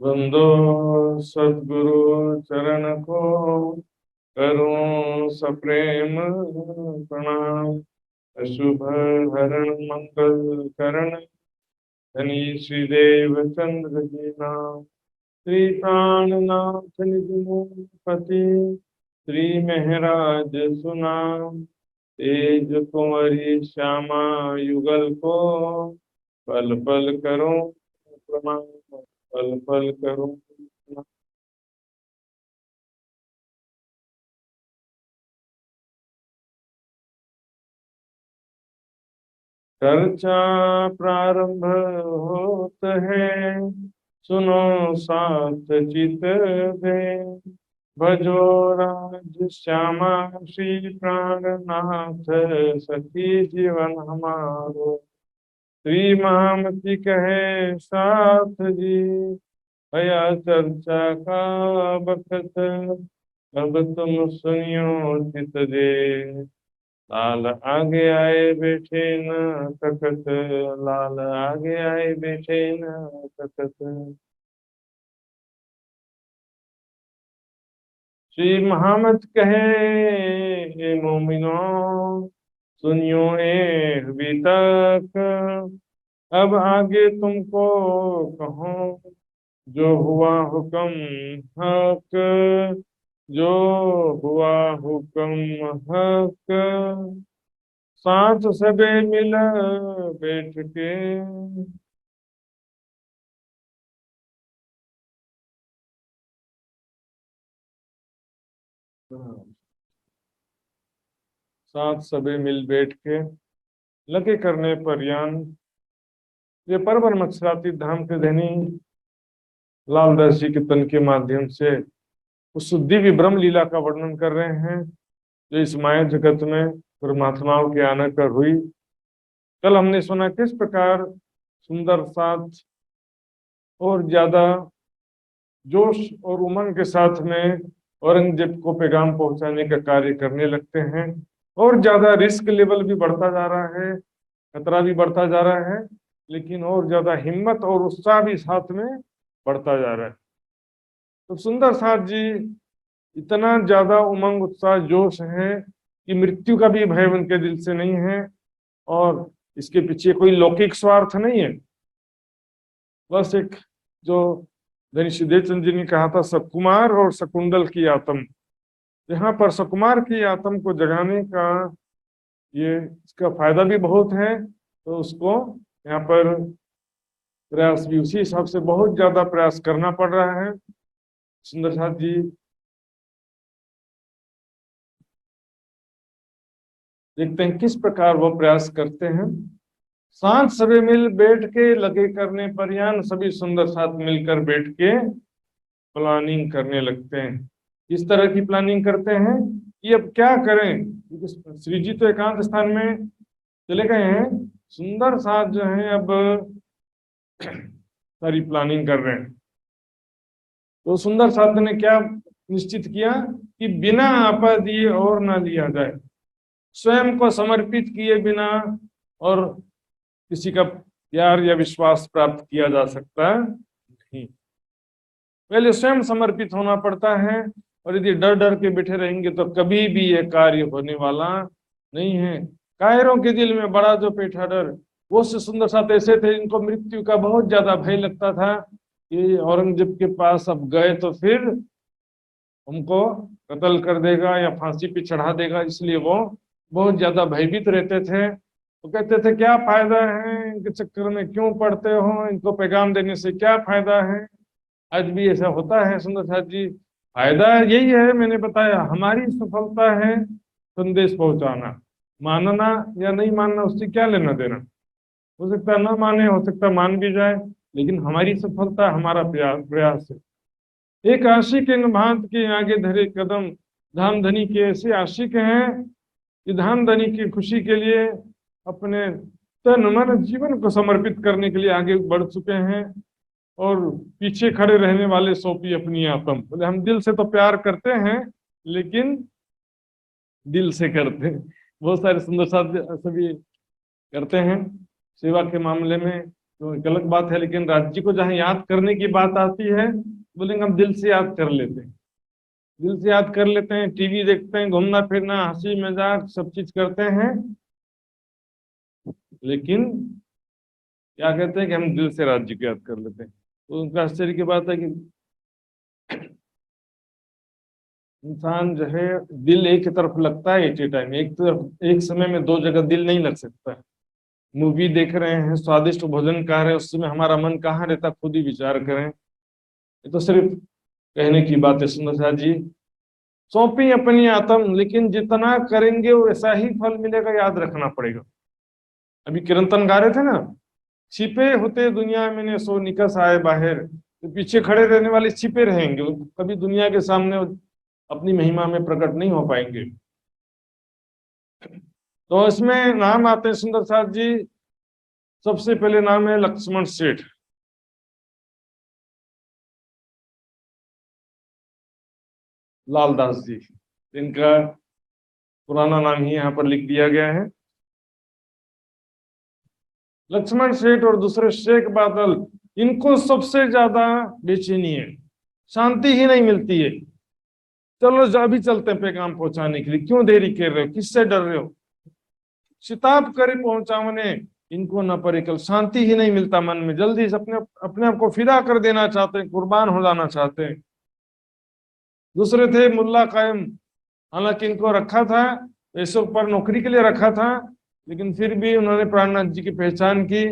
बंदो सद्गुरु चरण को करूं सप्रेम प्रणाम। अशुभ हरण मंगल करण धनी श्रीदेव चंद्र जी नाम। श्री प्राणनाथ निज पति श्री महराज सुनाम। तेज कुंवरी श्यामा युगल को पल पल करो प्रणाम। पल पल करो प्रणाम। चर्चा प्रारंभ होत है, सुनो साथ चित दे। भजो राज श्यामा श्री प्राणनाथ, सखी जीवन हमारो। श्री महामति कहे साथ जी, भया चर्चा का बखत। अब तुम सुनियो चित दे, लाल आगे आए बैठे न तकत। लाल आगे आए बैठे न तकत। श्री महामत कहे, हे मोमिनो सुनियो ए अभी तक। अब आगे तुमको कहूँ, जो हुआ हुक्म हक। जो हुआ हुक्म हक, साथ सबे मिल बैठ के। साथ सबे मिल बैठ के लगे करने पर यान। ये परवर मत्स्यराती धाम के धनी लालदास जी के तन के माध्यम से उस दिव्य ब्रह्म लीला का वर्णन कर रहे हैं, जो इस माया जगत में परमात्माओं के आने पर हुई। कल हमने सुना किस प्रकार सुंदर साथ और ज्यादा जोश और उमंग के साथ में औरंगजेब को पैगाम पहुंचाने का कार्य करने लगते हैं। और ज्यादा रिस्क लेवल भी बढ़ता जा रहा है, खतरा भी बढ़ता जा रहा है, लेकिन और ज्यादा हिम्मत और उत्साह भी साथ में बढ़ता जा रहा है। तो सुंदर साथ जी इतना ज्यादा उमंग उत्साह जोश है कि मृत्यु का भी भय उनके दिल से नहीं है, और इसके पीछे कोई लौकिक स्वार्थ नहीं है। बस एक, जो धनी सिद्धेश चंद्र जी ने कहा था, सकुमार और शकुंडल की आत्म। यहाँ पर सकुमार की आत्म को जगाने का ये इसका फायदा भी बहुत है, तो उसको यहाँ पर प्रयास भी उसी हिसाब से बहुत ज्यादा प्रयास करना पड़ रहा है। सुंदर साथ जी देखते हैं किस प्रकार वो प्रयास करते हैं। सांझ सभी मिल बैठ के लगे करने पर यान, सभी सुंदर साथ मिलकर बैठ के प्लानिंग करने लगते हैं। इस तरह की प्लानिंग करते हैं कि अब क्या करें, क्योंकि श्री जी तो एकांत स्थान में चले गए हैं। सुंदर साथ जो है अब सारी प्लानिंग कर रहे हैं। तो सुंदर साथ ने क्या निश्चित किया कि बिना आपा दिए और ना लिया जाए, स्वयं को समर्पित किए बिना और किसी का प्यार या विश्वास प्राप्त किया जा सकता नहीं। पहले स्वयं समर्पित होना पड़ता है, और यदि डर डर के बैठे रहेंगे तो कभी भी ये कार्य होने वाला नहीं है। कायरों के दिल में बड़ा जो पेठा डर, वो से सुंदर साथ ऐसे थे इनको मृत्यु का बहुत ज्यादा भय लगता था कि औरंगजेब के पास अब गए तो फिर हमको कत्ल कर देगा या फांसी पे चढ़ा देगा, इसलिए वो बहुत ज्यादा भयभीत रहते थे। तो कहते थे क्या फायदा है इनके चक्कर में क्यों पड़ते हो, इनको पैगाम देने से क्या फायदा है। आज भी ऐसा होता है सुंदर साथ जी। फायदा यही है, मैंने बताया, हमारी सफलता है संदेश पहुंचाना। मानना या नहीं मानना उससे क्या लेना देना। हो सकता है ना माने, हो सकता है मान भी जाए, लेकिन हमारी सफलता हमारा प्रयास है। एक आशिक इन भांत के आगे धरे कदम, धाम धनी के ऐसे आशिक हैं कि धाम धनी की खुशी के लिए अपने तन मन जीवन को समर्पित करने के लिए आगे बढ़ चुके हैं। और पीछे खड़े रहने वाले सौंपी अपनी आत्म। बोले हम दिल से तो प्यार करते हैं, लेकिन दिल से करते हैं। बहुत सारे सुंदर साथ सभी करते हैं सेवा के मामले में। तो एक अलग बात है, लेकिन राज्य को जहाँ याद करने की बात आती है, बोलेंगे हम दिल से याद कर लेते हैं, दिल से याद कर लेते हैं, टीवी देखते हैं, घूमना फिरना, हंसी मजाक सब चीज करते हैं, लेकिन क्या कहते हैं कि हम दिल से राज्य को याद कर लेते हैं। तो उनका आश्चर्य की बात है कि इंसान जो है दिल एक ही तरफ लगता है एट ए टाइम, एक तरफ एक समय में दो जगह दिल नहीं लग सकता। मूवी देख रहे हैं, स्वादिष्ट भोजन खा रहे हैं, उस समय हमारा मन कहाँ रहता, खुद ही विचार करें। ये तो सिर्फ कहने की बात है। सुंदर साथ जी, सौंपी अपनी आत्म, लेकिन जितना करेंगे वैसा ही फल मिलेगा, याद रखना पड़ेगा। अभी कीर्तन गा रहे थे ना, छिपे होते दुनिया में ने सो निकस आए बाहर, तो पीछे खड़े रहने वाले छिपे रहेंगे, वो कभी दुनिया के सामने अपनी महिमा में प्रकट नहीं हो पाएंगे। तो इसमें नाम आते हैं सुंदर साथ जी। सबसे पहले नाम है लक्ष्मण सेठ। लालदास जी, इनका पुराना नाम ही यहाँ पर लिख दिया गया है। लक्ष्मण सेठ और दूसरे शेख बादल, इनको सबसे ज्यादा बेचैनी है, शांति ही नहीं मिलती है। चलो अभी चलते हैं पैगाम पहुंचाने के लिए, क्यों देरी कर रहे हो, किससे डर रहे हो, शिताब करे पहुंचावने इनको न परिकल, शांति ही नहीं मिलता मन में, जल्दी से अपने अपने आप को फिदा कर देना चाहते हैं, कुर्बान हो जाना चाहते हैं। दूसरे थे मुल्ला कायम, हालांकि इनको रखा था पैसों पर, नौकरी के लिए रखा था, लेकिन फिर भी उन्होंने प्राणनाथ जी की पहचान की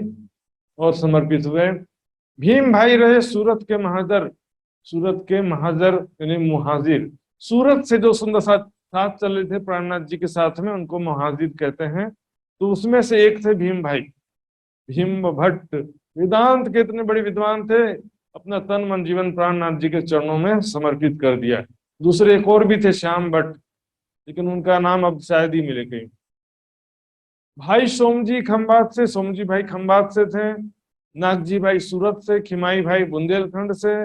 और समर्पित हुए। भीम भाई रहे सूरत के महाजर, सूरत के महाजर यानी मुहाजिर, सूरत से जो सुंदर साथ साथ चले थे प्राणनाथ जी के साथ में, उनको मुहाजिर कहते हैं। तो उसमें से एक थे भीम भाई, भीम भट्ट, वेदांत के इतने बड़े विद्वान थे, अपना तन मन जीवन प्राणनाथ जी के चरणों में समर्पित कर दिया। दूसरे एक और भी थे श्याम भट्ट, लेकिन उनका नाम अब शायद ही मिले कहीं। भाई सोमजी खंबात से, सोमजी भाई खंबात से थे, नागजी भाई सूरत से, खिमाई भाई बुंदेलखंड से,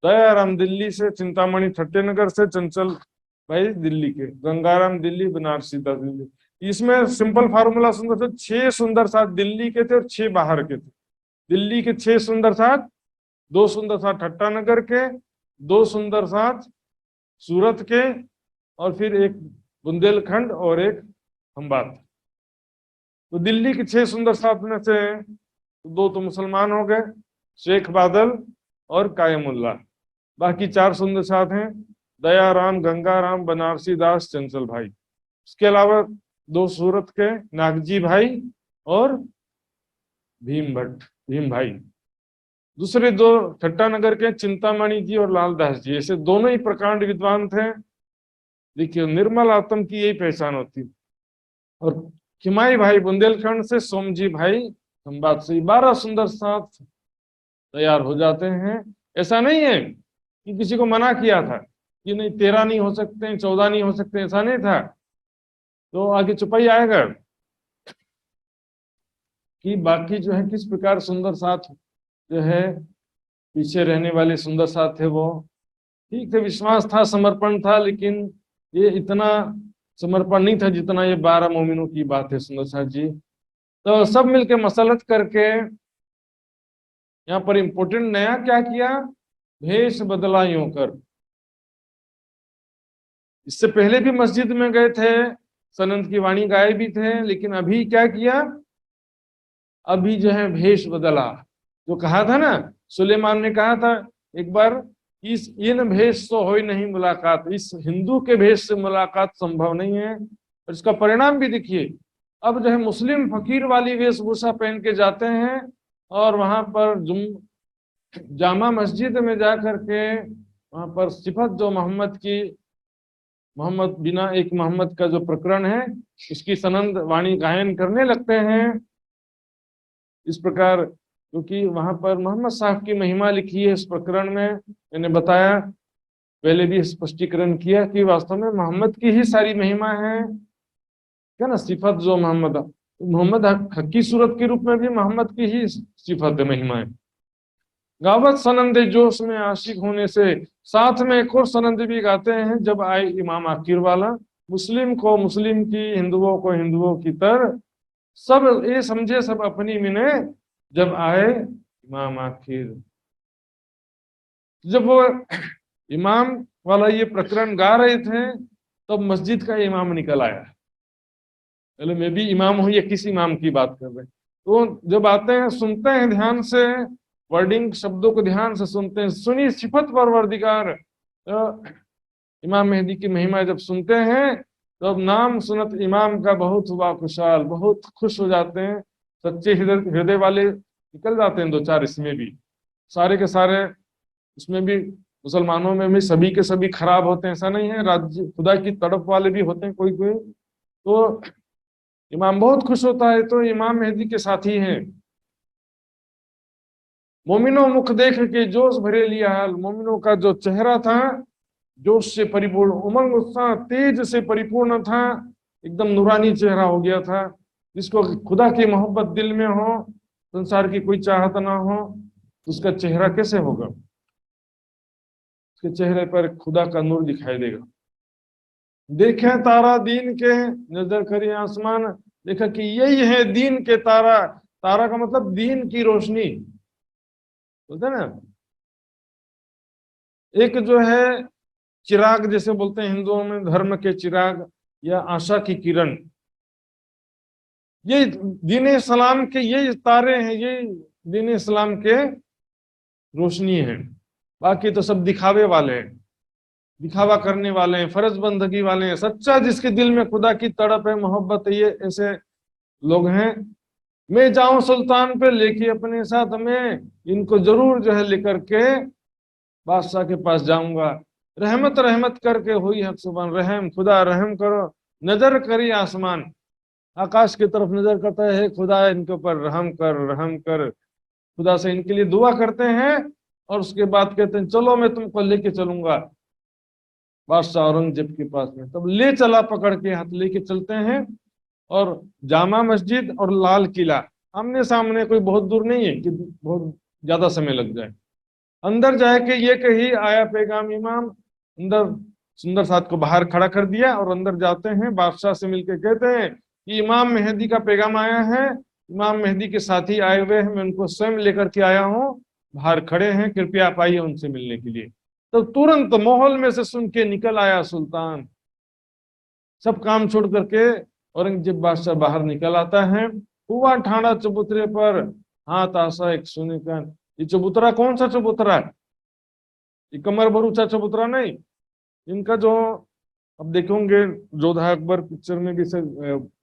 दयाराम दिल्ली से, चिंतामणि ठट्टेनगर से, चंचल भाई दिल्ली के, गंगाराम दिल्ली, बनारसी दास दिल्ली। इसमें सिंपल फार्मूला सुंदर साथ, 6 सुंदर साथ दिल्ली के थे और 6 बाहर के थे। दिल्ली के 6 सुंदर साथ, 2 सुंदर साथ ठट्टानगर के, 2 सुंदर साथ सूरत के, और फिर एक बुंदेलखंड और एक खंबात। तो दिल्ली के 6 सुंदर साथ में से 2 तो मुसलमान हो गए, शेख बादल और कायमुल्ला। बाकी 4 सुंदर साथ हैं, दयाराम, गंगाराम, बनारसी दास, चंचल भाई। उसके अलावा 2 सूरत के, नागजी भाई और भीम भट्ट, भीम भाई। दूसरे 2 ठट्टानगर के, चिंतामणि जी और लालदास जी, ऐसे दोनों ही प्रकांड विद्वान थे। देखिए निर्मल आत्म की यही पहचान होती। और खिमाई भाई बुंदेलखंड से, सोमजी भाई खंबात से, 12 सुंदर साथ तैयार हो जाते हैं। ऐसा नहीं है कि किसी को मना किया था कि नहीं 13 नहीं हो सकते, 14 नहीं हो सकते, ऐसा नहीं था। तो आगे चुपाई आएगा कि बाकी जो है किस प्रकार सुंदर साथ जो है पीछे रहने वाले सुंदर साथ थे, वो ठीक थे, विश्वास था, समर्पण था, लेकिन ये इतना समर्पण नहीं था जितना ये 12 मोमिनों की बात है सुंदर साथ जी। तो सब मिलके मसलत करके यहाँ पर इंपोर्टेंट नया क्या किया, भेष बदला यूं कर। इससे पहले भी मस्जिद में गए थे, सनंद की वाणी गाए भी थे, लेकिन अभी क्या किया, अभी जो है भेष बदला। जो कहा था ना, सुलेमान ने कहा था एक बार, इस इन भेष तो हो ही नहीं मुलाकात, इस हिंदू के भेष से मुलाकात संभव नहीं है। और इसका परिणाम भी देखिए, अब जो है मुस्लिम फकीर वाली वेशभूषा पहन के जाते हैं, और वहां पर जामा मस्जिद में जा करके वहां पर सिफत जो मोहम्मद की, मोहम्मद बिना एक मोहम्मद का जो प्रकरण है, इसकी सनंद वाणी गायन करने लगते हैं। इस प्रकार, क्योंकि वहां पर मोहम्मद साहब की महिमा लिखी है इस प्रकरण में, मैंने बताया पहले भी स्पष्टीकरण किया कि वास्तव में मोहम्मद की ही सारी महिमा है, क्या ना, सिफत जो मोहम्मद, मोहम्मद हकी सूरत के रूप में भी मोहम्मद की ही सिफत है, महिमा है। गावत सनंद जोश में आशिक होने से, साथ में एक और सनंद भी गाते हैं, जब आए इमाम आखिर वाला, मुस्लिम को मुस्लिम की, हिंदुओं को हिंदुओं की तरह, सब ये समझे सब अपनी मिने जब आए इमाम आखिर, जब वो इमाम वाला ये प्रकरण गा रहे थे तब मस्जिद का इमाम निकल आया। पहले मैं भी इमाम हूं, या किस इमाम की बात कर रहे हैं। तो जब आते हैं सुनते हैं ध्यान से, वर्डिंग शब्दों को ध्यान से सुनते हैं, सुनी सिफत परवरदिगार, इमाम मेहदी की महिमा जब सुनते हैं तो अब नाम सुनत इमाम का बहुत हुआ खुशहाल, बहुत खुश हो जाते हैं। सच्चे हृदय वाले निकल जाते हैं दो चार इसमें भी, सारे के सारे उसमें भी मुसलमानों में भी सभी के सभी खराब होते हैं ऐसा नहीं है, राज्य खुदा की तड़प वाले भी होते हैं कोई कोई। तो इमाम बहुत खुश होता है, तो इमाम मेहदी के साथी हैं। मोमिनों मुख देख के जोश भरे लिया हाल, मोमिनों का जो चेहरा था जोश से परिपूर्ण, उमंग उत्साह तेज से परिपूर्ण था, एकदम नूरानी चेहरा हो गया था। जिसको खुदा की मोहब्बत दिल में हो, संसार की कोई चाहत ना हो, तो उसका चेहरा कैसे होगा? उसके चेहरे पर खुदा का नूर दिखाई देगा। देखे तारा दीन के, नजर करी आसमान, देखा कि यही है दीन के तारा। तारा का मतलब दीन की रोशनी, बोलते ना। एक जो है चिराग जैसे बोलते हैं हिंदुओं में, धर्म के चिराग या आशा की किरण, ये दीन इस्लाम के ये तारे हैं, ये दीन इस्लाम के रोशनी है। बाकी तो सब दिखावे वाले हैं, दिखावा करने वाले हैं, फर्ज बंदगी वाले हैं। सच्चा जिसके दिल में खुदा की तड़प है, मोहब्बत है, ये ऐसे लोग हैं। मैं जाऊं सुल्तान पे लेके अपने साथ में, इनको जरूर जो है लेकर के बादशाह के पास जाऊंगा। रहमत रहमत करके हुई हक सुबहान, रहम खुदा रहम करो, नजर करी आसमान, आकाश की तरफ नजर करता है, खुदा इनके ऊपर रहम कर रहम कर। खुदा से इनके लिए दुआ करते हैं और उसके बाद कहते हैं चलो मैं तुमको लेके चलूंगा बादशाह औरंगजेब के पास में। तब ले चला, पकड़ के हाथ लेके चलते हैं, और जामा मस्जिद और लाल किला आमने सामने, कोई बहुत दूर नहीं है कि बहुत ज्यादा समय लग जाए। अंदर जाके ये कही आया पैगाम इमाम, अंदर सुंदर साथ को बाहर खड़ा कर दिया और अंदर जाते हैं, बादशाह से मिलके कहते हैं कि इमाम मेहदी का पैगाम आया है, इमाम मेहदी के साथी आए हुए हैं, मैं उनको स्वयं लेकर के आया हूँ, बाहर खड़े हैं, कृपया आप आइए उनसे मिलने के लिए। तो तुरंत माहौल में से सुन के निकल आया सुल्तान, सब काम छोड़ करके औरंगजेब बादशाह बाहर निकल आता है। हुआ ठाड़ा चबूतरे पर, हाथ आशा एक सोने का। ये चबूतरा कौन सा चबूतरा है? ये कमर भरूचा चबूतरा नहीं। इनका जो, अब देखोगे जोधा अकबर पिक्चर में भी से,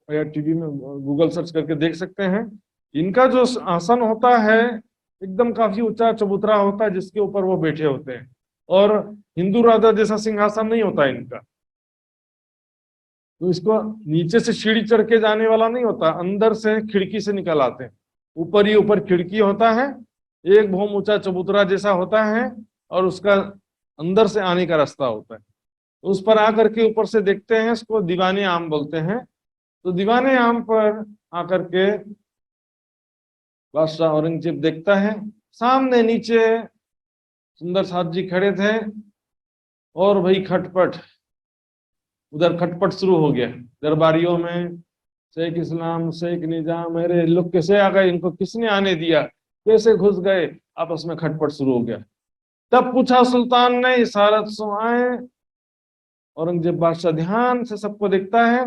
या टीवी में गूगल सर्च करके देख सकते हैं। इनका जो आसन होता है एकदम काफी ऊंचा चबूतरा होता है जिसके ऊपर वो बैठे होते हैं, और हिंदू राजा जैसा सिंहासन नहीं होता इनका। तो इसको नीचे से सीढ़ी चढ़ के जाने वाला नहीं होता, अंदर से खिड़की से निकल आते हैं। ऊपर ही ऊपर खिड़की होता है, एक बहुत ऊंचा चबूतरा जैसा होता है, और उसका अंदर से आने का रास्ता होता है। तो उस पर आकर के ऊपर से देखते हैं, इसको दीवाने आम बोलते हैं। तो दीवाने आम पर आकर के बादशाह औरंगजेब देखता है, सामने नीचे सुंदर साथ जी खड़े थे, और भाई खटपट, उधर खटपट शुरू हो गया दरबारियों में। शेख इस्लाम, शेख निजाम, अरे लोग कैसे आ गए, इनको किसने आने दिया, कैसे घुस गए, आपस में खटपट शुरू हो गया। तब पूछा सुल्तान ने, इशारत सो आए। औरंगजेब बादशाह ध्यान से सबको देखता है,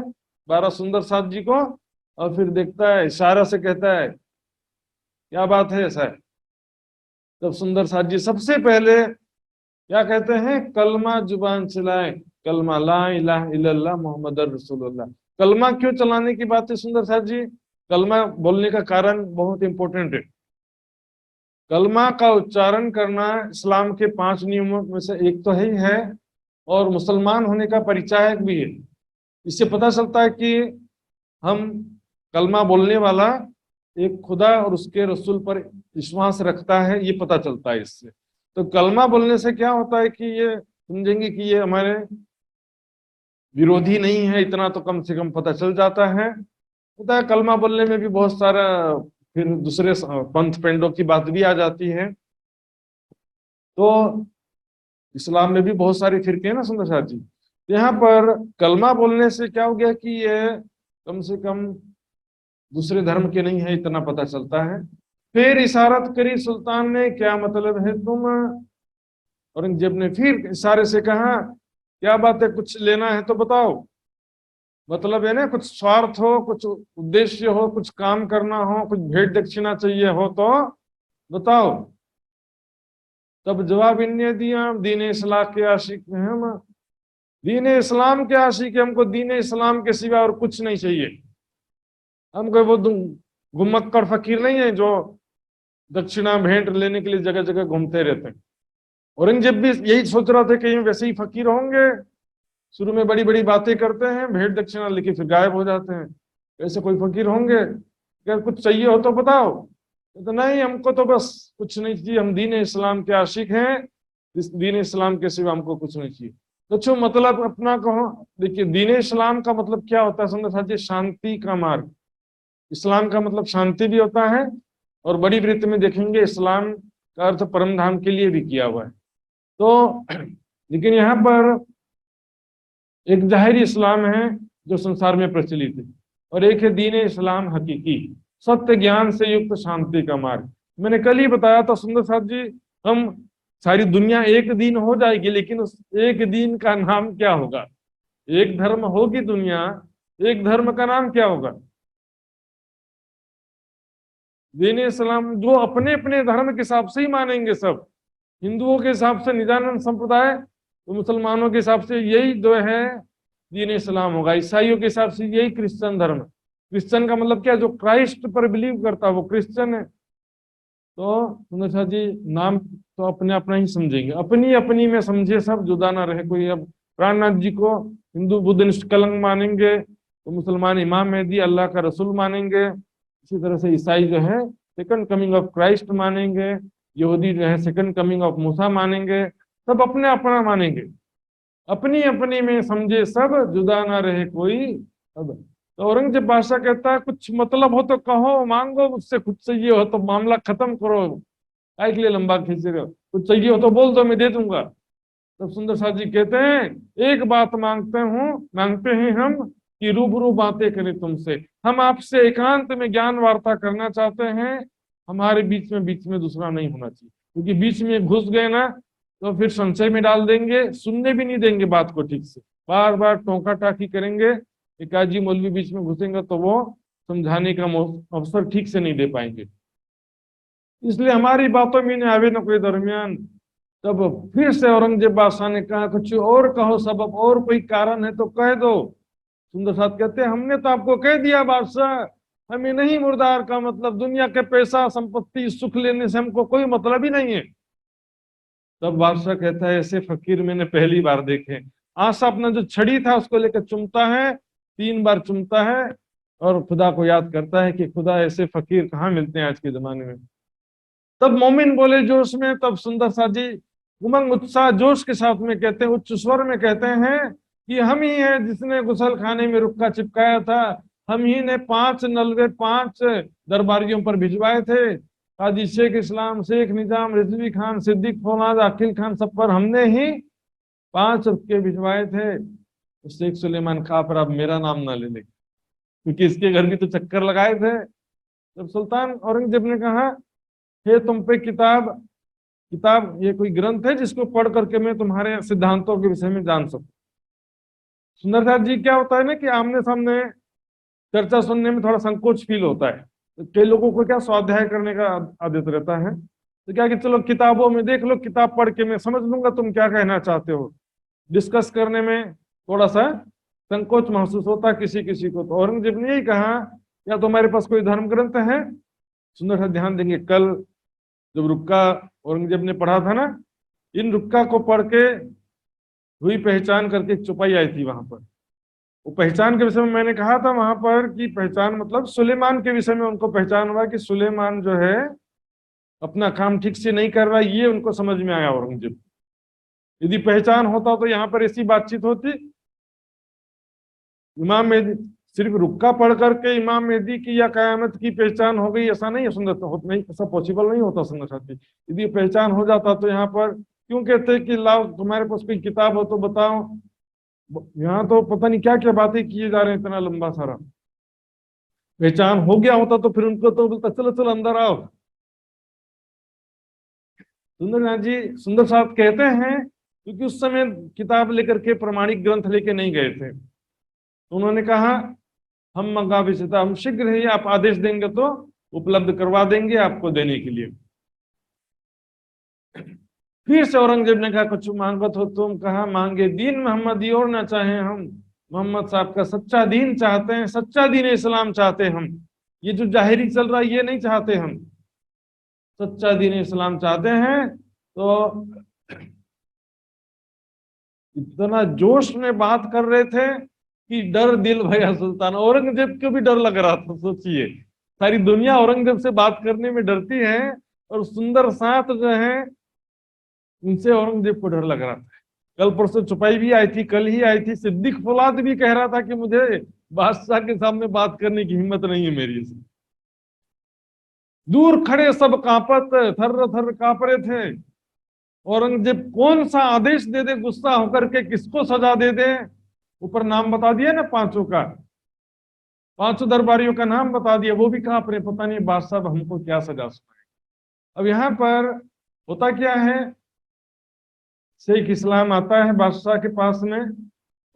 12 सुंदर साथ जी को, और फिर देखता है, इशारा से कहता है क्या बात है ऐसा है। तब सुंदर साथ जी सबसे पहले क्या कहते हैं, कलमा जुबान चलाए, कलमा ला इलाहा इल्लल्लाह मोहम्मद रसूलुल्लाह। कलमा क्यों चलाने की बात है सुंदर साथ जी? कलमा बोलने का कारण बहुत इंपॉर्टेंट है। कलमा का उच्चारण करना इस्लाम के 5 नियमों में से एक तो ही है, और मुसलमान होने का परिचायक भी है। इससे पता चलता है कि हम, कलमा बोलने वाला एक खुदा और उसके रसूल पर विश्वास रखता है, ये पता चलता है इससे। तो कलमा बोलने से क्या होता है कि ये समझेंगे कि ये हमारे विरोधी नहीं है, इतना तो कम से कम पता चल जाता है। पता है कलमा बोलने में भी बहुत सारा फिर दूसरे पंथ पेंडों की बात भी आ जाती है। तो इस्लाम में भी बहुत सारे फिरके हैं ना सुंदर साथ जी। यहाँ पर कलमा बोलने से क्या हो गया कि ये कम से कम दूसरे धर्म के नहीं है, इतना पता चलता है। फिर इशारत करी सुल्तान ने, क्या मतलब है तुम? औरंगजेब ने फिर इशारे से कहा, क्या बात है, कुछ लेना है तो बताओ। मतलब है ना, कुछ स्वार्थ हो, कुछ उद्देश्य हो, कुछ काम करना हो, कुछ भेंट दक्षिणा चाहिए हो तो बताओ। तब जवाब इनने दिया, दीन इस्लाम के आशिक हैं हम, दीन इस्लाम के आशिक, हमको दीन इस्लाम के सिवा और कुछ नहीं चाहिए। हम कोई वो घुमक्कड़ फकीर नहीं है जो दक्षिणा भेंट लेने के लिए जगह जगह घूमते रहते हैं। औरंगजेब भी यही सोच रहा था कि ये वैसे ही फकीर होंगे, शुरू में बड़ी बड़ी बातें करते हैं, भेंट दक्षिणा लेके फिर गायब हो जाते हैं। ऐसे कोई फकीर होंगे? अगर कुछ चाहिए हो तो बताओ। तो नहीं, हमको तो बस कुछ नहीं चाहिए, हम दीन इस्लाम के आशिक हैं, इस दीन इस्लाम के सिवा हमको कुछ नहीं चाहिए। तो जो मतलब अपना कहो, देखिए दीन इस्लाम का मतलब क्या होता है समझ साथिए, शांति का मार्ग। इस्लाम का मतलब शांति भी होता है, और बड़ी वृत्त में देखेंगे इस्लाम का अर्थ परम धाम के लिए भी किया हुआ है। तो लेकिन यहाँ पर एक जाहिर इस्लाम है जो संसार में प्रचलित है, और एक है दीन इस्लाम हकीकी, सत्य ज्ञान से युक्त शांति का मार्ग। मैंने कल ही बताया था सुंदर साथ जी, हम सारी दुनिया एक दिन हो जाएगी, लेकिन उस एक दिन का नाम क्या होगा? एक धर्म होगी दुनिया, एक धर्म का नाम क्या होगा? दीन इस्लाम, जो अपने अपने धर्म के हिसाब से ही मानेंगे सब। हिंदुओं के हिसाब से निजानंद संप्रदाय, तो मुसलमानों के हिसाब से यही जो है दीन इस्लाम होगा। ईसाइयों के हिसाब से यही क्रिश्चियन धर्म। क्रिश्चियन का मतलब क्या? जो क्राइस्ट पर बिलीव करता है वो क्रिश्चियन है। तो सुंदर साथ जी, नाम तो अपने अपना ही समझेंगे, अपनी अपनी में समझे सब, जुदा ना रहे कोई। अब प्राणनाथ जी को हिंदू बुद्ध निष्कलंक मानेंगे, तो मुसलमान इमाम मेहदी अल्लाह का रसूल मानेंगे। इसी तरह से ईसाई जो है सेकंड कमिंग ऑफ क्राइस्ट मानेंगे, यहूदी जो है सेकंड कमिंग ऑफ मूसा मानेंगे। सब अपने अपना मानेंगे, अपनी अपनी में समझे सब, जुदा ना रहे कोई। अब तो औरंगजेब बादशाह कहता है, कुछ मतलब हो तो कहो, मांगो मुझसे, कुछ चाहिए हो तो मामला खत्म करो, काय के लिए लंबा खींच रहे हो? कुछ चाहिए हो तो बोल दो, मैं दे दूंगा। तब सुंदर साथ जी कहते हैं, एक बात मांगते हैं हम, कि रूबरू बातें करें तुमसे। हम आपसे एकांत में ज्ञान वार्ता करना चाहते हैं, हमारे बीच में दूसरा नहीं होना चाहिए, क्योंकि बीच में घुस गए ना तो फिर संशय में डाल देंगे, सुनने भी नहीं देंगे बात को ठीक से, बार बार टोका टाकी करेंगे। एकाजी मौलवी बीच में घुसेंगे तो वो समझाने का अवसर ठीक से नहीं दे पाएंगे। इसलिए हमारी बातों में नहीं आवे न कोई दरमियान। तब फिर से औरंगजेब बादशाह ने कहा, कुछ और कहो सबब, और कोई कारण है तो कह दो। सुंदर साथ कहते हैं, हमने तो आपको कह दिया बादशाह, हमें नहीं मुर्दार का मतलब, दुनिया के पैसा संपत्ति सुख लेने से हमको कोई मतलब ही नहीं है। तब बादशाह कहता है, ऐसे फकीर मैंने पहली बार देखे। आशा अपना जो छड़ी था उसको लेकर चुमता है, 3 बार चुमता है, और खुदा को याद करता है कि खुदा ऐसे फकीर कहाँ मिलते हैं आज के जमाने में। तब मोमिन बोले जोश में, तब सुंदर सा जी उमंग उत्साह जोश के साथ में कहते हैं, उच्च स्वर में कहते हैं कि हम ही हैं जिसने गुसल खाने में रुक्का चिपकाया था, हम ही ने 5 नलवे 5 दरबारियों पर भिजवाए थे, काजी शेख इस्लाम, शेख निजाम, रिजवी खान, सिद्दीक फौलाद, अकील खान, सब पर हमने ही 5 रुपये भिजवाए थे। तो शेख सुलेमान खा पर अब मेरा नाम ना ले ले, क्योंकि इसके घर भी तो चक्कर लगाए थे। जब सुल्तान औरंगजेब ने कहा, हे तुम पे किताब, किताब ये कोई ग्रंथ है जिसको पढ़ करके मैं तुम्हारे सिद्धांतों के विषय में जान सकूं? सुंदरदास जी, क्या होता है ना कि आमने सामने चर्चा सुनने में थोड़ा संकोच फील होता है, तो कई लोगों को क्या स्वाध्याय करने का आदत रहता है, तो क्या कि चलो किताबों में देख लो, किताब पढ़ के मैं समझ लूंगा तुम क्या कहना चाहते हो। डिस्कस करने में थोड़ा सा संकोच महसूस होता है किसी किसी को। तो औरंगजेब ने यही कहा, या तुम्हारे पास कोई धर्म ग्रंथ है? सुंदर सा ध्यान देंगे, कल जब रुक्का औरंगजेब ने पढ़ा था ना, इन रुक्का को पढ़ के हुई पहचान करके एक चौपाई आई थी वहां पर। वो पहचान के विषय में मैंने कहा था वहां पर कि पहचान मतलब सुलेमान के विषय में उनको पहचान हुआ कि सुलेमान जो है अपना काम ठीक से नहीं कर रहा, ये उनको समझ में आया औरंगजेब। यदि पहचान होता तो यहाँ पर ऐसी बातचीत होती? इमाम मेहदी सिर्फ रुक्का पढ़ करके इमाम मेहदी की या कयामत की पहचान हो गई, ऐसा नहीं है सुंदर, नहीं, ऐसा पॉसिबल नहीं होता सुंदर साथी। यदि पहचान हो जाता तो यहाँ पर क्यों कहते कि लाओ तुम्हारे पास कोई किताब हो तो बताओ? यहाँ तो पता नहीं क्या क्या बातें किए जा रहे हैं, इतना लंबा सारा। पहचान हो गया होता तो फिर उनको तो बोलता, चलो चलो अंदर आओ, सुंदरनाथ जी सुंदर साहब कहते हैं, क्योंकि उस समय किताब लेकर के प्रमाणिक ग्रंथ लेके नहीं गए थे, तो उन्होंने कहा हम मंगा विचेता, हम शीघ्र ही आप आदेश देंगे तो उपलब्ध करवा देंगे आपको देने के लिए। फिर से औरंगजेब ने कहा कुछ मांगो तो तुम, कहा मांगे दीन मोहम्मदी और ना चाहे हम, मोहम्मद साहब का सच्चा दीन चाहते हैं, सच्चा दीन इस्लाम चाहते हैं हम, ये जो जाहिरी चल रहा है ये नहीं चाहते हम, सच्चा दीन इस्लाम चाहते हैं। तो इतना जोश में बात कर रहे थे कि डर दिल भया सुल्तान, औरंगजेब को भी डर लग रहा था। सोचिए सारी दुनिया औरंगजेब से बात करने में डरती है, और सुंदर साथ जो है उनसे औरंगजेब को डर लग रहा था। कल परसों छुपाई भी आई थी, कल ही आई थी, सिद्दीक फौलाद भी कह रहा था कि मुझे बादशाह के सामने बात करने की हिम्मत नहीं है मेरी से। दूर खड़े सब कांपत, थर थर कांप रहे थे। औरंगजेब कौन सा आदेश दे दे गुस्सा होकर के, किसको सजा दे दे। ऊपर नाम बता दिया ना पांचों का, पांचों दरबारियों का नाम बता दिया, वो भी कांप रहे, पता नहीं बादशाह हमको क्या सजा सुनाए। अब यहाँ पर होता क्या है, शेख इस्लाम आता है बादशाह के पास में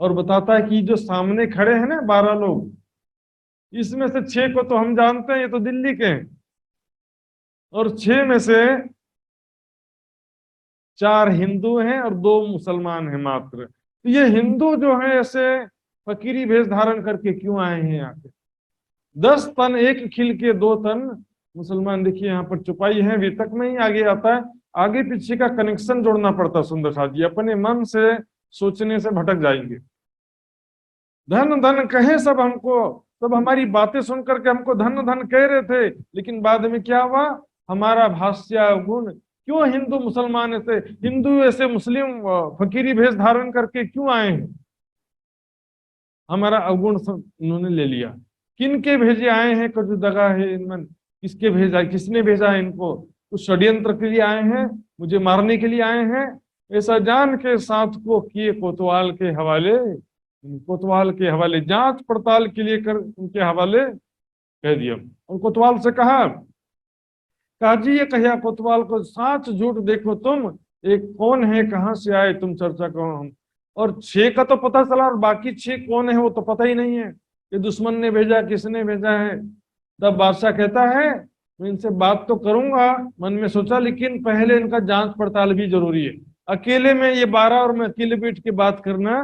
और बताता है कि जो सामने खड़े हैं ना 12 लोग, इसमें से 6 को तो हम जानते हैं, ये तो दिल्ली के हैं, और 6 में से 4 हिंदू हैं और 2 मुसलमान हैं मात्र। तो ये हिंदू जो है ऐसे फकीरी भेष धारण करके क्यों आए हैं यहाँ पे। 10 तन एक खिल के 2 तन मुसलमान। देखिए यहाँ पर चुपाई है, वितक में ही आगे आता है, आगे पीछे का कनेक्शन जोड़ना पड़ता। सुंदर साथ जी अपने मन से सोचने से भटक जाएंगे। धन धन कहे सब हमको, सब हमारी बातें सुनकर के हमको धन धन कह रहे थे, लेकिन बाद में क्या हुआ, हमारा भाष्य गुण क्यों हिंदू मुसलमान ऐसे, हिंदू ऐसे मुस्लिम फकीरी भेष धारण करके क्यों आए हैं, हमारा अवगुण सब इन्होंने ले लिया। किन के भेजे आए हैं, कुछ दगा है इनमें, किसके भेजा, किसने भेजा है इनको, कुछ षड्यंत्र के लिए आए हैं, मुझे मारने के लिए आए हैं, ऐसा जान के साथ को किए कोतवाल के हवाले, कोतवाल के हवाले जांच पड़ताल के लिए कर उनके हवाले कह दिया। और कोतवाल से कहा जी ये कहिया कोतवाल को, साच झूठ देखो तुम, एक कौन है, कहाँ से आए, तुम चर्चा करो हम। और 6 का तो पता चला, और बाकी 6 कौन है वो तो पता ही नहीं है, ये दुश्मन ने भेजा, किसने भेजा है। तब बादशाह कहता है मैं इनसे बात तो करूंगा, मन में सोचा, लेकिन पहले इनका जांच पड़ताल भी जरूरी है। अकेले में ये 12 और मैं अकेले बैठ के बात करना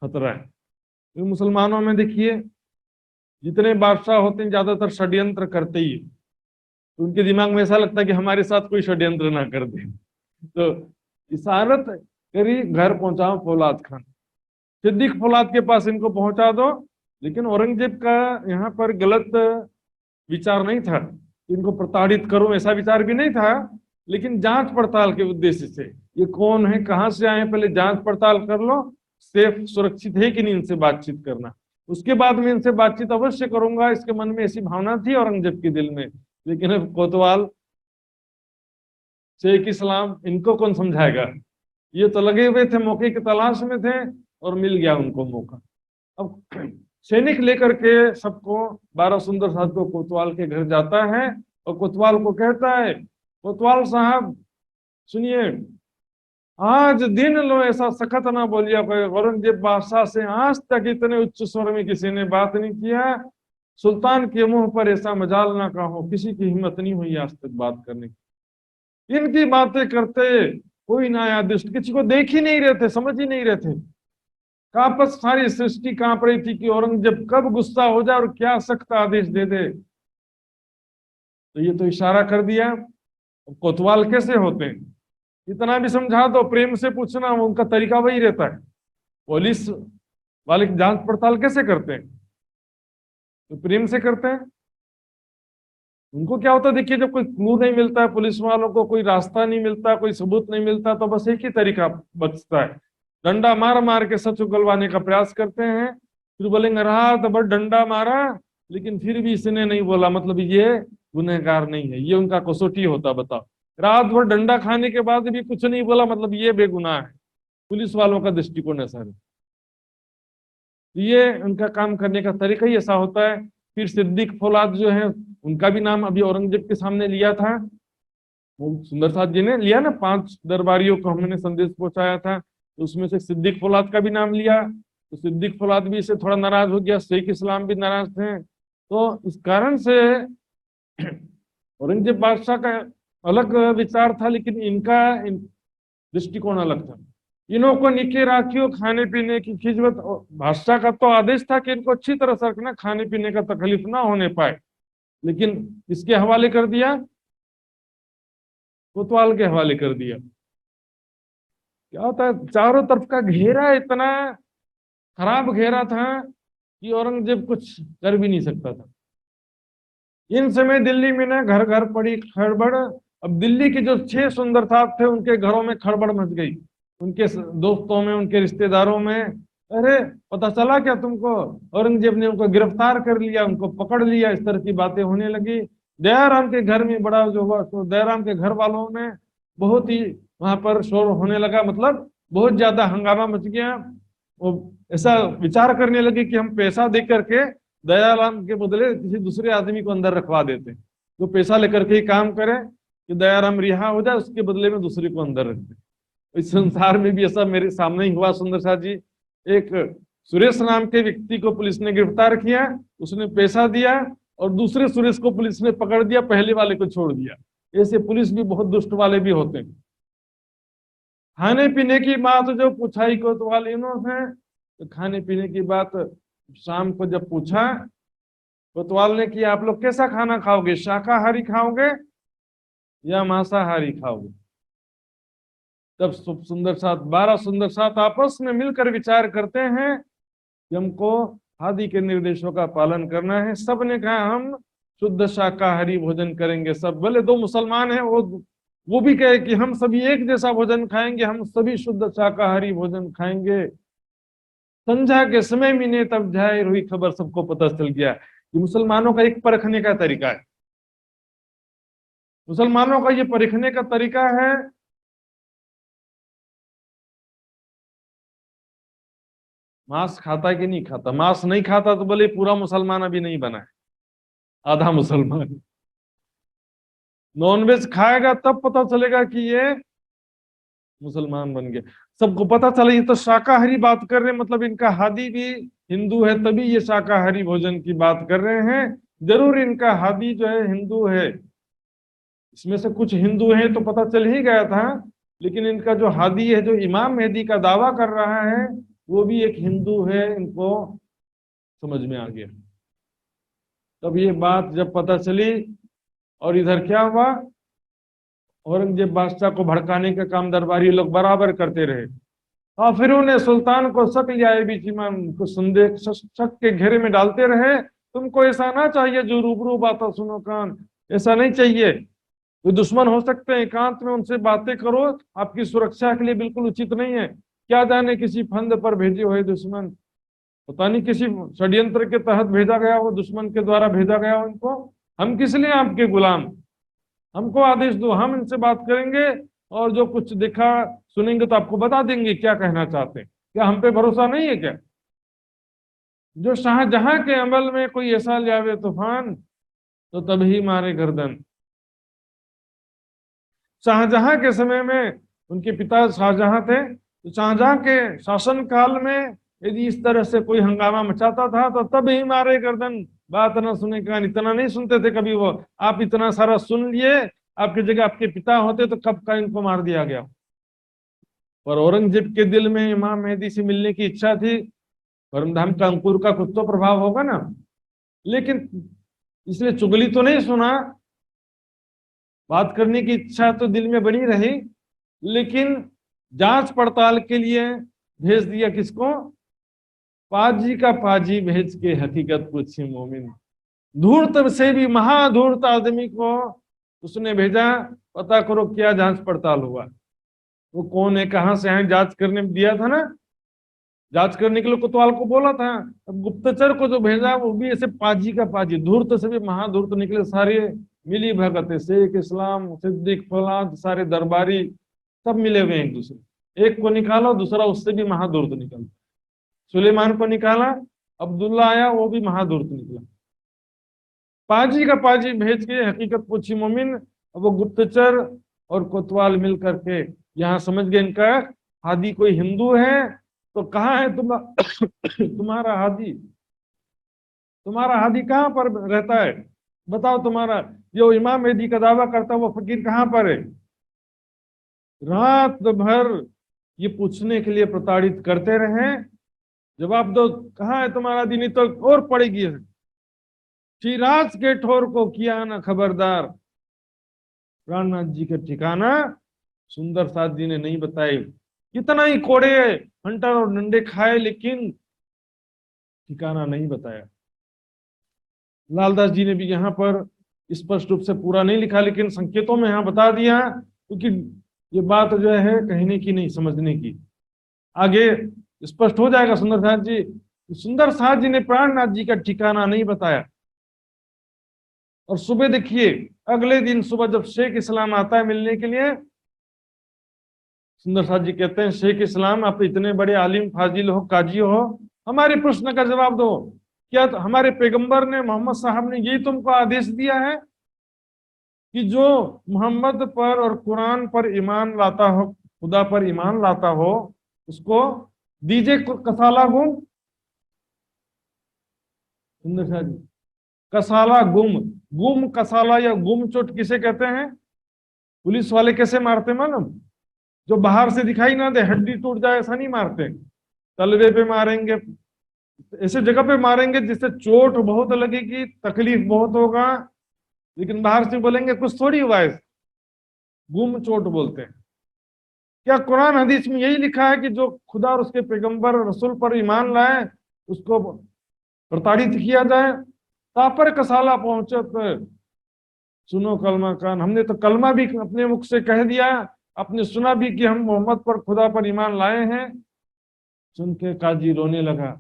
खतरा है। तो मुसलमानों में देखिए जितने बादशाह होते हैं ज्यादातर षड्यंत्र करते ही है, तो उनके दिमाग में ऐसा लगता है कि हमारे साथ कोई षड्यंत्र ना कर दे, तो इशारत करी घर पहुंचाओ फौलाद खान, सिद्दीक फौलाद के पास इनको पहुंचा दो। लेकिन औरंगजेब का यहाँ पर गलत विचार नहीं था, इनको प्रताड़ित करो ऐसा विचार भी नहीं था, लेकिन जांच पड़ताल के उद्देश्य से, ये कौन है, कहाँ से आए, पहले जांच पड़ताल कर लो, सेफ सुरक्षित है कि नहीं इनसे बातचीत करना, उसके बाद में इनसे बातचीत अवश्य करूंगा। इसके मन में ऐसी भावना थी औरंगजेब के दिल में। लेकिन अब कोतवाल, शेख इस्लाम, इनको कौन समझाएगा, ये तो लगे हुए थे, मौके की तलाश में थे, और मिल गया उनको मौका। अब सैनिक लेकर के सबको 12 सुंदर साथ को कोतवाल के घर जाता है, और कोतवाल को कहता है कोतवाल साहब सुनिए, आज दिन लो ऐसा सखत ना बोलिया, औरंगजेब बादशाह से आज तक इतने उच्च स्वर में किसी ने बात नहीं किया, सुल्तान के मुंह पर ऐसा मजाल ना कहो, किसी की हिम्मत नहीं हुई आज तक बात करने की, इनकी बातें करते कोई ना आया, दुष्ट किसी को देख ही नहीं रहे थे, समझ ही नहीं रहे थे। कापस सारी सृष्टि कांप रही थी कि औरंगजेब कब गुस्सा हो जाए और क्या सख्त आदेश दे दे। तो ये तो इशारा कर दिया। कोतवाल कैसे होते हैं, इतना भी समझा दो, प्रेम से पूछना, उनका तरीका वही रहता है। पुलिस वाले की जांच पड़ताल कैसे करते हैं, तो प्रेम से करते हैं। उनको क्या होता है, देखिए जब कोई क्लू नहीं मिलता है पुलिस वालों को, कोई रास्ता नहीं मिलता, कोई सबूत नहीं मिलता, तो बस एक ही तरीका बचता है, डंडा मार मार के सच उगलवाने का प्रयास करते हैं। फिर बोलेंगे रात भर डंडा मारा लेकिन फिर भी इसने नहीं बोला, मतलब ये गुनहगार नहीं है, ये उनका कसौटी होता। बताओ, रात भर डंडा खाने के बाद भी कुछ नहीं बोला, मतलब ये बेगुनाह है। पुलिस वालों का दृष्टिकोण ऐसा है, ये उनका काम करने का तरीका ही ऐसा होता है। फिर सिद्दीक फौलाद जो है, उनका भी नाम अभी औरंगजेब के सामने लिया था, वो सुंदर साथ जी ने लिया ना, 5 दरबारियों को हमने संदेश पहुंचाया था, तो उसमें से सिद्दीक फौलाद का भी नाम लिया। तो सिद्दीक फौलाद भी इससे थोड़ा नाराज हो गया, शेख इस्लाम भी नाराज थे। तो इस कारण से औरंगजेब बादशाह का अलग विचार था, लेकिन इनका दृष्टिकोण अलग था। इन्हों को निके राखियो खाने पीने की खिजमत, बादशाह का तो आदेश था कि इनको अच्छी तरह से रखना, खाने पीने का तकलीफ ना होने पाए, लेकिन इसके हवाले कर दिया, कोतवाल के हवाले कर दिया। क्या होता है, चारों तरफ का घेरा इतना खराब घेरा था कि औरंगजेब कुछ कर भी नहीं सकता था। इन समय दिल्ली में ना घर घर पड़ी खड़बड़। अब दिल्ली के जो 6 सुंदर साहब थे उनके घरों में खड़बड़ मच गई, उनके दोस्तों में, उनके रिश्तेदारों में। अरे पता चला क्या तुमको, औरंगजेब ने उनको गिरफ्तार कर लिया, उनको पकड़ लिया, इस तरह की बातें होने लगी। दयाराम के घर में बड़ा जो हुआ, तो दयाराम के घर वालों में बहुत ही वहां पर शोर होने लगा, मतलब बहुत ज्यादा हंगामा मच गया। वो ऐसा विचार करने लगे कि हम पैसा दे करके दयाराम के बदले किसी दूसरे आदमी को अंदर रखवा देते, जो पैसा लेकर के ही काम करे, कि दयाराम रिहा हो जाए, उसके बदले में दूसरे को अंदर रख दे। इस संसार में भी ऐसा मेरे सामने ही हुआ सुंदर साथ जी। एक सुरेश नाम के व्यक्ति को पुलिस ने गिरफ्तार किया, उसने पैसा दिया, और दूसरे सुरेश को पुलिस ने पकड़ दिया, पहले वाले को छोड़ दिया। ऐसे पुलिस भी बहुत दुष्ट वाले भी होते हैं। खाने पीने की बात जो पूछाई कोतवालियों से, तो खाने पीने की बात शाम को जब पूछा कोतवाल ने कि आप लोग कैसा खाना खाओगे, शाकाहारी खाओगे या मांसाहारी खाओगे? तब सुंदर साथ 12 सुंदर साथ आपस में मिलकर विचार करते हैं कि हमको आदि के निर्देशों का पालन करना है। सब ने कहा हम शुद्ध शाकाहारी भोजन करेंगे। सब भले 2 मुसलमान हैं, वो भी कहे कि हम सभी एक जैसा भोजन खाएंगे, हम सभी शुद्ध शाकाहारी भोजन खाएंगे। संध्या के समय मिले तब जाहिर हुई खबर, सबको पता चल गया। ये मुसलमानों का एक परखने का तरीका है। मुसलमानों का ये परखने का तरीका है, मांस खाता है कि नहीं खाता। मांस नहीं खाता तो बोले पूरा मुसलमान अभी नहीं बना है, आधा मुसलमान। नॉनवेज खाएगा तब पता चलेगा कि ये मुसलमान बन गया। सबको पता चला ये तो शाकाहारी बात कर रहे हैं, मतलब इनका हादी भी हिंदू है, तभी ये शाकाहारी भोजन की बात कर रहे हैं। जरूर इनका हादी जो है हिंदू है, इसमें से कुछ हिंदू हैं तो पता चल ही गया था, लेकिन इनका जो हादी है, जो इमाम मेहदी का दावा कर रहा है, वो भी एक हिंदू है, इनको समझ में आ गया। तब ये बात जब पता चली, और इधर क्या हुआ, औरंगजेब बादशाह को भड़काने का काम दरबारी लोग बराबर करते रहे। और फिर उन्हें सुल्तान को शक लिया, बीच में उनको संदेह शक के घेरे में डालते रहे। तुमको ऐसा ना चाहिए जो रूबरू बातें सुनो कान, ऐसा नहीं चाहिए। वो दुश्मन हो सकते हैं, एकांत में उनसे बातें करो, आपकी सुरक्षा के लिए बिल्कुल उचित नहीं है। क्या जाने किसी फंद पर भेजे हुए दुश्मन, पता नहीं किसी षड्यंत्र के तहत भेजा गया हो, दुश्मन के द्वारा भेजा गया हो इनको। हम किस लिए आपके गुलाम, हमको आदेश दो, हम इनसे बात करेंगे, और जो कुछ देखा सुनेंगे तो आपको बता देंगे क्या कहना चाहते हैं। क्या हम पे भरोसा नहीं है क्या? जो शाहजहां के अमल में कोई ऐसा ले आवे तूफान, तो तभी मारे गर्दन। शाहजहां के समय में, उनके पिता शाहजहां थे, तो शाहजहां के शासन काल में यदि इस तरह से कोई हंगामा मचाता था तो तब ही मारे गर्दन। बात ना सुने का, इतना नहीं सुनते थे कभी वो। आप इतना सारा सुन लिए, आपकी जगह आपके पिता होते तो कब का इनको मार दिया गया। और औरंगजेब के दिल में इमाम मेहदी से मिलने की इच्छा थी। परमधाम का अंकुर का कुछ तो प्रभाव होगा ना, लेकिन इसलिए चुगली तो नहीं सुना, बात करने की इच्छा तो दिल में बनी रही, लेकिन जांच पड़ताल के लिए भेज दिया किसको? पाजी का पाजी भेज के हकीकत पूछी मोमिन। धूर्त से भी महाधूर्त आदमी को उसने भेजा, पता करो क्या जांच पड़ताल हुआ, वो कौन है, कहां से है, जांच करने में दिया था ना, जांच करने के लिए कोतवाल को बोला था। अब गुप्तचर को जो भेजा वो भी ऐसे पाजी का पाजी, धूर्त से भी महाधूर्त निकले सारे। मिली भगत है, शेख इस्लाम, सिद्दीक फौलाद, सारे दरबारी सब मिले हुए एक दूसरे। एक को निकाला, दूसरा उससे भी महाधूर्त निकला। सुलेमान को निकाला, अब्दुल्ला आया, वो भी महाधूर्त निकला। पाजी का पाजी भेज के हकीकत पूछी मोमिन। अब वो गुप्तचर और कोतवाल मिल करके यहाँ समझ गए इनका हादी कोई हिंदू है, तो कहाँ है तुम्हारा हादी? तुम्हारा हादी कहाँ पर रहता है? बताओ, तुम्हारा जो इमाम मेहदी का दावा करता है वो फकीर कहाँ पर है? रात भर ये पूछने के लिए प्रताड़ित करते रहे, जवाब दो कहाँ है तुम्हारा दीनी, तो और पड़ेगी। शिराज के ठोर को किया ना खबरदार, प्राणनाथ जी के ठिकाना सुंदर साथ जी ने नहीं बताए। कितना ही कोड़े हंटर और डंडे खाए, लेकिन ठिकाना नहीं बताया। लालदास जी ने भी यहाँ पर स्पष्ट रूप से पूरा नहीं लिखा, लेकिन संकेतों में यहाँ बता दिया, क्योंकि ये बात जो है कहने की नहीं, समझने की। आगे स्पष्ट हो जाएगा सुंदर साथ जी। सुंदर साथ जी ने प्राणनाथ जी का ठिकाना नहीं बताया। और सुबह देखिए, अगले दिन सुबह जब शेख इस्लाम आता है मिलने के लिए, सुंदर साथ जी कहते हैं, शेख इस्लाम आप इतने बड़े आलिम फाजिल हो, काजी हो, हमारे प्रश्न का जवाब दो। क्या हमारे पैगंबर ने, मोहम्मद साहब ने यही तुमको आदेश दिया है कि जो मोहम्मद पर और कुरान पर ईमान लाता हो, खुदा पर ईमान लाता हो, उसको दीजिए कसाला गुम? सुंदर साथ जी, कसाला गुम, गुम कसाला या गुम चोट किसे कहते हैं? पुलिस वाले कैसे मारते मालूम? जो बाहर से दिखाई ना दे, हड्डी टूट जाए, ऐसा नहीं मारते। तलवे पे मारेंगे, ऐसे जगह पे मारेंगे जिससे चोट बहुत लगेगी, तकलीफ बहुत होगा, लेकिन बाहर से बोलेंगे कुछ थोड़ी हुआ है, गुम चोट बोलते हैं। क्या कुरान हदीस में यही लिखा है कि जो खुदा और उसके पैगंबर रसूल पर ईमान लाए उसको प्रताड़ित किया जाए? तापर कसाला पहुंचे तो सुनो कलमा कान, हमने तो कलमा भी अपने मुख से कह दिया, आपने सुना भी कि हम मोहम्मद पर, खुदा पर ईमान लाए हैं। सुन के काजी रोने लगा,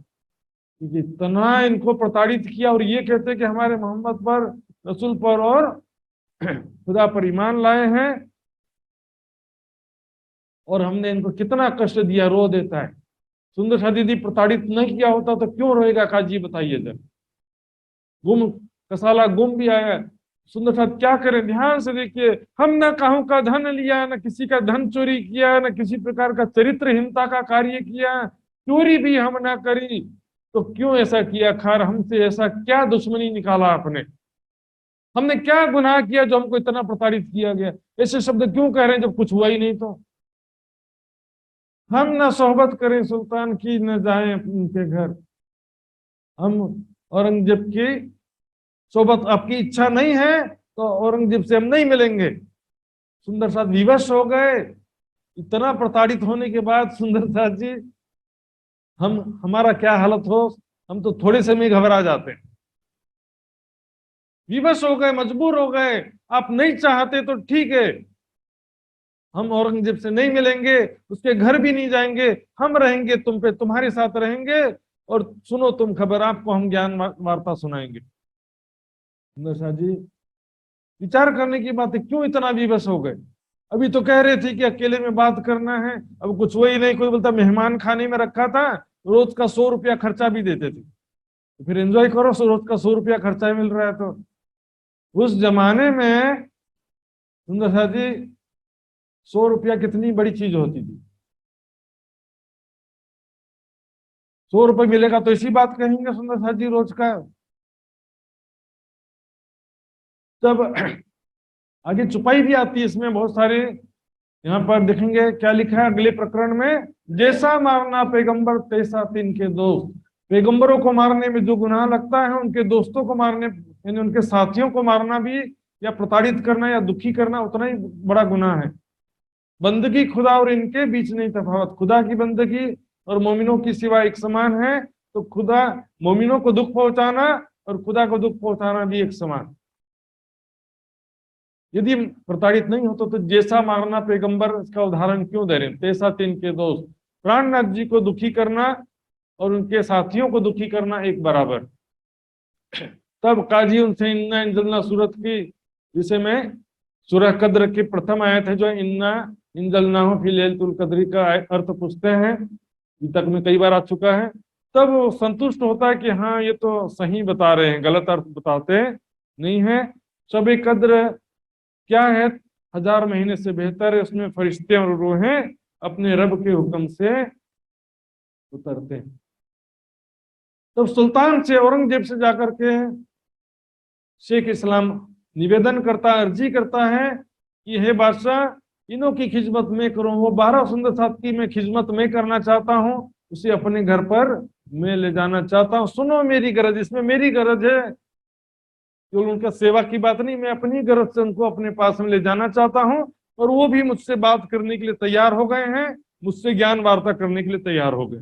क्योंकि इतना इनको प्रताड़ित किया, और ये कहते कि हमारे मोहम्मद पर, रसूल पर और खुदा पर ईमान लाए हैं, और हमने इनको कितना कष्ट दिया, रो देता है। सुंदर शाह दीदी प्रताड़ित न किया होता तो क्यों रोएगा काजी, बताइए जब। गुम कसाला गुम भी आया। सुंदर साहब क्या करें, ध्यान से देखिए, हम न काहू का धन लिया, न किसी का धन चोरी किया, न किसी प्रकार का चरित्रहीनता का कार्य किया, चोरी भी हम ना करी, तो क्यों ऐसा किया? खार हमसे ऐसा क्या दुश्मनी निकाला आपने? हमने क्या गुनाह किया जो हमको इतना प्रताड़ित किया गया? ऐसे शब्द क्यों कह रहे हैं जब कुछ हुआ ही नहीं? तो हम ना सोहबत करें सुल्तान की, न जाएं उनके घर, हम औरंगजेब की सोबत, आपकी इच्छा नहीं है तो औरंगजेब से हम नहीं मिलेंगे। सुंदर साथ विवश हो गए। इतना प्रताड़ित होने के बाद सुंदर साथ जी, हम हमारा क्या हालत हो, हम तो थोड़े से में घबरा जाते हैं। विवश हो गए, मजबूर हो गए। आप नहीं चाहते तो ठीक है, हम औरंगजेब से नहीं मिलेंगे, उसके घर भी नहीं जाएंगे, हम रहेंगे तुम पे, तुम्हारे साथ रहेंगे, और सुनो तुम खबर, आपको हम ज्ञान वार्ता सुनाएंगे। सुंदर शाह जी विचार करने की बात है, क्यों इतना विवश हो गए? अभी तो कह रहे थे कि अकेले में बात करना है, अब कुछ वही नहीं। कोई बोलता मेहमान खाने में रखा था, रोज का 100 रुपया खर्चा भी देते थे, तो फिर एंजॉय करो, रोज का 100 रुपया खर्चा मिल रहा है। तो उस जमाने में सुंदर शाह जी 100 रुपया कितनी बड़ी चीज होती थी। 100 रुपये मिलेगा तो इसी बात कहेंगे सुंदर शाह जी रोज का। तब आगे चुपाई भी आती है इसमें बहुत सारे। यहाँ पर देखेंगे क्या लिखा है अगले प्रकरण में, जैसा मारना पैगंबर तैसा तिनके दोस्त। पैगंबरों को मारने में जो गुनाह लगता है, उनके दोस्तों को मारने, यानी उनके साथियों को मारना भी, या प्रताड़ित करना या दुखी करना, उतना ही बड़ा गुनाह है। बंदगी खुदा और इनके बीच नहीं तफावत, खुदा की बंदगी और मोमिनों की सिवा एक समान है, तो खुदा, मोमिनों को दुख पहुंचाना और खुदा को दुख पहुंचाना भी एक समान। यदि प्रताड़ित नहीं होता तो जैसा मारना पैगंबर, इसका उदाहरण क्यों दे रहे हैं? तैसा तिनके दोस्त, प्राणनाथ जी को दुखी करना और उनके साथियों को दुखी करना एक बराबर। तब काजी उनसे इन्ना इंजलना सूरत की, जिसे में सूरह कद्र की प्रथम आयत है, जो इन्ना इंजलना हो फी लैलतुल कद्र का अर्थ पूछते हैं, अभी तक में कई बार आ चुका है। तब वो संतुष्ट होता है कि हाँ ये तो सही बता रहे हैं, गलत अर्थ बताते नहीं है। शब कद्र क्या है, 1000 महीने से बेहतर है, उसमें फरिश्ते और रूहें अपने रब के हुक्म से उतरते हैं। तब सुल्तान से, औरंगजेब से जाकर के शेख इस्लाम निवेदन करता, अर्जी करता है कि हे बादशाह, इन्हों की खिदमत मैं करूं, वो 12 सुंदर साथ की मैं खिदमत मैं करना चाहता हूं, उसे अपने घर पर मैं ले जाना चाहता हूं, सुनो मेरी गरज, इसमें मेरी गरज है, केवल उनका सेवा की बात नहीं, मैं अपनी गरज से उनको अपने पास में ले जाना चाहता हूं। और वो भी मुझसे बात करने के लिए तैयार हो गए हैं, मुझसे ज्ञान वार्ता करने के लिए तैयार हो गए।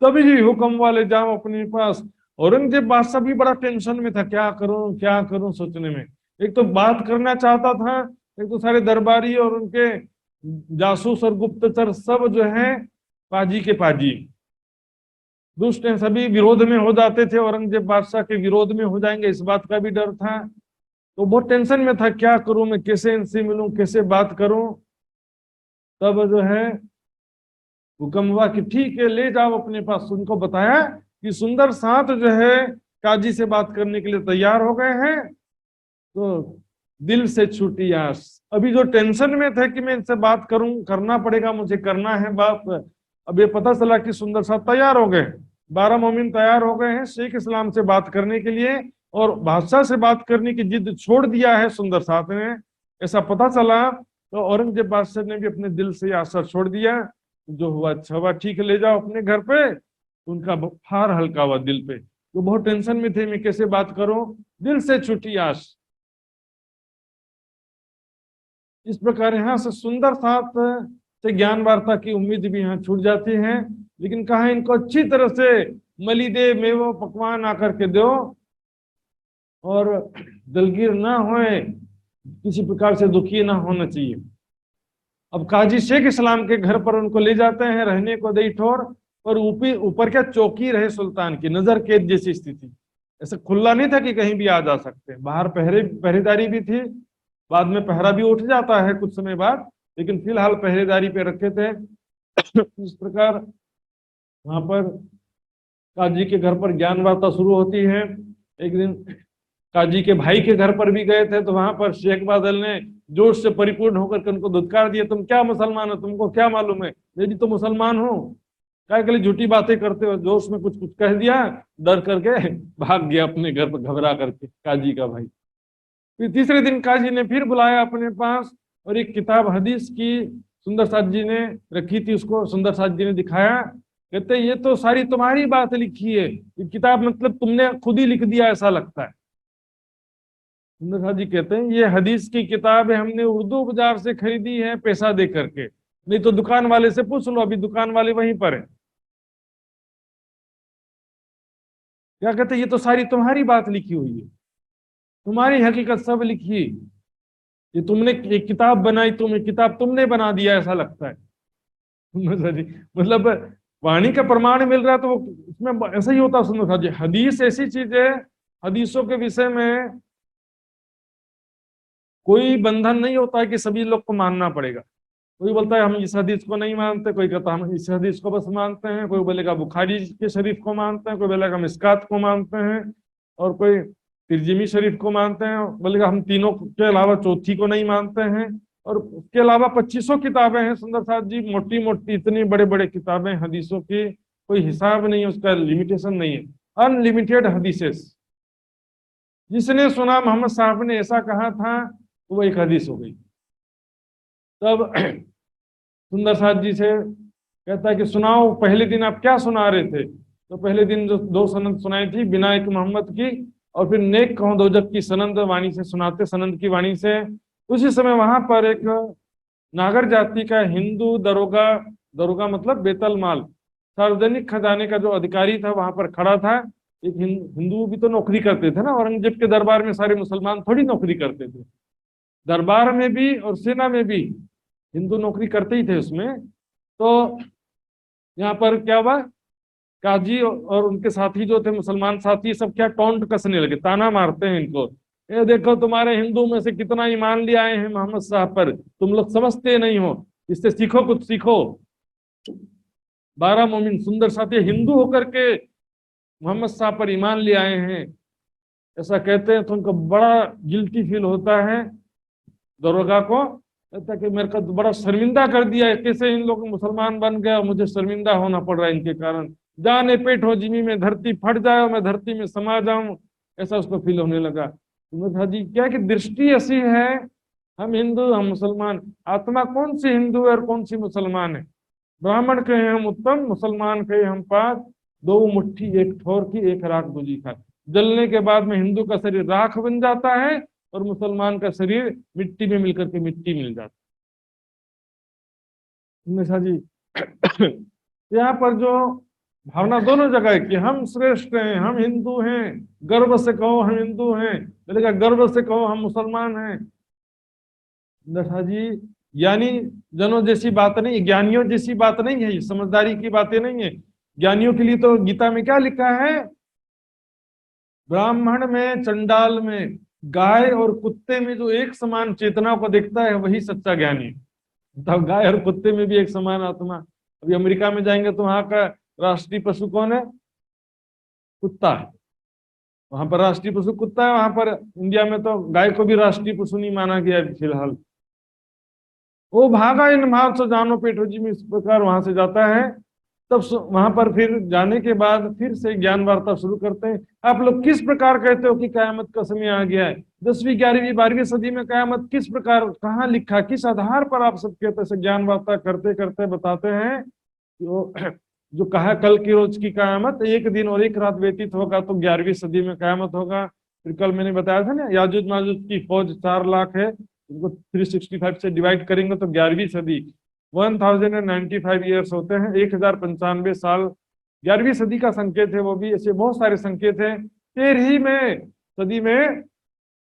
तभी जी हुक्म वाले जाओ अपने पास। औरंगजेब बादशाह भी बड़ा टेंशन में था, क्या करूं सोचने में। एक तो बात करना चाहता था, एक तो सारे दरबारी और उनके जासूस और गुप्तचर सब जो है पाजी के पाजी दुष्ट हैं, सभी विरोध में हो जाते थे, औरंगजेब बादशाह के विरोध में हो जाएंगे, इस बात का भी डर था। तो बहुत टेंशन में था, क्या करूं मैं, कैसे इनसे मिलूं, कैसे बात करूं। तब जो है हुक्म हुआ कि ठीक है, ले जाओ अपने पास। उनको बताया कि सुंदर साथ जो है काजी से बात करने के लिए तैयार हो गए हैं, तो दिल से छूटी आस। अभी जो टेंशन में थे कि मैं इनसे बात करूं, करना पड़ेगा, मुझे करना है बात, अब ये पता चला कि सुंदर साथ तैयार हो गए, 12 मोमिन तैयार हो गए हैं शेख इस्लाम से बात करने के लिए, और बादशाह से बात करने की जिद छोड़ दिया है सुंदर साथ ने। ऐसा पता चला तो औरंगजेब बादशाह ने भी अपने दिल से आशा छोड़ दिया। जो हुआ अच्छा हुआ, ठीक है, ले जाओ अपने घर पे। उनका भार हल्का हुआ दिल पे, वो बहुत टेंशन में थे, मैं कैसे बात करूं, दिल से छूटी आस। इस प्रकार यहाँ से सुंदर साथ से ज्ञान वार्ता की उम्मीद भी यहाँ छूट जाती है। लेकिन कहा इनको अच्छी तरह से मली दे, मेवो पकवान आकर के दो, और दलगीर ना होए, किसी प्रकार से दुखी ना होना चाहिए। अब काजी शेख इस्लाम के घर पर उनको ले जाते हैं, रहने को दई ठोर, और ऊपर क्या चौकी रहे सुल्तान की, नजर कैद जैसी स्थिति। ऐसा खुला नहीं था कि कहीं भी आ जा सकते हैं, बाहर पहरेदारी भी थी, बाद में पहरा भी उठ जाता है कुछ समय बाद, लेकिन फिलहाल पहरेदारी पे रखे थे। इस प्रकार वहां पर काजी के घर पर ज्ञान वार्ता शुरू होती है। एक दिन काजी के भाई के घर पर भी गए थे, तो वहां पर शेख बादल ने जोश से परिपूर्ण होकर के उनको धुतकार दिया, तुम क्या मुसलमान हो, तुमको क्या मालूम है, मैं भी तो मुसलमान हूँ, क्या के लिए झूठी बातें करते हो। जोश में कुछ कुछ कह दिया, डर करके भाग गया अपने घर पर घबरा करके काजी का भाई। फिर तीसरे दिन काजी ने फिर बुलाया अपने पास, और एक किताब हदीस की सुंदर साथ जी ने रखी थी, उसको सुंदर साथ जी ने दिखाया। कहते ये तो सारी तुम्हारी बात लिखी है, ये किताब मतलब तुमने खुद ही लिख दिया ऐसा लगता है। सुंदर साथ जी कहते हैं ये हदीस की किताब है, हमने उर्दू बाजार से खरीदी है पैसा दे करके, नहीं तो दुकान वाले से पूछ लो, अभी दुकान वाले वहीं पर है। क्या कहते ये तो सारी तुम्हारी बात लिखी हुई है, तुम्हारी हकीकत सब लिखी, ये तुमने एक किताब बनाई, तुम्हें किताब तुमने बना दिया ऐसा लगता है। मतलब वाणी का प्रमाण मिल रहा है, तो वो इसमें ऐसा ही होता सुंदर साथ जी। हदीस ऐसी चीज है, हदीसों के विषय में कोई बंधन नहीं होता है कि सभी लोग को मानना पड़ेगा। कोई बोलता है हम इस हदीस को नहीं मानते, कोई कहता हम इस हदीस को बस मानते हैं, कोई बोलेगा बुखारी के शरीफ को मानते हैं, कोई बोलेगा मिस्कात को मानते हैं, और कोई तिरजिमी शरीफ को मानते हैं, बोलेगा हम तीनों के अलावा चौथी को नहीं मानते हैं। और उसके अलावा 2500 किताबें हैं सुंदर साथ जी, मोटी मोटी इतनी बड़े बड़े किताबें हदीसों की, कोई हिसाब नहीं है उसका, लिमिटेशन नहीं है, अनलिमिटेड हदीसेस। जिसने सुना मोहम्मद साहब ने ऐसा कहा था, तो वो एक हदीस हो गई। तब सुंदर साथ जी से कहता है कि सुनाओ, पहले दिन आप क्या सुना रहे थे। तो पहले दिन जो 2 सनद सुनाई थी, बिना एक मोहम्मद की, और फिर नेक कहो दोजक की सनद वाणी से सुनाते, सनद की वाणी से। उसी समय वहां पर एक नागर जाति का हिंदू दरोगा, दरोगा मतलब बेतल माल, सार्वजनिक खजाने का जो अधिकारी था, वहां पर खड़ा था। एक हिंदू भी तो नौकरी करते थे ना, औरंगजेब के दरबार में सारे मुसलमान थोड़ी नौकरी करते थे, दरबार में भी और सेना में भी हिंदू नौकरी करते ही थे उसमें। तो यहाँ पर क्या हुआ, काजी और उनके साथी जो थे मुसलमान साथी, सब क्या टोंट कसने लगे, ताना मारते हैं इनको, ये देखो तुम्हारे हिंदू में से कितना ईमान ले आए हैं मोहम्मद साहब पर, तुम लोग समझते नहीं हो, इससे सीखो, कुछ सीखो। 12 मोमिन सुंदर साथी हिंदू होकर के मोहम्मद साहब पर ईमान ले आए हैं, ऐसा कहते हैं, तो उनको बड़ा गिल्टी फील होता है। दरोगा को, कहता कि मेरे को तो बड़ा शर्मिंदा कर दिया है, कैसे इन लोग मुसलमान बन गए और मुझे शर्मिंदा होना पड़ रहा है इनके कारण, जाने पेट हो जिमी में धरती फट जाए और मैं धरती में समा जाऊं, ऐसा उसको फील होने लगा। तो मैं कहा जी क्या कि दृष्टि ऐसी है, हम हिंदू हम मुसलमान, आत्मा कौन सी हिंदू है और कौन सी मुसलमान है। ब्राह्मण कहे हम उत्तम, मुसलमान कहे हम पाक, दो मुट्ठी एक ठोर की एक राख बुझी खाक। जलने के बाद में हिंदू का शरीर राख बन जाता है और मुसलमान का शरीर मिट्टी में मिलकर के मिट्टी मिल जाता है। निशा जी यहाँ पर जो भावना दोनों जगह है कि हम श्रेष्ठ हैं, हम हिंदू हैं, गर्व से कहो हम हिंदू हैं, बोलेगा गर्व से कहो हम मुसलमान हैं। नशा जी यानी जनों जैसी बात नहीं, ज्ञानियों जैसी बात नहीं है, ये समझदारी की बातें नहीं है। ज्ञानियों के लिए तो गीता में क्या लिखा है, ब्राह्मण में चंडाल में गाय और कुत्ते में जो एक समान चेतना को देखता है वही सच्चा ज्ञानी है। तो गाय और कुत्ते में भी एक समान आत्मा। अभी अमेरिका में जाएंगे तो वहां का राष्ट्रीय पशु कौन है, कुत्ता है। वहां पर राष्ट्रीय पशु कुत्ता है, वहां पर इंडिया में तो गाय को भी राष्ट्रीय पशु नहीं माना गया फिलहाल। वो भागा इन भाव से जानो पेटो जी में, इस प्रकार वहां से जाता है। तब वहां पर फिर जाने के बाद फिर से ज्ञान वार्ता शुरू करते हैं। आप लोग किस प्रकार कहते हो कि कयामत का समय आ गया है, 10वीं 11वीं 12वीं सदी में कयामत किस प्रकार कहाँ लिखा, किस आधार पर आप सब कहते हैं। ज्ञान वार्ता करते करते बताते हैं कि वो जो कहा कल की रोज की कयामत एक दिन और एक रात व्यतीत होगा तो 11वीं सदी में कयामत होगा। फिर कल मैंने बताया था ना, याजुज माजुज की फौज 4 लाख है, उनको 365 से डिवाइड करेंगे तो 11वीं सदी 1095 ईयर्स होते हैं, 1095 साल 11वीं सदी का संकेत है। वो भी ऐसे बहुत सारे संकेत हैं। 13वीं में सदी में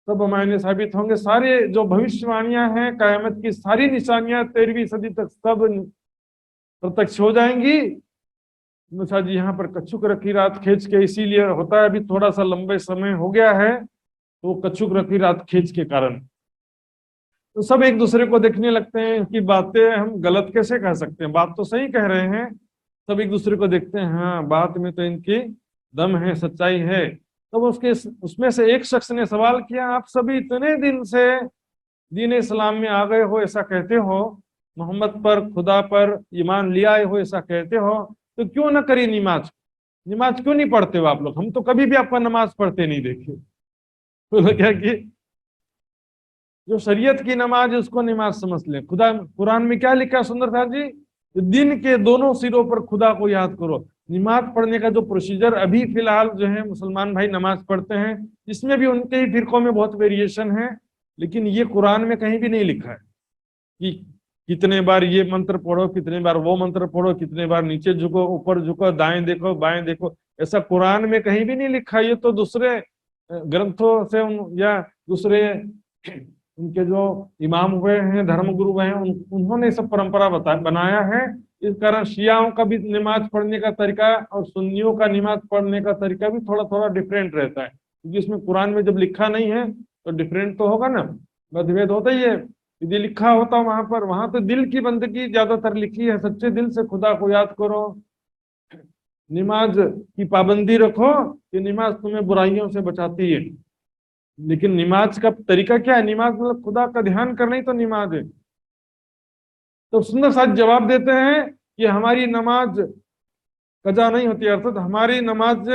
सब मायने साबित होंगे। सारे जो भविष्यवाणियां हैं कयामत की सारी निशानियां 13वीं सदी तक सब प्रत्यक्ष हो जाएंगी। अनुषा जी यहाँ पर कच्छुक रखी रात खींच के, इसीलिए होता है अभी थोड़ा सा लंबे समय हो गया है तो कच्छुक रखी रात खींच के कारण तो सब एक दूसरे को देखने लगते हैं कि बातें हम गलत कैसे कह सकते हैं, बात तो सही कह रहे हैं। सब एक दूसरे को देखते हैं, हाँ बात में तो इनकी दम है, सच्चाई है। तब उसके उसमें से एक शख्स ने सवाल किया, आप सभी इतने दिन से दीन इस्लाम में आ गए हो, ऐसा कहते हो, मोहम्मद पर खुदा पर ईमान लिया हो ऐसा कहते हो, तो क्यों ना करी नमाज, नमाज क्यों नहीं पढ़ते हो आप लोग, हम तो कभी भी आपका नमाज पढ़ते नहीं देखे। तो क्या कि जो शरीयत की नमाज है उसको नमाज समझ ले। खुदा कुरान में क्या लिखा है सुंदर साहब जी, दिन के दोनों सिरों पर खुदा को याद करो। नमाज पढ़ने का जो प्रोसीजर अभी फिलहाल जो है मुसलमान भाई नमाज पढ़ते हैं, इसमें भी उनके ही फिरकों में बहुत वेरिएशन है, लेकिन ये कुरान में कहीं भी नहीं लिखा है कि कितने बार ये मंत्र पढ़ो, कितने बार वो मंत्र पढ़ो, कितने बार नीचे झुको ऊपर झुको दाएं देखो बाएं देखो, ऐसा कुरान में कहीं भी नहीं लिखा। ये तो दूसरे ग्रंथों से या दूसरे उनके जो इमाम हुए हैं धर्म गुरु हुए हैं उन्होंने सब परंपरा बनाया है। इस कारण शियाओं का भी नमाज पढ़ने का तरीका और सुन्नियों का नमाज पढ़ने का तरीका भी थोड़ा थोड़ा डिफरेंट रहता है, क्योंकि इसमें कुरान में जब लिखा नहीं है तो डिफरेंट तो होगा ना, मतभेद होता ही है। यदि लिखा होता वहां तो दिल की बंदगी ज्यादातर लिखी है, सच्चे दिल से खुदा को याद करो, नमाज की पाबंदी रखो, कि नमाज तुम्हें बुराइयों से बचाती है। लेकिन नमाज का तरीका क्या है, नमाज मतलब खुदा का ध्यान करना ही तो नमाज है। तो सुंदर साथ जवाब देते हैं कि हमारी नमाज कजा नहीं होती, अर्थात हमारी नमाज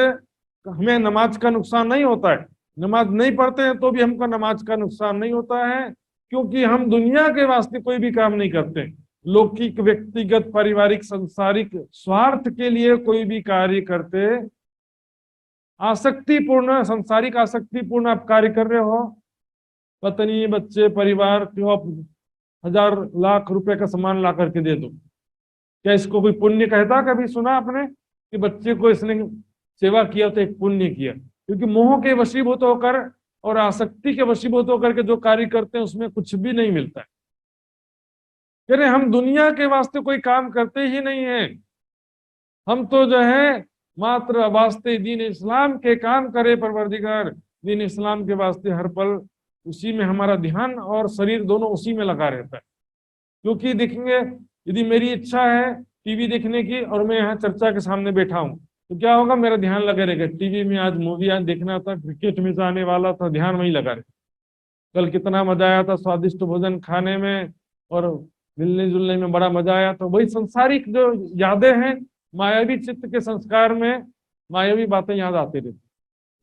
हमें नमाज का नुकसान नहीं होता है, नमाज नहीं पढ़ते हैं तो भी हमको नमाज का नुकसान नहीं होता है, क्योंकि हम दुनिया के वास्ते कोई भी काम नहीं करते, लौकिक व्यक्तिगत पारिवारिक संसारिक स्वार्थ के लिए कोई भी कार्य करते, आसक्तिपूर्ण संसारिक आसक्तिपूर्ण आप कार्य कर रहे हो, पत्नी बच्चे परिवार क्यों आप 1000 लाख रुपए का सामान ला करके दे दो, क्या इसको कोई पुण्य कहता? कभी सुना आपने कि बच्चे को इसने सेवा किया तो एक पुण्य किया? क्योंकि मोह के वशीभूत होकर और आसक्ति के वशीभूत होकर के जो कार्य करते हैं उसमें कुछ भी नहीं मिलता है। कह रहे हम दुनिया के वास्ते कोई काम करते ही नहीं है, हम तो जो है मात्र वास्ते दीन इस्लाम के काम करे परवरदिगार, दीन इस्लाम के वास्ते हर पल उसी में हमारा ध्यान और शरीर दोनों उसी में लगा रहता है। क्योंकि देखेंगे यदि मेरी इच्छा है टीवी देखने की और मैं यहाँ चर्चा के सामने बैठा हूँ तो क्या होगा, मेरा ध्यान लगा रहेगा टीवी में, आज मूवी आज देखना था, क्रिकेट में आने वाला था, ध्यान वहीं लगा रहेगा। कल कितना मजा आया था स्वादिष्ट भोजन खाने में और मिलने जुलने में, बड़ा मजा आया। तो वही सांसारिक जो यादें हैं, मायावी चित्त के संस्कार में मायावी बातें याद आती रहती।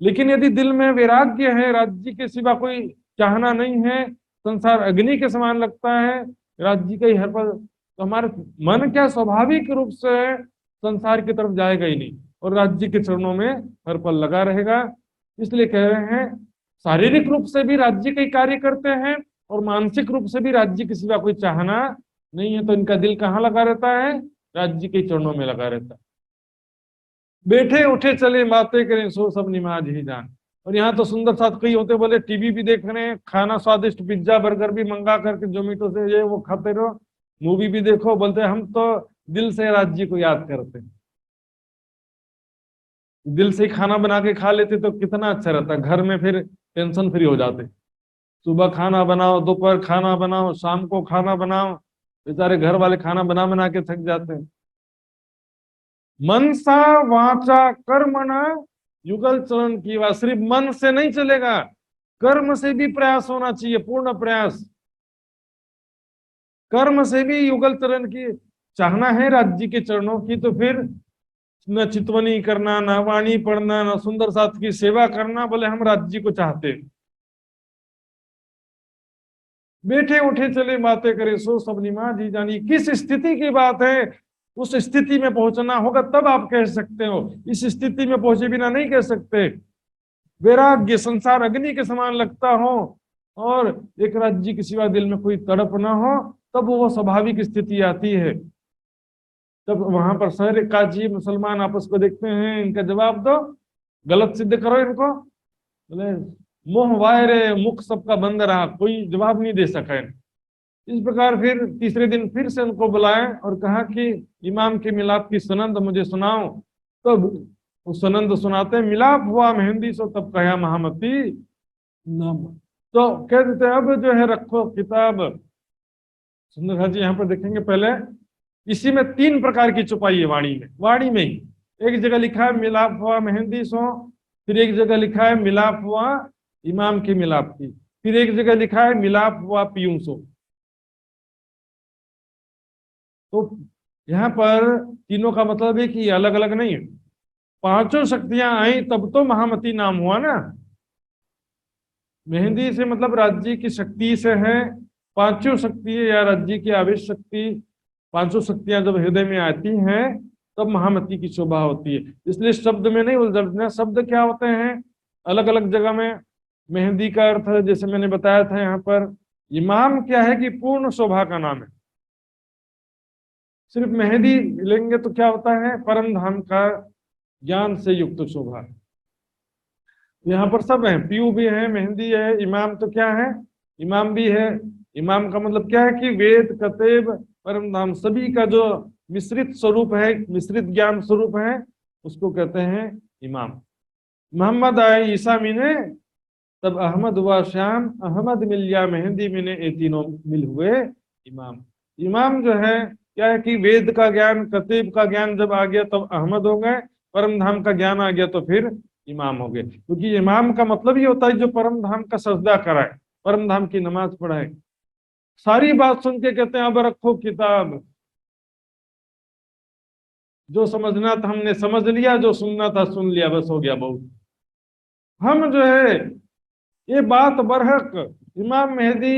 लेकिन यदि दिल में वैराग्य है, राज्य के सिवा कोई चाहना नहीं है, संसार अग्नि के समान लगता है, राज्य का ही हर पल, तो हमारे मन क्या स्वाभाविक रूप से संसार की तरफ जाएगा ही नहीं और राज्य के चरणों में हर पल लगा रहेगा। इसलिए कह रहे हैं शारीरिक रूप से भी राज्य का ही कार्य करते हैं और मानसिक रूप से भी राज्य के सिवा कोई चाहना नहीं है, तो इनका दिल कहाँ लगा रहता है? राज्य के चरणों में लगा रहता है। बैठे उठे चले बातें करें सो सब निमाज ही जान। और यहाँ तो सुंदर साथ कई होते, बोले टीवी भी देख रहे हैं, खाना स्वादिष्ट पिज्जा बर्गर भी मंगा करके जोमेटो से ये वो खाते रहो, मूवी भी देखो, बोलते हम तो दिल से राज्य को याद करते हैं। दिल से ही खाना बना के खा लेते तो कितना अच्छा रहता, घर में फिर टेंशन फ्री हो जाते। सुबह खाना बनाओ, दोपहर खाना बनाओ, शाम को खाना बनाओ, बेचारे घर वाले खाना बना बना के थक जाते हैं। मनसा वाचा कर्मणा युगल चरण की वा, सिर्फ मन से नहीं चलेगा, कर्म से भी प्रयास होना चाहिए, पूर्ण प्रयास। कर्म से भी युगल चरण की चाहना है राज्य के चरणों की, तो फिर न चितवनी करना, न वाणी पढ़ना, न सुंदर साथ की सेवा करना, बोले हम राज्य को चाहते हैं। बैठे उठे चले बातें करे सो सब निमाज ही जानी। किस स्थिति की बात है, उस स्थिति में पहुंचना होगा तब आप कह सकते हो, इस स्थिति में पहुंचे बिना नहीं कह सकते। वैराग्य, संसार अग्नि के समान लगता हो और एक राज्य के सिवा दिल में कोई तड़प ना हो, तब वो स्वाभाविक स्थिति आती है। तब वहां पर शहर काजी मुसलमान आपस को देखते हैं, इनका जवाब दो, गलत सिद्ध करो इनको। बोले मोह वायरे मुख सबका बंद रहा, कोई जवाब नहीं दे सका। इस प्रकार फिर तीसरे दिन फिर से उनको बुलाए और कहा कि इमाम के मिलाप की सनंद मुझे सुनाओ। तब वो सनंद सुनाते, मिलाप हुआ मेहंदी सो तब कहा महामती नाम। तो कह देते अब जो है रखो किताब। सुंदर जी यहाँ पर देखेंगे, पहले इसी में 3 प्रकार की छुपाई है वाणी में ही। एक जगह लिखा है मिलाप हुआ मेहंदी सो, फिर एक जगह लिखा है मिलाप हुआ इमाम के मिलाप की, फिर एक जगह लिखा है मिलाप हुआ पीयूं सो। तो यहाँ पर तीनों का मतलब है कि अलग अलग नहीं है। 5 शक्तियां आई तब तो महामती नाम हुआ ना। मेहंदी से मतलब राज्य की शक्ति से है, 5 शक्ति या राज्य की आवेश शक्ति, 5 शक्तियां जब हृदय में आती हैं तब महामती की शोभा होती है। इसलिए शब्द में नहीं उलझना, शब्द क्या होते हैं अलग अलग जगह में। मेहंदी का अर्थ जैसे मैंने बताया था यहाँ पर, इमाम क्या है कि पूर्ण शोभा का नाम है। सिर्फ मेहंदी लेंगे तो क्या होता है, परम धाम का ज्ञान से युक्त शोभा। यहाँ पर सब है, पीयू भी है, मेहंदी है, इमाम तो क्या है, इमाम भी है। इमाम का मतलब क्या है कि वेद कतेब परम धाम सभी का जो मिश्रित स्वरूप है, मिश्रित ज्ञान स्वरूप है, उसको कहते हैं इमाम। मोहम्मद आए ईसा मिने तब अहमद हुआ श्याम, अहमद मिल गया मेहंदी मिने, ये तीनों मिल हुए इमाम। इमाम जो है क्या है कि वेद का ज्ञान कतीब का ज्ञान जब आ गया तब अहमद हो गए, परम धाम का ज्ञान आ गया तो फिर इमाम हो गए। क्योंकि इमाम का मतलब ही होता है जो परम धाम का सजदा कराए, परम धाम की नमाज पढ़ाए। सारी बात सुन के कहते हैं अब रखो किताब, जो समझना था हमने समझ लिया, जो सुनना था सुन लिया, बस हो गया बहुत। हम जो है ये बात बरहक इमाम मेहदी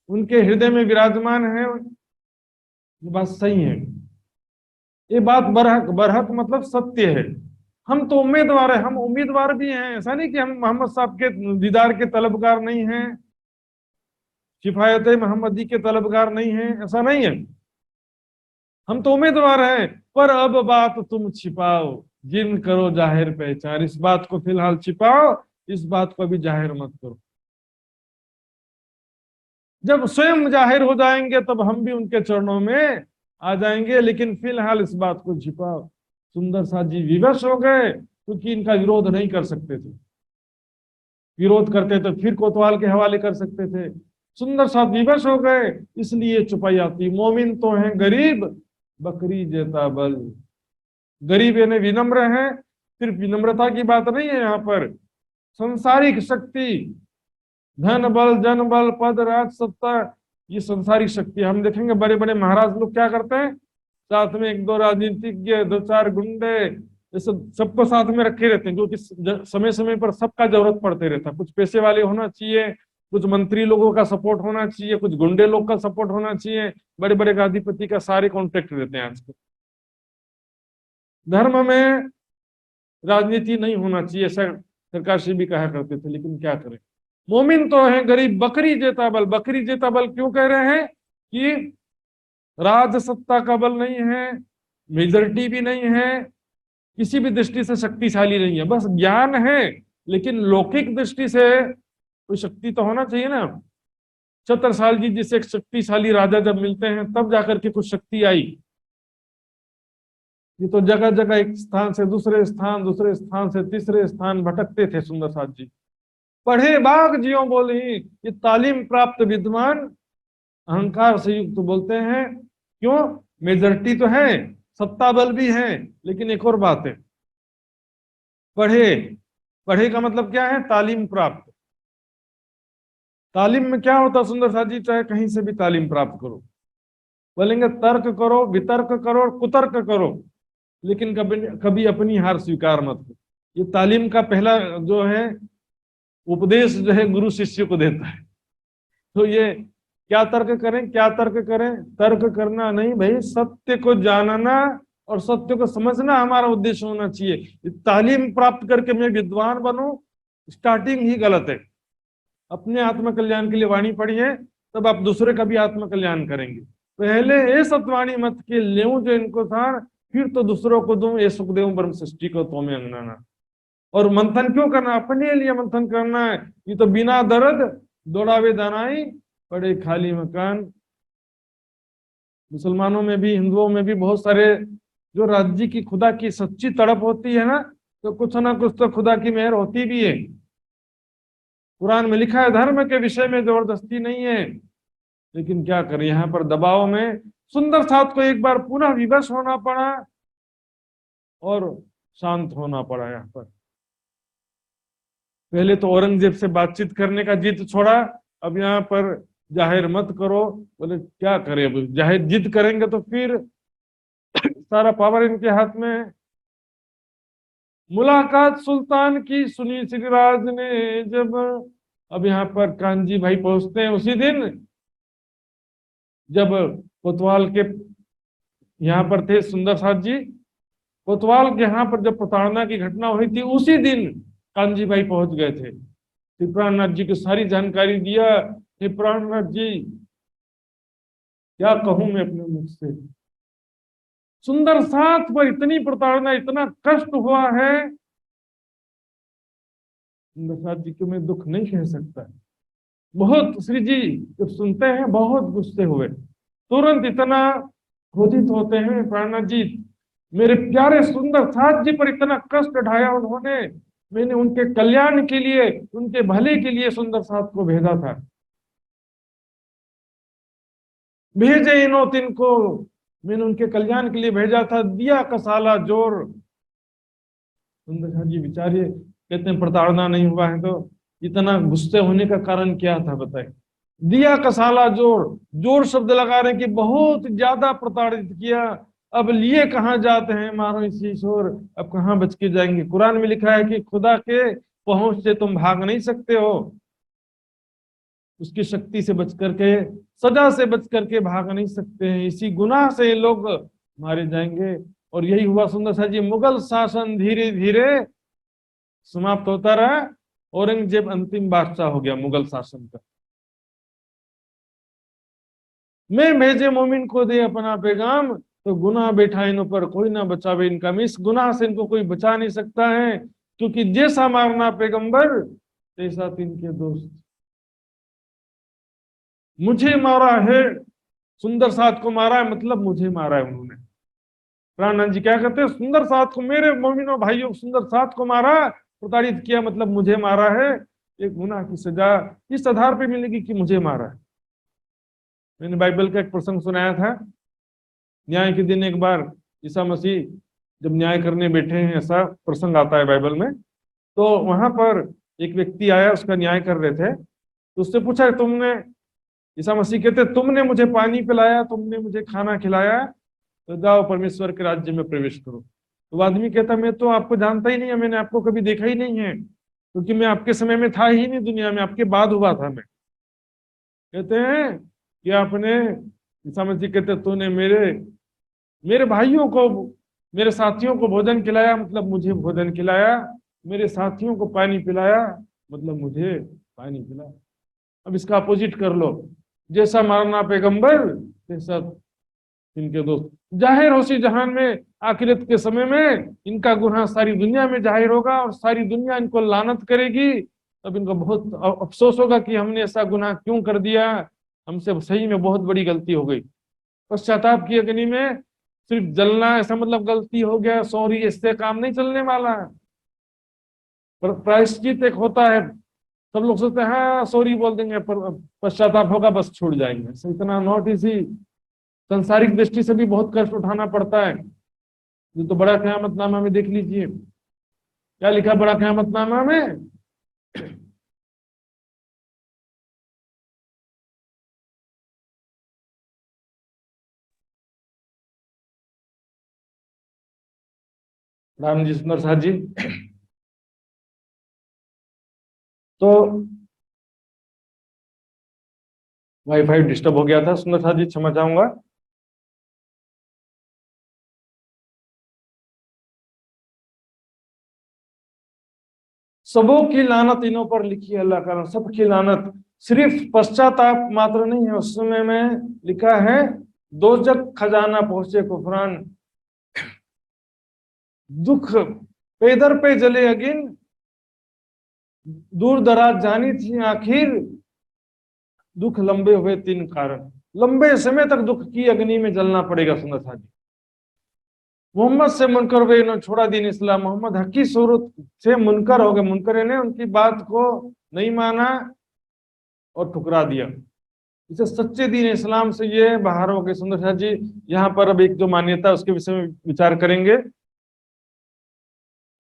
उनके हृदय में विराजमान है, ये बात सही है। ये बात बरहक, बरहक मतलब सत्य है। हम तो उम्मीदवार है, हम उम्मीदवार भी हैं, ऐसा नहीं कि हम मोहम्मद साहब के दीदार के तलबगार नहीं हैं, शिफायत मोहम्मदी के तलबगार नहीं हैं, ऐसा नहीं है। हम तो उम्मीदवार हैं, पर अब बात तुम छिपाओ जिन करो जाहिर पहचान। इस बात को फिलहाल छिपाओ, इस बात को भी जाहिर मत करो। जब स्वयं जाहिर हो जाएंगे तब हम भी उनके चरणों में आ जाएंगे, लेकिन फिलहाल इस बात को छिपाओ। सुंदर साथ जी विवश हो गए क्योंकि इनका विरोध नहीं कर सकते थे, विरोध करते तो फिर कोतवाल के हवाले कर सकते थे। सुंदर साथ विवश हो गए इसलिए छुपाई आती। मोमिन तो है गरीब बकरी जेता बल, गरीब यानी विनम्र है, सिर्फ विनम्रता की बात नहीं है यहाँ पर, संसारिक शक्ति धन बल, जन बल, पद, राज, सत्ता, ये संसारिक शक्ति। हम देखेंगे बड़े बड़े महाराज लोग क्या करते हैं, साथ में एक दो राजनीतिज्ञ, दो चार गुंडे, ये सब सबको साथ में रखे रहते हैं, जो कि समय समय पर सबका जरूरत पड़ते रहता है। कुछ पैसे वाले होना चाहिए, कुछ मंत्री लोगों का सपोर्ट होना चाहिए, कुछ गुंडे लोग का सपोर्ट होना चाहिए, बड़े बड़े गादीपति का सारे कॉन्टेक्ट रहते हैं आजकल। धर्म में राजनीति नहीं होना चाहिए, ऐसा सरकार से भी कहा करते थे, लेकिन क्या करें। मोमिन तो है गरीब बकरी जेता बल। बकरी जेता बल क्यों कह रहे हैं कि राज सत्ता का बल नहीं है, मेजॉरिटी भी नहीं है, किसी भी दृष्टि से शक्तिशाली नहीं है, बस ज्ञान है। लेकिन लौकिक दृष्टि से कोई शक्ति तो होना चाहिए ना। छत्रसाल जी जिसे एक शक्तिशाली राजा जब मिलते हैं तब जाकर के कुछ शक्ति आई। ये तो जगह जगह एक स्थान से दूसरे स्थान, दूसरे स्थान से तीसरे स्थान भटकते थे सुंदर साथ जी। पढ़े बाग जियो बोली, ये तालीम प्राप्त विद्वान अहंकार से युक्त बोलते हैं। क्यों? मेजॉरिटी तो है, सत्ता बल भी है, लेकिन एक और बात है, पढ़े। पढ़े का मतलब क्या है? तालीम प्राप्त। तालीम में क्या होता सुंदर साथ जी? चाहे कहीं से भी तालीम प्राप्त करो, बोलेंगे तर्क करो, वितर्क करो और कुतर्क करो, लेकिन कभी कभी अपनी हार स्वीकार मत करो। ये तालीम का पहला जो है उपदेश जो है गुरु शिष्य को देता है। तो ये क्या तर्क करें, क्या तर्क करें? तर्क करना नहीं भाई, सत्य को जानना और सत्य को समझना हमारा उद्देश्य होना चाहिए। तालीम प्राप्त करके मैं विद्वान बनूं, स्टार्टिंग ही गलत है। अपने आत्म कल्याण के लिए वाणी पढ़िए, तब आप दूसरे का भी आत्म कल्याण करेंगे। पहले ये सतवाणी मत के ले जो इनको था, फिर तो दूसरों को दूं, ये सुखदेव ब्रह्म सृष्टि को तो में अंगनाना। और मंथन क्यों करना? अपने लिए मंथन करना है। ये तो बिना दर्द दौड़ावे दानाई पड़े खाली मकान। मुसलमानों में भी, हिंदुओं में भी बहुत सारे जो राज्य की खुदा की सच्ची तड़प होती है ना, तो कुछ ना कुछ तो खुदा की मेहर होती भी है। कुरान में लिखा है धर्म के विषय में जबरदस्ती नहीं है, लेकिन क्या करें, यहाँ पर दबाव में सुंदर साथ को एक बार पुनः विवश होना पड़ा और शांत होना पड़ा। यहाँ पर पहले तो औरंगजेब से बातचीत करने का जिद छोड़ा, अब यहाँ पर जाहिर मत करो। बोले क्या करें, अब जाहिर जिद करेंगे तो फिर सारा पावर इनके हाथ में है। मुलाकात सुल्तान की सुनी श्रीराज ने जब, अब यहाँ पर कांजी भाई पहुंचते हैं उसी दिन जब कोतवाल के यहाँ पर थे सुंदर साथ जी। कोतवाल के यहाँ पर जब प्रताड़ना की घटना हुई थी, उसी दिन कांजी भाई पहुंच गए थे। श्री प्राणनाथ जी को सारी जानकारी दिया। श्री प्राणनाथ जी क्या कहूं मैं अपने मुख से, सुंदर साथ पर इतनी प्रताड़ना, इतना कष्ट हुआ है, सुंदर साथ जी को मैं दुख नहीं कह सकता। बहुत श्री जी जब सुनते हैं बहुत गुस्से हुए, तुरंत इतना क्रोधित होते हैं प्राणनाथ जी, मेरे प्यारे सुंदर साथ जी पर इतना कष्ट ढाया उन्होंने, मैंने उनके कल्याण के लिए, उनके भले के लिए सुंदर साथ को भेजा था, भेजे इनो तिनको, मैंने उनके कल्याण के लिए भेजा था, दिया कसाला जोर। सुंदर साथ जी बेचारे कहते हैं प्रताड़ना नहीं हुआ है तो इतना गुस्से होने का कारण क्या था बताए? दिया कसाला जोर, जोर शब्द लगा रहे हैं कि बहुत ज्यादा प्रताड़ित किया, अब लिए कहाँ जाते हैं मारो इसी शोर, अब कहाँ बच के जाएंगे। कुरान में लिखा है कि खुदा के पहुंच से तुम भाग नहीं सकते हो, उसकी शक्ति से बच करके, सजा से बच करके भाग नहीं सकते हैं, इसी गुनाह से ये लोग मारे जाएंगे। और यही हुआ सुंदर सा जी, मुगल शासन धीरे धीरे समाप्त होता रहा, औरंगजेब अंतिम बादशाह हो गया मुगल शासन का। मैं भेजे मोमिन को दे अपना पैगाम, तो गुनाह बैठा इन पर कोई ना बचावे इनका। इस गुनाह से इनको कोई बचा नहीं सकता है, क्योंकि जैसा मारना पैगंबर तैसा तिनके दोस्त। मुझे मारा है, सुंदर साथ को मारा है मतलब मुझे मारा है उन्होंने। प्राणनाथ जी क्या कहते हैं, सुंदर साथ को, मेरे मोमिनों भाइयों सुंदर साथ को मारा, प्रताड़ित किया मतलब मुझे मारा है। एक गुनाह की सजा इस आधार पे मिलेगी कि मुझे मारा है। मैंने बाइबल का एक प्रसंग सुनाया था, न्याय के दिन एक बार ईसा मसीह जब न्याय करने बैठे हैं, ऐसा प्रसंग आता है बाइबल में। तो वहां पर एक व्यक्ति आया, उसका न्याय कर रहे थे। तो उससे पूछा तुमने, ईसा मसीह कहते तुमने मुझे पानी पिलाया, तुमने मुझे खाना खिलाया, तो जाओ परमेश्वर के राज्य में प्रवेश करो। तो आदमी कहता मैं तो आपको जानता ही नहीं है, मैंने आपको कभी देखा ही नहीं है, क्योंकि मैं आपके समय में था ही नहीं दुनिया में, आपके बाद हुआ था मैं। कहते हैं कि आपने, ईसा मसीह कहते तूने मेरे मेरे भाइयों को, मेरे साथियों को भोजन खिलाया, मतलब मुझे भोजन खिलाया, मेरे साथियों को पानी पिलाया, मतलब मुझे पानी पिलाया। अब इसका अपोजिट कर लो, जैसा मारना पैगंबर तैसा इनके दोस्त। जाहिर होशी जहान में आखिरत के समय में इनका गुनाह सारी दुनिया में जाहिर होगा और सारी दुनिया इनको लानत करेगी। तब इनको बहुत अफसोस होगा कि हमने ऐसा गुनाह क्यों कर दिया, हमसे सही में बहुत बड़ी गलती हो गई। पश्चाताप की अग्नि में सिर्फ जलना ऐसा मतलब गलती हो गया, सॉरी, इससे काम नहीं चलने वाला है। प्रायश्चित एक होता है, सब लोग सोचते हैं हाँ सॉरी बोल देंगे, पर पश्चाताप होगा बस छूट जाएंगे, इतना नॉट इजी। संसारिक दृष्टि से भी बहुत कष्ट उठाना पड़ता है। ये तो बड़ा क़यामतनामा में देख लीजिए, क्या लिखा बड़ा क़यामतनामा में, राम जी, सुंदर साहब जी। तो वाईफाई डिस्टर्ब हो गया था, सुंदर साहब जी क्षमा चाहूंगा। सबों की लानत इन्हों पर लिखी है अल्लाह का, सबकी लानत। सिर्फ पश्चाताप मात्र नहीं है, उस समय में लिखा है दोजक खजाना पहुंचे कुफरान, दुख पेदर पे जले अगिन, दूर दराज जानी थी आखिर, दुख लंबे हुए तीन कारण। लंबे समय तक दुख की अग्नि में जलना पड़ेगा सुंदर साहब जी। मोहम्मद से मुनकर हुए, इन्होंने छोड़ा दीन इस्लाम, मोहम्मद हकी सूरत से मुनकर हो गए, मुनकर ने उनकी बात को नहीं माना और ठुकरा दिया, इसे सच्चे दीन इस्लाम से ये बाहर हो गए। सुंदर साहब जी यहाँ पर अब एक जो मान्यता है उसके विषय में विचार करेंगे।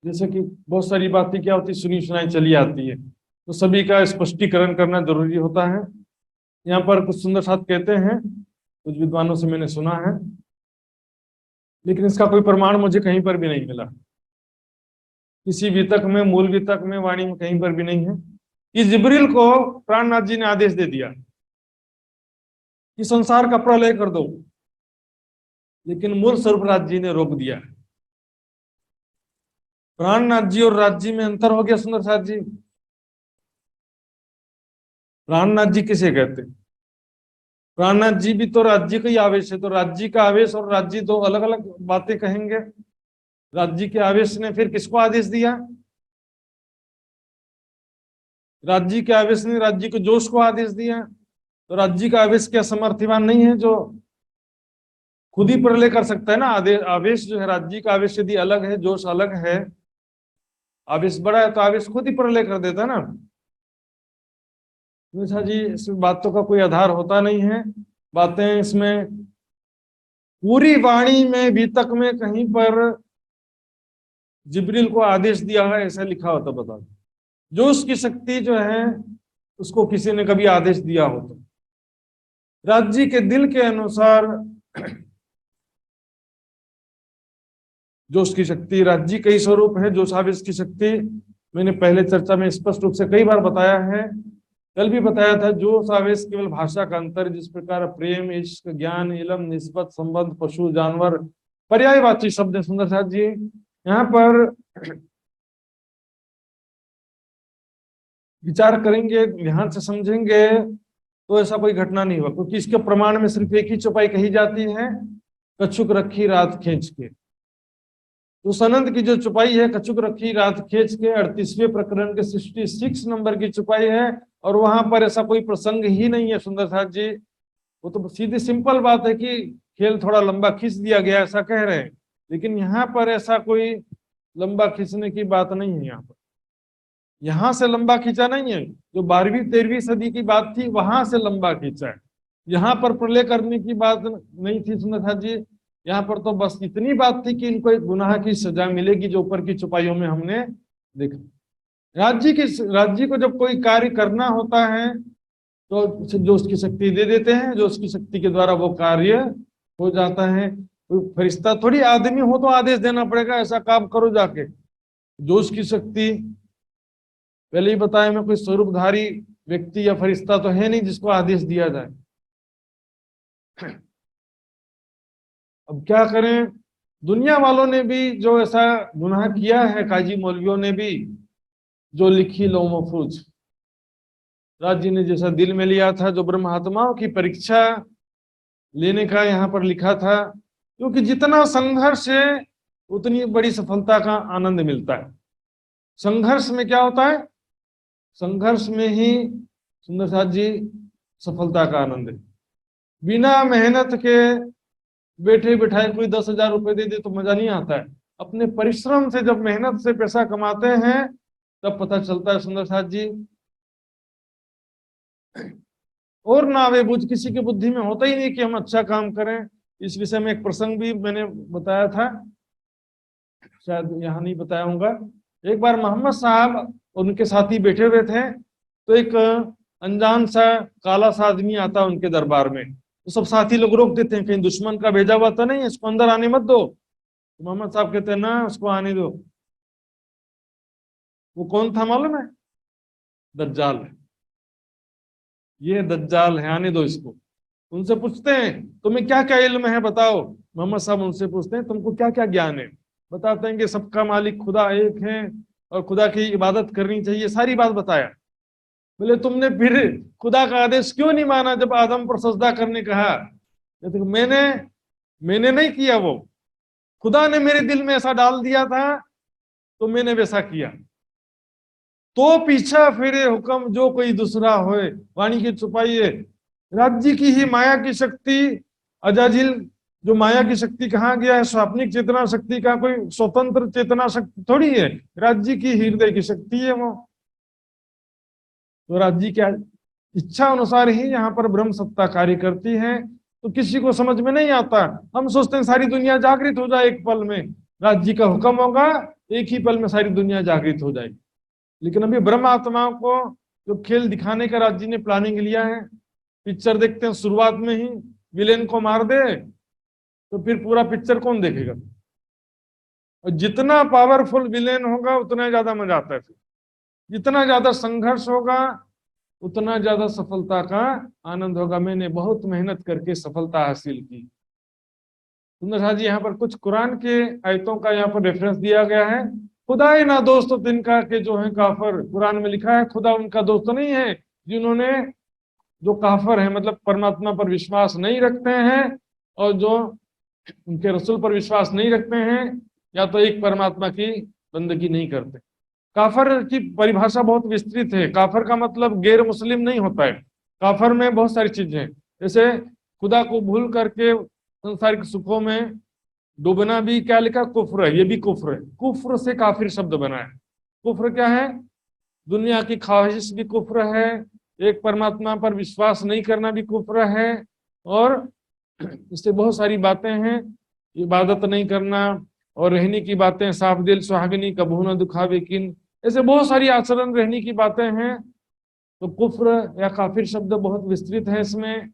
जैसे कि बहुत सारी बातें क्या होती सुनी सुनाई चली आती है, तो सभी का स्पष्टीकरण करना जरूरी होता है। यहाँ पर कुछ सुंदर साहब कहते हैं, कुछ विद्वानों से मैंने सुना है, लेकिन इसका कोई प्रमाण मुझे कहीं पर भी नहीं मिला, किसी वितक में, मूल वितक में, वाणी में कहीं पर भी नहीं है कि जिब्रील को प्राणनाथ जी ने आदेश दे दिया कि संसार का प्रलय कर दो, लेकिन मूल सर्वराज जी ने रोक दिया। प्राणनाथ जी और राज जी में अंतर हो गया सुंदर साहब जी। प्राणनाथ जी किसे कहते हैं? प्राणनाथ जी भी तो राज्य का ही आवेश है, तो राज्य का आवेश और राज्य दो अलग अलग बातें कहेंगे। राज्य के आवेश ने फिर किसको आदेश दिया? राज्य के आवेश ने राज्य को जोश को आदेश दिया, तो राज्य का आवेश क्या समर्थवान नहीं है जो खुद ही प्रलय कर सकता है ना? आदेश आवेश जो है, राज्य का आवेश यदि अलग है, जोश अलग है, आवेश बड़ा है तो आवेश खुद ही प्रलय कर देता है ना। अच्छा जी, इस बातों का कोई आधार होता नहीं है, बातें इसमें पूरी वाणी में वितक में कहीं पर जिब्रील को आदेश दिया है ऐसा लिखा होता बता दो। जो उसकी शक्ति जो है उसको किसी ने कभी आदेश दिया हो तो राज्य के दिल के अनुसार जोश की शक्ति, राज्य कई स्वरूप है, जोश आवेश की शक्ति मैंने पहले चर्चा में स्पष्ट रूप से कई बार बताया है, कल भी बताया था। जोश आवेश केवल भाषा का अंतर, जिस प्रकार प्रेम, इश्क, ज्ञान, इलम, निस्बत, संबंध, पशु, जानवर पर्यायवाची शब्द है सुंदर साहब जी। यहाँ पर विचार करेंगे, ध्यान से समझेंगे तो ऐसा कोई घटना नहीं हुआ, क्योंकि इसके प्रमाण में सिर्फ एक ही चौपाई कही जाती है, कछुक रखी रात खींच के। तो सनंद की जो चुपाई है कछुक रखी रात खींच के 38वें प्रकरण के 66 नंबर की चुपाई है, और वहां पर ऐसा कोई प्रसंग ही नहीं है सुंदर साहब जी। वो तो सीधी सिंपल बात है कि खेल थोड़ा लंबा खींच दिया गया ऐसा कह रहे हैं, लेकिन यहाँ पर ऐसा कोई लंबा खींचने की बात नहीं है। यहाँ पर यहां से लंबा खींचा नहीं है, जो 12वीं 13वीं सदी की बात थी वहां से लंबा खींचा है। यहाँ पर प्रलय करने की बात नहीं थी सुंदर साहब जी। यहाँ पर तो बस इतनी बात थी कि इनको एक गुनाह की सजा मिलेगी, जो ऊपर की चौपाइयों में हमने देखा। राज्य को जब कोई कार्य करना होता है तो जो उसकी शक्ति दे देते हैं, जो उसकी शक्ति के द्वारा वो कार्य हो जाता है। कोई फरिश्ता थोड़ी, आदमी हो तो आदेश देना पड़ेगा ऐसा काम करो जाके। जो उसकी शक्ति, पहले ही बताया मैं, कोई स्वरूपधारी व्यक्ति या फरिश्ता तो है नहीं जिसको आदेश दिया जाए। अब क्या करें, दुनिया वालों ने भी जो ऐसा गुनाह किया है, काजी मौलवियों ने भी, जो लिखी लो महफूज, राज जी ने जैसा दिल में लिया था, जो ब्रह्म आत्माओं की परीक्षा लेने का यहाँ पर लिखा था, क्योंकि जितना संघर्ष है उतनी बड़ी सफलता का आनंद मिलता है। संघर्ष में क्या होता है, संघर्ष में ही सुंदर साथ जी सफलता का आनंद है। बिना मेहनत के बैठे बिठाए कोई 10,000 रुपए दे दे तो मजा नहीं आता है। अपने परिश्रम से जब मेहनत से पैसा कमाते हैं तब पता चलता है सुंदर साथ जी। और ना वे बुझ किसी की बुद्धि में होता ही नहीं कि हम अच्छा काम करें। इस विषय में एक प्रसंग भी मैंने बताया था, शायद यहाँ नहीं बताया होगा। एक बार मोहम्मद साहब और उनके साथी बैठे हुए थे, तो एक अनजान सा काला सा आदमी आता उनके दरबार में। तो सब साथी लोग रोक देते हैं, कहीं दुश्मन का भेजा हुआ तो नहीं है, इसको अंदर आने मत दो। तो मोहम्मद साहब कहते हैं ना, उसको आने दो। वो कौन था मालूम है? दज्जाल है। ये दज्जाल है, आने दो इसको। उनसे पूछते हैं तुम्हें क्या क्या इल्म है बताओ। मोहम्मद साहब उनसे पूछते हैं तुमको क्या क्या ज्ञान है। बताते हैं कि सबका मालिक खुदा एक है और खुदा की इबादत करनी चाहिए, सारी बात बताया। बोले तुमने फिर खुदा का आदेश क्यों नहीं माना जब आदम पर सजदा करने कहा? तो मैंने नहीं किया, वो खुदा ने मेरे दिल में ऐसा डाल दिया था तो मैंने वैसा किया। तो पीछा फिरे हुक्म जो कोई दूसरा होए, वाणी की छुपाई है। राज्य की ही माया की शक्ति, अजाजिल जो माया की शक्ति कहाँ गया है? स्वाप्निक चेतना शक्ति का कोई स्वतंत्र चेतना शक्ति थोड़ी है, राज्य की हृदय की शक्ति है वो। तो राज्य क्या इच्छा अनुसार ही यहाँ पर ब्रह्म सत्ता कार्य करती है। तो किसी को समझ में नहीं आता, हम सोचते हैं सारी दुनिया जागृत हो जाए एक पल में, राज्य का हुक्म होगा एक ही पल में सारी दुनिया जागृत हो जाएगी। लेकिन अभी ब्रह्म आत्माओं को जो खेल दिखाने का राज्य ने प्लानिंग लिया है, पिक्चर देखते हैं शुरुआत में ही विलेन को मार दे तो फिर पूरा पिक्चर कौन देखेगा? और जितना पावरफुल विलेन होगा उतना ज्यादा मजा आता है। जितना ज्यादा संघर्ष होगा उतना ज्यादा सफलता का आनंद होगा। मैंने बहुत मेहनत करके सफलता हासिल की। सुंदर साहब जी यहाँ पर कुछ कुरान के आयतों का यहाँ पर रेफरेंस दिया गया है। खुदा ही ना दोस्त तिनका के जो है काफर, कुरान में लिखा है खुदा उनका दोस्त नहीं है जिन्होंने, जो काफर है मतलब परमात्मा पर विश्वास नहीं रखते हैं और जो उनके रसूल पर विश्वास नहीं रखते हैं, या तो एक परमात्मा की बंदगी नहीं करते। काफर की परिभाषा बहुत विस्तृत है। काफर का मतलब गैर मुस्लिम नहीं होता है। काफर में बहुत सारी चीजें हैं, जैसे खुदा को भूल करके संसारिक सुखों में डूबना भी क्या लिखा, कुफ्र है, ये भी कुफ्र है। कुफ्र से काफिर शब्द बना है। कुफ्र क्या है? दुनिया की ख्वाहिश भी कुफ्र है, एक परमात्मा पर विश्वास नहीं करना भी कुफ्र है, और इससे बहुत सारी बातें हैं, इबादत नहीं करना और रहने की बातें, साफ दिल सुहागिनी कबू न दुखावे किन, ऐसे बहुत सारी आचरण रहने की बातें हैं। तो कुफ्र या काफिर शब्द बहुत विस्तृत है इसमें।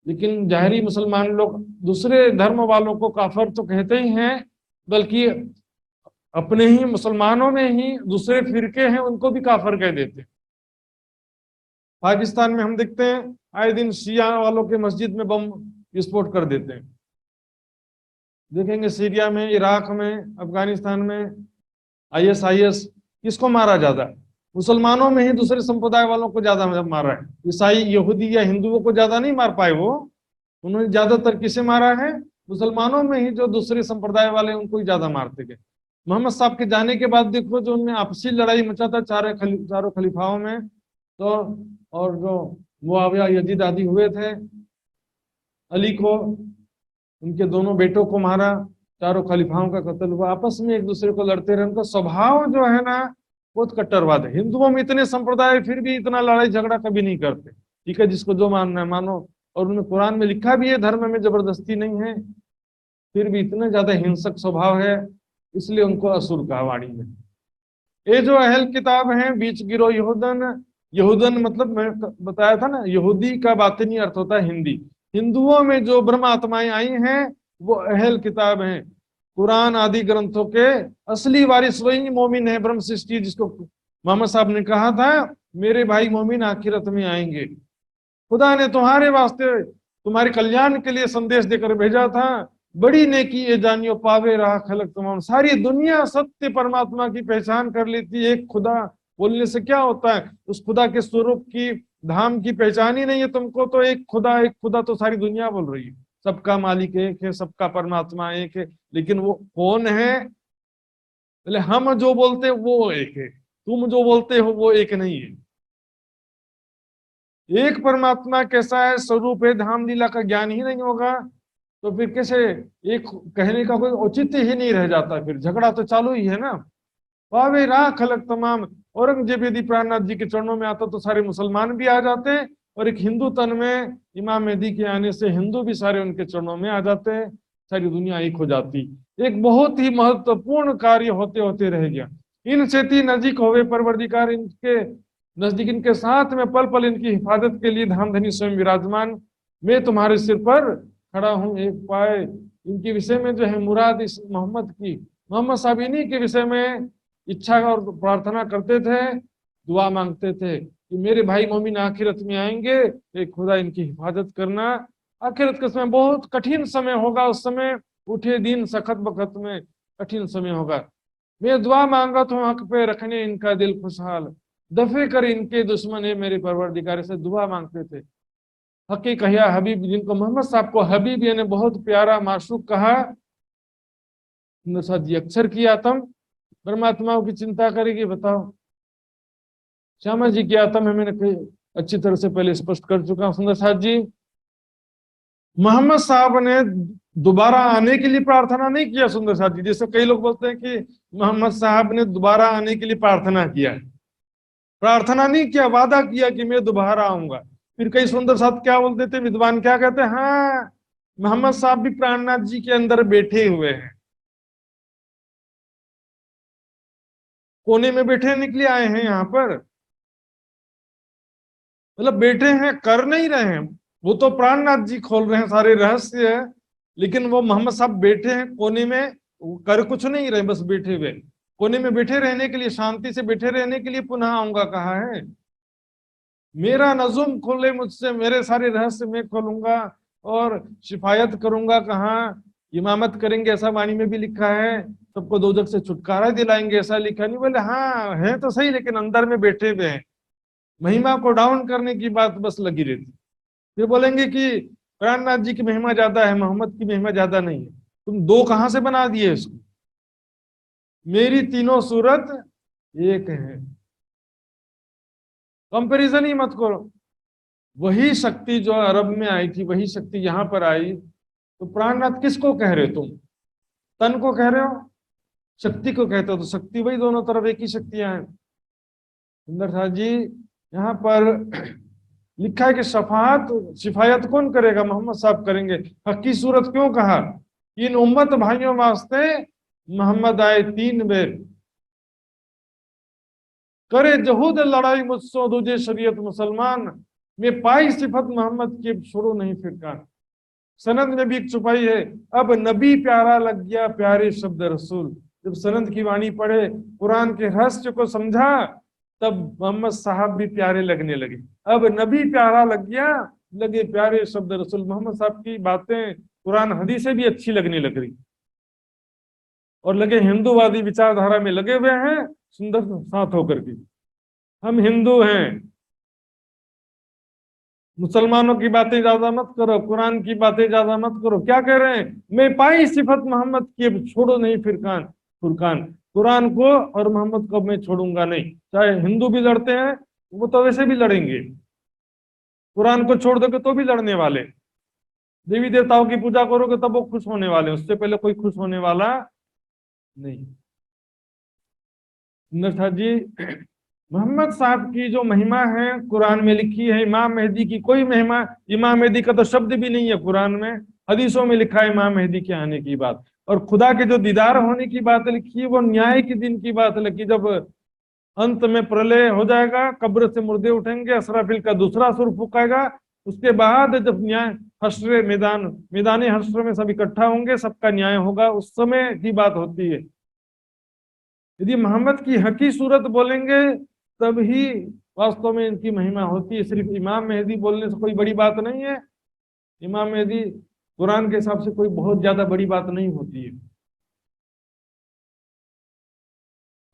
लेकिन जाहिरी मुसलमान लोग दूसरे धर्म वालों को काफर तो कहते ही हैं, बल्कि अपने ही मुसलमानों में ही दूसरे फिरके हैं उनको भी काफर कह देते हैं। पाकिस्तान में हम देखते हैं आए दिन शिया वालों के मस्जिद में बम विस्फोट कर देते हैं। देखेंगे सीरिया में, इराक में, अफगानिस्तान में ISIS किसको मारा ज्यादा? मुसलमानों में ही दूसरे संप्रदाय वालों को ज्यादा मारा है। ईसाई यहूदी या हिंदुओं को ज्यादा नहीं मार पाए वो, उन्होंने ज्यादातर किसे मारा है? मुसलमानों में ही जो दूसरे संप्रदाय वाले उनको ही ज्यादा मारते गए। मोहम्मद साहब के जाने के बाद देखो जो उनमें आपसी लड़ाई मचा था चारों खलीफाओं में, तो और जो मुआविया यजीद आदि हुए थे, अली को, उनके दोनों बेटों को मारा, चारों खलीफाओं का कत्ल हुआ, आपस में एक दूसरे को लड़ते रहे। उनका स्वभाव जो है ना बहुत कट्टरवाद है। हिंदुओं में इतने संप्रदाय फिर भी इतना लड़ाई झगड़ा कभी नहीं करते। ठीक है, जिसको जो मानना है मानो, और उन्हें कुरान में लिखा भी है धर्म में जबरदस्ती नहीं है, फिर भी इतने ज्यादा हिंसक स्वभाव है, इसलिए उनको असुर कहा वाणी में। ये जो अहल किताब है बीच गिरो यहूदन, यहूदन मतलब मैं बताया था ना, यहूदी का बातिनी अर्थ होता है हिंदी। हिंदुओं में जो ब्रह्म आत्माएं आई हैं वो अहल किताब हैं, कुरान आदि ग्रंथों के असली वारिस वही मोमिन है, ब्रह्म सृष्टि, जिसको मोहम्मद साहब ने कहा था मेरे भाई मोमिन आखिरत में आएंगे। खुदा ने तुम्हारे वास्ते तुम्हारे कल्याण के लिए संदेश देकर भेजा था, बड़ी नेकी ये जानियो पावे रहा खलक तमाम। सारी दुनिया सत्य परमात्मा की पहचान कर लेती है। एक खुदा बोलने से क्या होता है, उस खुदा के स्वरूप की धाम की पहचान ही नहीं है तुमको, तो एक खुदा तो सारी दुनिया बोल रही है। सबका मालिक एक है, सबका परमात्मा एक है, लेकिन वो कौन है? बोले हम जो बोलते हैं वो एक है, तुम जो बोलते हो वो एक नहीं है। एक परमात्मा कैसा है, स्वरूप है, धाम लीला का ज्ञान ही नहीं होगा तो फिर कैसे एक कहने का कोई औचित्य ही नहीं रह जाता, फिर झगड़ा तो चालू ही है ना। वावे राह खलक तमाम। औरंगजेब यदि प्राणनाथ जी के चरणों में आता तो सारे मुसलमान भी आ जाते, और एक हिंदू तन में इमाम मेहदी के आने से हिंदू भी सारे उनके चरणों में आ जाते, सारी दुनिया एक हो जाती। एक बहुत ही महत्वपूर्ण कार्य होते होते रह गया। इनसे ती नजीक होवे परवरदिगार, इनके नजदीक इनके साथ में पल पल इनकी हिफाजत के लिए धामधनी स्वयं विराजमान। मैं तुम्हारे सिर पर खड़ा हूं एक पाए। इनके विषय में जो है मुराद इस मोहम्मद की, मोहम्मद साहब इन्हीं के विषय में इच्छा और प्रार्थना करते थे, दुआ मांगते थे कि मेरे भाई मोमिन आखिरत में आएंगे, एक खुदा इनकी हिफाजत करना। आखिरत का समय बहुत कठिन समय होगा, उस समय उठे दिन सखत बखत में कठिन समय होगा। मैं दुआ मांगा तो हक पे रखने इनका दिल खुशहाल, दफे कर इनके दुश्मन है मेरे परवरदिगार से दुआ मांगते थे। हकी कहिया हबीब, जिनको मोहम्मद साहब को हबीब यानी बहुत प्यारा माशूक कहा। जी अक्षर की आत्म परमात्माओं की चिंता करेगी, बताओ। श्यामा जी की आत्म है, मैंने कही अच्छी तरह से पहले स्पष्ट कर चुका हूं। सुंदर साथ जी, मोहम्मद साहब ने दोबारा आने के लिए प्रार्थना नहीं किया। सुंदर साथ जी, जैसे कई लोग बोलते हैं कि मोहम्मद साहब ने दोबारा आने के लिए प्रार्थना किया, प्रार्थना नहीं किया, वादा किया कि मैं दोबारा आऊंगा। फिर कई सुंदर साहब क्या बोलते थे, विद्वान क्या कहते हैं, हाँ मोहम्मद साहब भी प्राणनाथ जी के अंदर बैठे हुए हैं, कोने में बैठे निकले आए हैं यहाँ पर, मतलब बैठे हैं, कर नहीं रहे हैं। वो तो प्राणनाथ जी खोल रहे हैं सारे रहस्य, लेकिन वो मोहम्मद साहब बैठे हैं कोने में, वो कर कुछ नहीं रहे, बस बैठे हुए। कोने में बैठे रहने के लिए, शांति से बैठे रहने के लिए पुनः आऊंगा कहा है। मेरा नजुम खोले मुझसे, मेरे सारे रहस्य मैं खोलूंगा और शिफायत करूंगा। कहाँ इमामत करेंगे, ऐसा वाणी में भी लिखा है, सबको दोजख से छुटकारा दिलाएंगे, ऐसा लिखा नहीं। बोले हाँ है तो सही, लेकिन अंदर में बैठे हुए हैं। महिमा को डाउन करने की बात बस लगी रहती। फिर बोलेंगे कि प्राणनाथ जी की महिमा ज्यादा है, मोहम्मद की महिमा ज्यादा नहीं है। तुम दो कहां से बना दिए इसको? मेरी तीनों सूरत एक है, कंपैरिजन ही मत करो। वही शक्ति जो अरब में आई थी वही शक्ति यहाँ पर आई, तो प्राणनाथ किसको कह रहे हो तुम? तन को कह रहे हो, शक्ति को कहते हो, तो शक्ति वही, दोनों तरफ एक ही शक्तियां हैं। सुंदर साथ जी, यहाँ पर लिखा है कि शफात शिफायत कौन करेगा? मोहम्मद साहब करेंगे। हकी सूरत क्यों कहा? इन उम्मत भाइयों वास्ते मोहम्मद आए 3 बेर, करे जहूद लड़ाई मुझसो दूजे शरीयत मुसलमान, मैं पाई सिफत मोहम्मद की छोड़ो नहीं फिरकान। सनद में भी एक छुपाई है, अब नबी प्यारा लग गया प्यारे शब्द रसूल। जब सनद की वाणी पढ़े, कुरान के रहस्य को समझा, तब मोहम्मद साहब भी प्यारे लगने लगे। अब नबी प्यारा लग गया, लगे प्यारे शब्द रसूल। मोहम्मद साहब की बातें कुरान हदीसें भी अच्छी लगने लग रही, और लगे हिंदूवादी विचारधारा में लगे हुए हैं सुंदर साथ होकर के। हम हिंदू हैं, मुसलमानों की बातें ज्यादा मत करो, कुरान की बातें ज्यादा मत करो। क्या कह रहे हैं? मैं पाई सिफत मोहम्मद की, अब छोड़ो नहीं फिरकान फुरकान। कुरान को और मोहम्मद को मैं छोड़ूंगा नहीं। चाहे हिंदू भी लड़ते हैं, वो तो वैसे भी लड़ेंगे, कुरान को छोड़ दोगे तो भी लड़ने वाले। देवी देवताओं की पूजा करोगे तब वो खुश होने वाले, उससे पहले कोई खुश होने वाला नहीं। नरसा जी, मोहम्मद साहब की जो महिमा है कुरान में लिखी है, इमाम मेहदी की कोई महिमा, इमाम मेहदी का तो शब्द भी नहीं है कुरान में। हदीसों में लिखा है इमाम मेहदी के आने की बात, और खुदा के जो दीदार होने की बात लिखी है वो न्याय के दिन की बात लिखी, जब अंत में प्रलय हो जाएगा, कब्र से मुर्दे उठेंगे, असराफिल का दूसरा सुर फूकेगा, उसके बाद जब न्याय हश्र मैदानी हश्र में सब इकट्ठा होंगे, सबका न्याय होगा, उस समय की बात होती है। यदि मोहम्मद की हकी सूरत बोलेंगे तब ही वास्तव में इनकी महिमा होती है। सिर्फ इमाम मेहदी बोलने से कोई बड़ी बात नहीं है। इमाम मेहदी कुरान के हिसाब से कोई बहुत ज्यादा बड़ी बात नहीं होती है।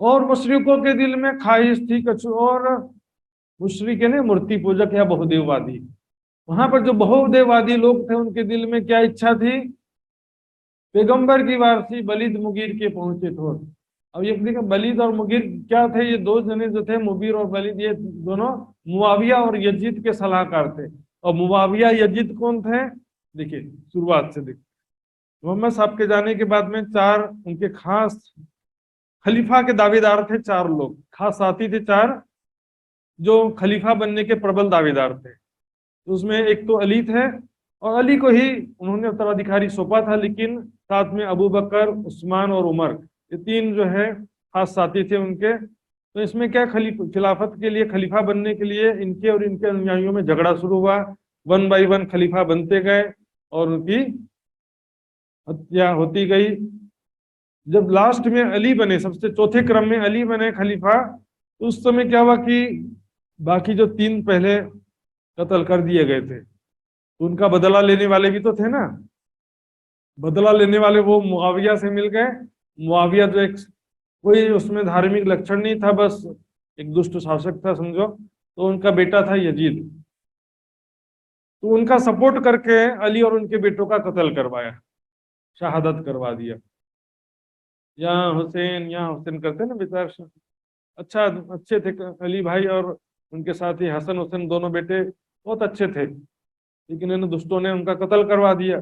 और मुशरिकों के दिल में ख्वाहिश थी कुछ और, मुशरिक ने मूर्ति पूजक या बहुदेववादी, वहां पर जो बहुदेववादी लोग थे उनके दिल में क्या इच्छा थी, पैगंबर की वारसी बलीद मुगीर के पहुंचे थे। अब ये देखिए बलीद और मुगीर क्या थे, ये दो जने जो थे, मुगीर और बलीद, ये दोनों मुआविया और यजीद के सलाहकार थे। और मुआविया यजीद कौन थे, देखिए शुरुआत से देखिए, मोहम्मद साहब के जाने के बाद में चार उनके खास खलीफा के दावेदार थे, चार लोग खास साथी थे, चार जो खलीफा बनने के प्रबल दावेदार थे। तो उसमें एक तो अली थे, और अली को ही उन्होंने उत्तराधिकारी सौंपा था, लेकिन साथ में अबू बकर, उस्मान और उमर, ये तीन जो है खास साथी थे उनके। तो इसमें क्या, खिलाफत के लिए, खलीफा बनने के लिए इनके और इनके अनुयायियों में झगड़ा शुरू हुआ। वन बाई वन खलीफा बनते गए और उनकी हत्या होती गई। जब लास्ट में अली बने, सबसे चौथे क्रम में अली बने खलीफा, तो उस समय क्या हुआ कि बाकी जो तीन पहले कत्ल कर दिए गए थे, तो उनका बदला लेने वाले भी तो थे ना। बदला लेने वाले वो मुआविया से मिल गए। मुआविया जो एक कोई उसमें धार्मिक लक्षण नहीं था, बस एक दुष्ट शासक था समझो। तो उनका बेटा था यजीद, तो उनका सपोर्ट करके अली और उनके बेटों का कत्ल करवाया, शहादत करवा दिया। यहाँ हुसैन, यहाँ हुसैन करते ना बेचार, अच्छा अच्छे थे अली भाई, और उनके साथ ही हसन हुसैन, दोनों बेटे बहुत अच्छे थे, लेकिन इन दुष्टों ने उनका कत्ल करवा दिया।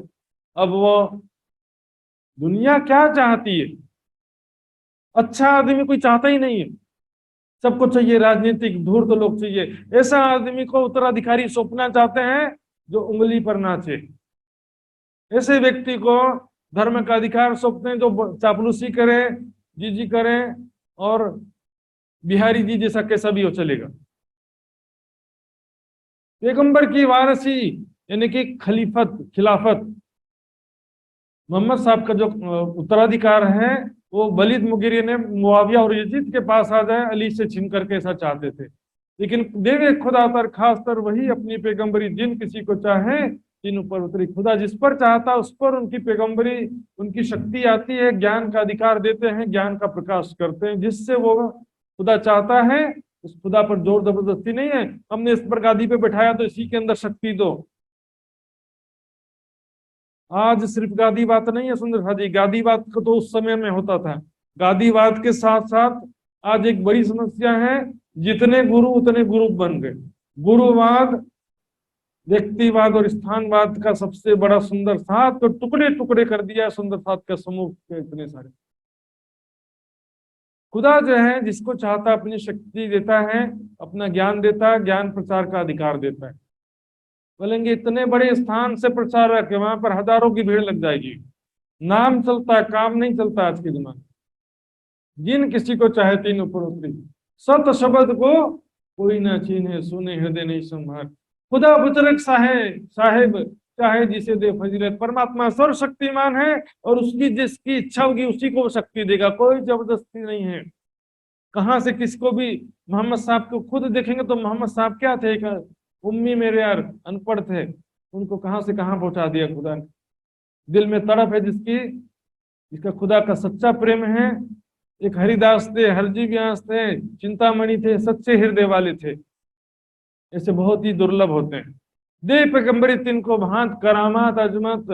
अब वो दुनिया क्या चाहती है, अच्छा आदमी कोई चाहता ही नहीं है, सबको चाहिए राजनीतिक धूर्त लोग चाहिए। ऐसा आदमी को उत्तराधिकारी सौंपना चाहते हैं जो उंगली पर नाचे, ऐसे व्यक्ति को धर्म का अधिकार सौंपते हैं जो चापलूसी करे, जी करे, और बिहारी जी जैसा कैसा भी हो चलेगा। पैगंबर की वारसी यानी कि खिलाफत, मोहम्मद साहब का जो उत्तराधिकार है वो वलीद मुगीरी ने मुआविया और यजीद के पास आ जाए, अली से छीन करके ऐसा चाहते थे। लेकिन देवे खुदा तर खास तर वही अपनी पैगंबरी जिन किसी को चाहे तीन ऊपर उतरी। खुदा जिस पर चाहता उस पर उनकी पैगंबरी, उनकी शक्ति आती है, ज्ञान का अधिकार देते हैं, ज्ञान का प्रकाश करते हैं, जिससे वो खुदा चाहता है। उस खुदा पर जोर जबरदस्ती नहीं है, हमने इस पर गादी पे बैठाया तो इसी के अंदर शक्ति दो। आज सिर्फ गादीवाद नहीं है सुंदर सा जी, गादीवाद को तो उस समय में होता था। गादीवाद के साथ साथ आज एक बड़ी समस्या है, जितने गुरु उतने ग्रुप बन गए। गुरुवाद, व्यक्तिवाद और स्थानवाद का सबसे बड़ा सुंदर साथ तो टुकड़े टुकड़े कर दिया सुंदर साथ का समूह के इतने सारे। खुदा जो है जिसको चाहता अपनी शक्ति देता है, अपना ज्ञान देता है, ज्ञान प्रचार का अधिकार देता है। बोलेंगे इतने बड़े स्थान से प्रचारक है, वहां पर हजारों की भीड़ लग जाएगी, नाम चलता है, काम नहीं चलता आज के जमाने। जिन किसी को चाहे तीन ऊपर उतरी, सत शब्द को कोई ना छीने, सुने हृदय नहीं संभार। खुदा बुजुर्ग साहेब चाहे जिसे दे फजीलत। परमात्मा सर्वशक्तिमान है और उसकी जिसकी इच्छा होगी उसी को वो शक्ति देगा, कोई जबरदस्ती नहीं है। कहाँ से किसको भी, मोहम्मद साहब को खुद देखेंगे तो मोहम्मद साहब क्या थे, उम्मी मेरे यार अनपढ़ थे, उनको कहां से कहां पहुंचा दिया खुदा ने। दिल में तड़प है जिसका खुदा का सच्चा प्रेम है। एक हरिदास थे, हरजी व्यास थे, चिंतामणि थे, सच्चे हृदय वाले थे, ऐसे बहुत ही दुर्लभ होते हैं। दे पैगंबरी तिनको भांत करामात अजमत,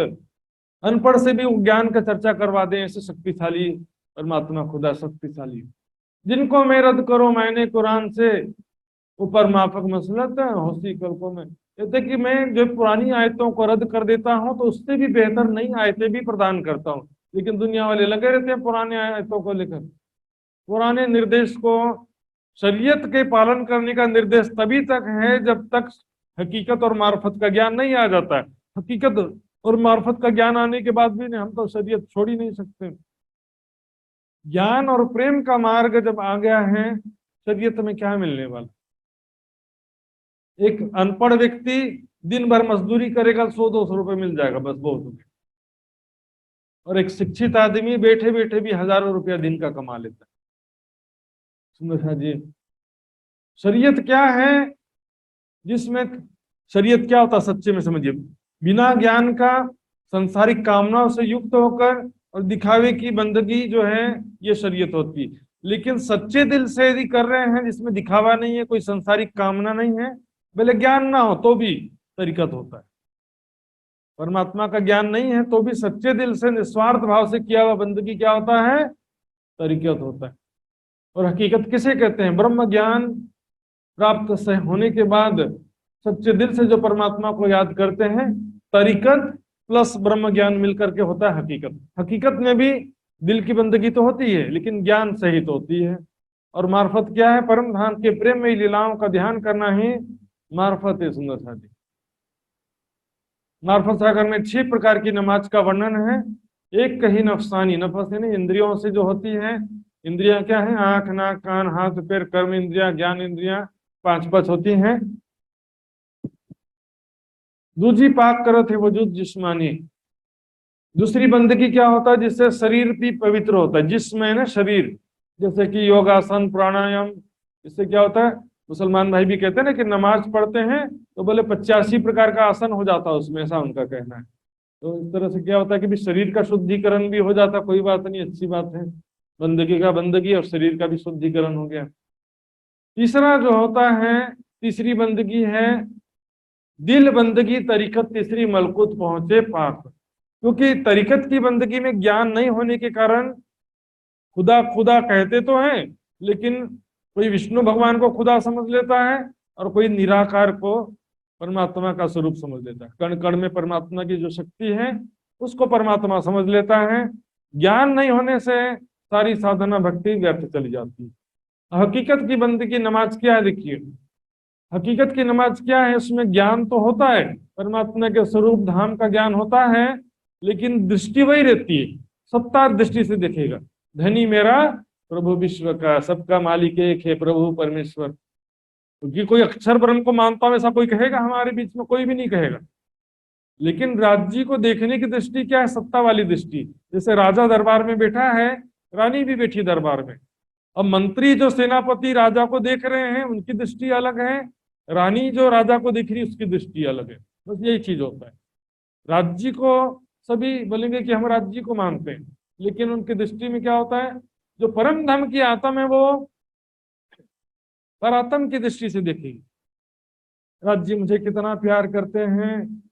अनपढ़ से भी ज्ञान का चर्चा करवा दे, ऐसे शक्तिशाली परमात्मा खुदा शक्तिशाली। जिनको मैं रद्द करो मैंने कुरान से, ऊपर माफक मसलत होसी कल्पों में। कहते कि मैं जो पुरानी आयतों को रद्द कर देता हूं तो उससे भी बेहतर नई आयतें भी प्रदान करता हूं। लेकिन दुनिया वाले लगे रहते हैं पुराने आयतों को लेकर। पुराने निर्देश को, शरीयत के पालन करने का निर्देश तभी तक है जब तक हकीकत और मार्फत का ज्ञान नहीं आ जाता है। हकीकत और मार्फत का ज्ञान आने के बाद भी हम तो शरीयत छोड़ ही नहीं सकते। ज्ञान और प्रेम का मार्ग जब आ गया है शरीयत में क्या मिलने वाला? एक अनपढ़ व्यक्ति दिन भर मजदूरी करेगा, 100-200 रुपए मिल जाएगा, बस बहुत हो गया। और एक शिक्षित आदमी बैठे बैठे भी हजारों रुपया दिन का कमा लेता है। सुंदर जी, शरीयत क्या है? जिसमें शरीयत क्या होता है सच्चे में समझिए, बिना ज्ञान का संसारिक कामनाओं से युक्त होकर और दिखावे की बंदगी जो है ये शरीयत होती है। लेकिन सच्चे दिल से यदि कर रहे हैं, जिसमें दिखावा नहीं है, कोई संसारिक कामना नहीं है, भले ज्ञान ना हो तो भी तरीकत होता है। परमात्मा का ज्ञान नहीं है तो भी सच्चे दिल से निस्वार्थ भाव से किया हुआ बंदगी क्या होता है? तरीकत होता है। और हकीकत किसे कहते हैं? ब्रह्म ज्ञान प्राप्त से होने के बाद सच्चे दिल से जो परमात्मा को याद करते हैं, तरीकत प्लस ब्रह्म ज्ञान मिलकर के होता है हकीकत। हकीकत में भी दिल की बंदगी तो होती है, लेकिन ज्ञान सहित होती है। और मार्फत क्या है? परम धाम के प्रेम में लीलाओं का ध्यान करना ही मार्फत है। सुंदर साथी, मार्फत सागर में 6 प्रकार की नमाज का वर्णन है। एक कही नफसानी, नफस यानी इंद्रियों से जो होती है। इंद्रियां क्या है? आंख, नाक, कान, हाथ, पैर, कर्म इंद्रिया, ज्ञान इंद्रिया, 5 होती हैं। दूजी पाक करत है वजूद जिस्मानी, दूसरी बंदगी क्या होता है? जिससे शरीर भी पवित्र होता है। जिस्म है ना, शरीर, जैसे कि योगासन, प्राणायाम। इससे क्या होता है? मुसलमान भाई भी कहते हैं ना कि नमाज पढ़ते हैं तो बोले 85 प्रकार का आसन हो जाता है उसमें, ऐसा उनका कहना है। तो इस तरह से क्या होता है कि भी शरीर का शुद्धिकरण भी हो जाता, कोई बात नहीं, अच्छी बात है। बंदगी का बंदगी और शरीर का भी शुद्धिकरण हो गया। तीसरा जो होता है, तीसरी बंदगी है दिल बंदगी तरीकत, तीसरी मलकुत पहुंचे पाक। क्योंकि तरीकत की बंदगी में ज्ञान नहीं होने के कारण खुदा खुदा कहते तो हैं, लेकिन कोई विष्णु भगवान को खुदा समझ लेता है और कोई निराकार को परमात्मा का स्वरूप समझ लेता है। कण कण में परमात्मा की जो शक्ति है उसको परमात्मा समझ लेता है। ज्ञान नहीं होने से सारी साधना भक्ति व्यर्थ चली जाती है। हकीकत की बंदगी नमाज क्या है? देखिए, हकीकत की नमाज क्या है? उसमें ज्ञान तो होता है, परमात्मा के स्वरूप धाम का ज्ञान होता है, लेकिन दृष्टि वही रहती है, सत्ता दृष्टि से देखेगा। धनी मेरा प्रभु विश्व का, सबका मालिक एक है प्रभु परमेश्वर। क्योंकि कोई अक्षर ब्रह्म को मानता हूं ऐसा कोई कहेगा? हमारे बीच में कोई भी नहीं कहेगा। लेकिन राज्य को देखने की दृष्टि क्या है? सत्ता वाली दृष्टि। जैसे राजा दरबार में बैठा है, रानी भी बैठी दरबार में। अब मंत्री जो सेनापति राजा को देख रहे हैं उनकी दृष्टि अलग है, रानी जो राजा को दिख रही है उसकी दृष्टि अलग है। बस यही चीज होता है। राज्य को सभी बोलेंगे कि हम राज्य को मानते हैं, लेकिन उनकी दृष्टि में क्या होता है? जो परम धाम की आत्मा है वो परात्म की दृष्टि से देखेगी। राज्य मुझे कितना प्यार करते हैं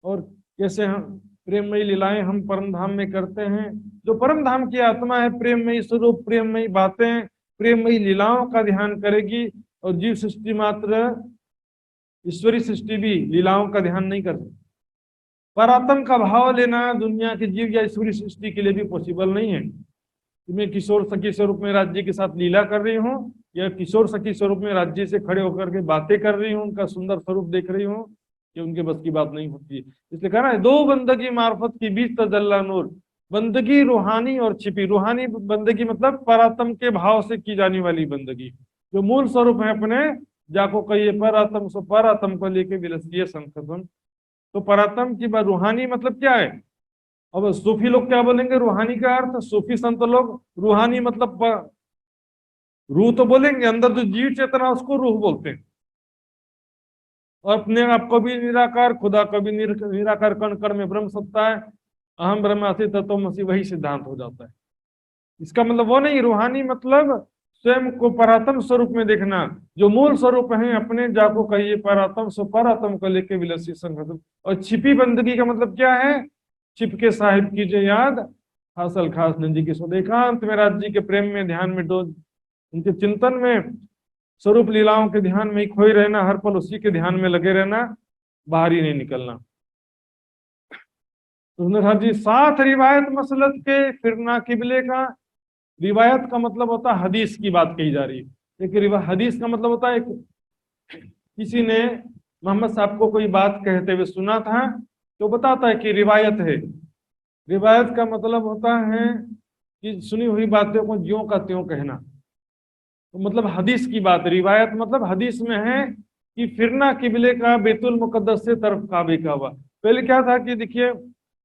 और कैसे हम प्रेममयी लीलाएं हम परम धाम में करते हैं। जो परम धाम की आत्मा है, प्रेममयी स्वरूप, प्रेममयी बातें, प्रेममयी लीलाओं का ध्यान करेगी। और जीव सृष्टि मात्र, ईश्वरी सृष्टि भी लीलाओं का ध्यान नहीं कर सकती। परात्म का भाव लेना दुनिया के जीव या ईश्वरी सृष्टि के लिए भी पॉसिबल नहीं है। मैं किशोर सखी स्वरूप में राज्य के साथ लीला कर रही हूँ, या किशोर सखी स्वरूप में राज्य से खड़े होकर के बातें कर रही हूँ, उनका सुंदर स्वरूप देख रही हूँ, ये उनके बस की बात नहीं होती है। इसलिए कहा ना, 2 बंदगी मार्फत की बीच तजल्ला नूर, बंदगी रूहानी और छिपी। रूहानी बंदगी मतलब परात्म के भाव से की जाने वाली बंदगी, जो मूल स्वरूप है अपने, जाको कहिए परात्म सो परात्म को लेके विलसिए संखन। तो परात्म की बात, रूहानी मतलब क्या है? अब सूफी लोग क्या बोलेंगे? रूहानी का अर्थ, सूफी संत लोग रूहानी मतलब रूह तो बोलेंगे, अंदर जो जीव चेतना उसको रूह बोलते हैं। और अपने आप को भी निराकार, खुदा को भी निराकार, कण कण में ब्रह्म सत्ता है, अहम ब्रह्मास्मि तत्त्वमसि, वही सिद्धांत हो जाता है। इसका मतलब वो नहीं, रूहानी मतलब स्वयं को परात्म स्वरूप में देखना, जो मूल स्वरूप है अपने, जाको कहिए परात्म सो परात्म को लेके विलसी संगठन। और छिपी बंदगी का मतलब क्या है? छिपके साहिब की जो याद, हासिल खास नंदी की सो एकांत में राज्य के प्रेम में, ध्यान में डोज, उनके चिंतन में, स्वरूप लीलाओं के ध्यान में ही खोई रहना, हर पल उसी के ध्यान में लगे रहना, बाहर ही नहीं निकलना। तो उसने कहा जी, 7 रिवायत मसलत के फिरना किबले का। रिवायत का मतलब होता है हदीस की बात कही जा रही है। लेकिन हदीस का मतलब होता है किसी ने मोहम्मद साहब को कोई बात कहते हुए सुना था तो बताता है कि रिवायत है। रिवायत का मतलब होता है कि सुनी हुई बातों को ज्यों का त्यों कहना। तो मतलब हदीस की बात, रिवायत मतलब हदीस में है कि फिरना किबले का बैतुल मुकद्दस से तरफ काबे का हुआ। पहले क्या था कि देखिए,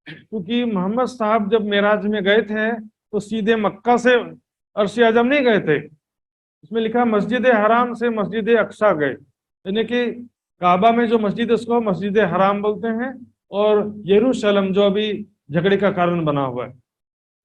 क्योंकि मोहम्मद साहब जब मेराज में गए थे तो सीधे मक्का से अर्श आजम नहीं गए थे। इसमें लिखा मस्जिद हराम से मस्जिद अक्सा गए, यानी कि काबा में जो मस्जिद है उसको मस्जिद हराम बोलते हैं, और यरूशलेम जो अभी झगड़े का कारण बना हुआ है,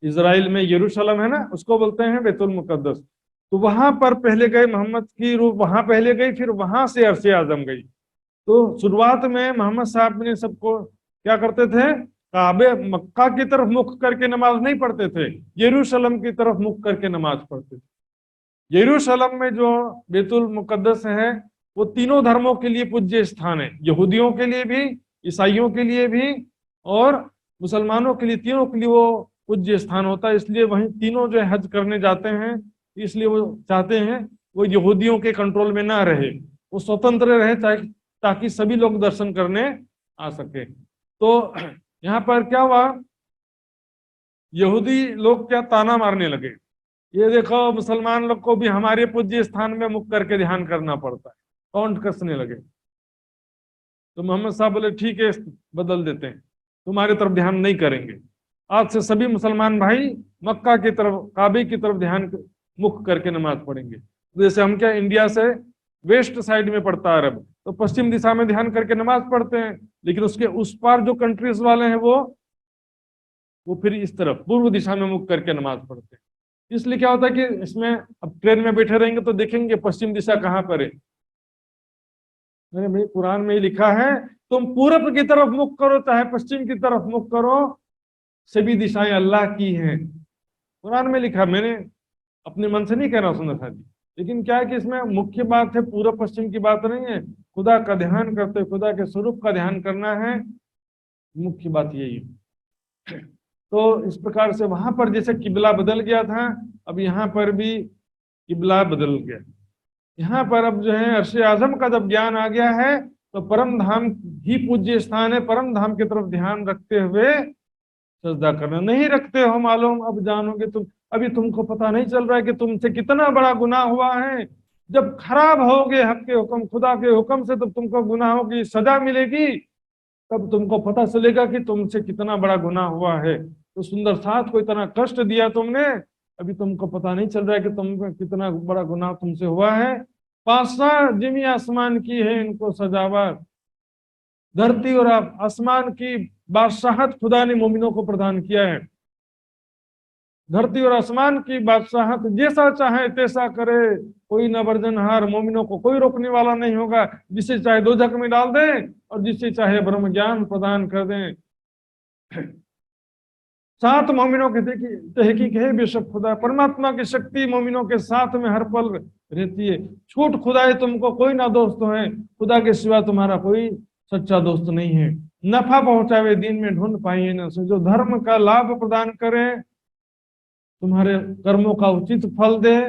इजराइल में यरूशलेम है ना, उसको बोलते हैं बैतुल मुकद्दस। तो वहां पर पहले गए, मोहम्मद की रूह वहां पहले गई, फिर वहां से अर्श आजम गई। तो शुरुआत में मोहम्मद साहब ने सबको क्या करते थे, काबे मक्का की तरफ मुख करके नमाज नहीं पढ़ते थे, यरूशलेम की तरफ मुख करके नमाज पढ़ते थे। यरूशलेम में जो बैतुल मुकद्दस है वो तीनों धर्मों के लिए पूज्य स्थान है, यहूदियों के लिए भी, ईसाइयों के लिए भी और मुसलमानों के लिए, तीनों के लिए वो पूज्य स्थान होता है। इसलिए वहीं तीनों जो है हज करने जाते हैं, इसलिए वो चाहते हैं वो यहूदियों के कंट्रोल में ना रहे, वो स्वतंत्र रहे, ताकि सभी लोग दर्शन करने आ सके। तो यहाँ पर क्या हुआ, यहूदी लोग क्या ताना मारने लगे, ये देखो मुसलमान लोग को भी हमारे पूज्य स्थान में मुख करके ध्यान करना पड़ता है, टोंट कसने लगे। तो मोहम्मद साहब बोले ठीक है, बदल देते हैं, तुम्हारी तरफ ध्यान नहीं करेंगे, आज से सभी मुसलमान भाई मक्का की तरफ, काबे की तरफ ध्यान मुख करके नमाज पढ़ेंगे। जैसे हम क्या, इंडिया से वेस्ट साइड में पड़ता है अरब, तो पश्चिम दिशा में ध्यान करके नमाज पढ़ते हैं, लेकिन उसके उस पार जो कंट्रीज वाले हैं वो फिर इस तरफ पूर्व दिशा में मुख करके नमाज पढ़ते हैं। इसलिए क्या होता है कि इसमें अब ट्रेन में बैठे रहेंगे तो देखेंगे पश्चिम दिशा कहाँ पर है। मैंने भाई कुरान में ही लिखा है तुम पूरब की तरफ मुख करो चाहे पश्चिम की तरफ मुख करो, सभी दिशाएं अल्लाह की हैं। कुरान में लिखा, मैंने अपने मन से नहीं कह रहा सुंदर साहब जी, लेकिन क्या है कि इसमें मुख्य बात है, पूरब पश्चिम की बात नहीं है, खुदा का ध्यान करते, खुदा के स्वरूप का ध्यान करना है, मुख्य बात यही है। तो इस प्रकार से वहां पर जैसे किबला बदल गया था, अब यहाँ पर भी किबला बदल गया। यहाँ पर अब जो है अर्श आजम का जब ज्ञान आ गया है तो परम धाम ही पूज्य स्थान है, परम धाम की तरफ ध्यान रखते हुए सजदा करना। नहीं रखते हो मालूम, अब जानोगे तुम, अभी तुमको पता नहीं चल रहा है कि तुमसे कितना बड़ा गुनाह हुआ है। जब खराब होगे हक के हुक्म, खुदा के हुक्म से, तब तुमको गुनाहों की सजा मिलेगी, तब तुमको पता चलेगा कि तुमसे कितना बड़ा गुनाह हुआ है। तो सुंदर साथ को इतना कष्ट दिया तुमने, अभी तुमको पता नहीं चल रहा है कि तुमको कितना बड़ा गुनाह तुमसे हुआ है। पासा जिमी आसमान की है इनको सजावट, धरती और आसमान की बादशाहत खुदा ने मोमिनों को प्रदान किया है। धरती और आसमान की बादशाहत, जैसा चाहे तैसा करे, कोई न वर्जनहार, मोमिनों को कोई रोकने वाला नहीं होगा, जिसे चाहे दोजख में डाल दें और जिसे चाहे ब्रह्म ज्ञान प्रदान कर दें। साथ मोमिनों की तहकीक है, बेशक खुदा परमात्मा की शक्ति मोमिनों के साथ में हर पल रहती है। छूट खुदाए तुमको कोई ना दोस्त है, खुदा के सिवा तुम्हारा कोई सच्चा दोस्त नहीं है। नफा पहुंचावे दिन में ढूंढ पाइए न से, जो धर्म का लाभ प्रदान करे, तुम्हारे कर्मों का उचित फल दे,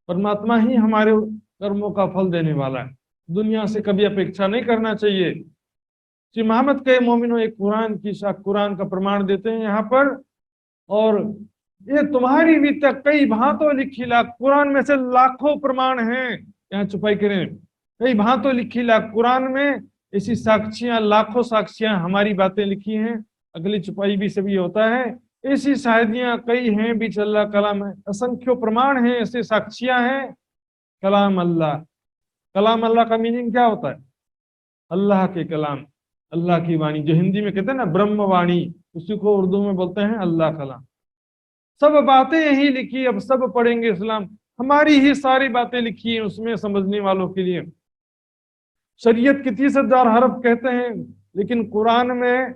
परमात्मा ही हमारे कर्मों का फल देने वाला है, दुनिया से कभी अपेक्षा नहीं करना चाहिए। श्री मोहम्मद के मोमिनो एक कुरान का प्रमाण देते हैं यहाँ पर, और ये तुम्हारी भी तक कई भांतों लिखी लाख, कुरान में से लाखों प्रमाण हैं, यहाँ छुपाई करें, कई भांतों लिखी लाख, कुरान में ऐसी साक्षियां, लाखों साक्षियां हमारी बातें लिखी हैं, अगली छुपाई भी सभी होता है। ऐसी शायदियां कई हैं बीच अल्लाह कलाम है, असंख्य प्रमाण हैं, ऐसे साक्षियां हैं। कलाम अल्लाह, कलाम अल्लाह का मीनिंग क्या होता है, अल्लाह के कलाम, अल्लाह की वाणी, जो हिंदी में कहते हैं ना ब्रह्म वाणी, उसी को उर्दू में बोलते हैं अल्लाह कलाम। सब बातें यही लिखी, अब सब पढ़ेंगे इस्लाम, हमारी ही सारी बातें लिखी हैं उसमें समझने वालों के लिए। शरीयत की 30,000 हरफ कहते हैं, लेकिन कुरान में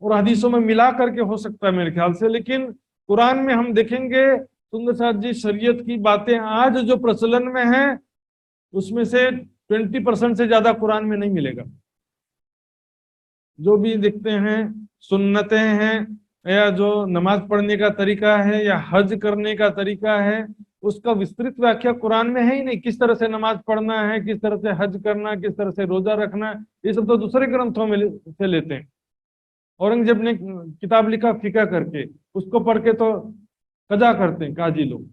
और हदीसों में मिला करके हो सकता है मेरे ख्याल से, लेकिन कुरान में हम देखेंगे सुंदर साथ जी, शरीयत की बातें आज जो प्रचलन में है उसमें से 20% से ज्यादा कुरान में नहीं मिलेगा। जो भी देखते हैं सुन्नतें हैं, या जो नमाज पढ़ने का तरीका है या हज करने का तरीका है, उसका विस्तृत व्याख्या कुरान में है ही नहीं। किस तरह से नमाज पढ़ना है, किस तरह से हज करना, किस तरह से रोजा रखना, ये सब तो दूसरे ग्रंथों में से लेते हैं। औरंगजेब ने किताब लिखा फिका करके, उसको पढ़ के तो कजा करते हैं काजी लोग।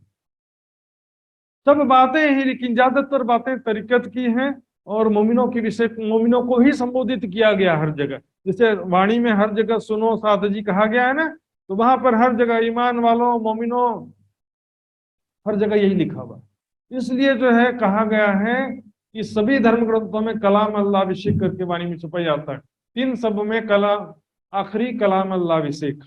सब बातें ही, लेकिन ज्यादातर बातें तरीकत की हैं और मोमिनों के विषय, मोमिनों को ही संबोधित किया गया हर जगह। जैसे वाणी में हर जगह सुनो साधजी कहा गया है ना, तो वहां पर हर जगह ईमान वालों, मोमिनों, हर जगह यही लिखा हुआ। इसलिए जो है कहा गया है कि सभी धर्म ग्रंथों में कलाम अल्लाह अभिषेक करके वाणी में छुपाई जाता है। 3 सब में कलाम, आखिरी कलाम अल्लाह अभिषेक।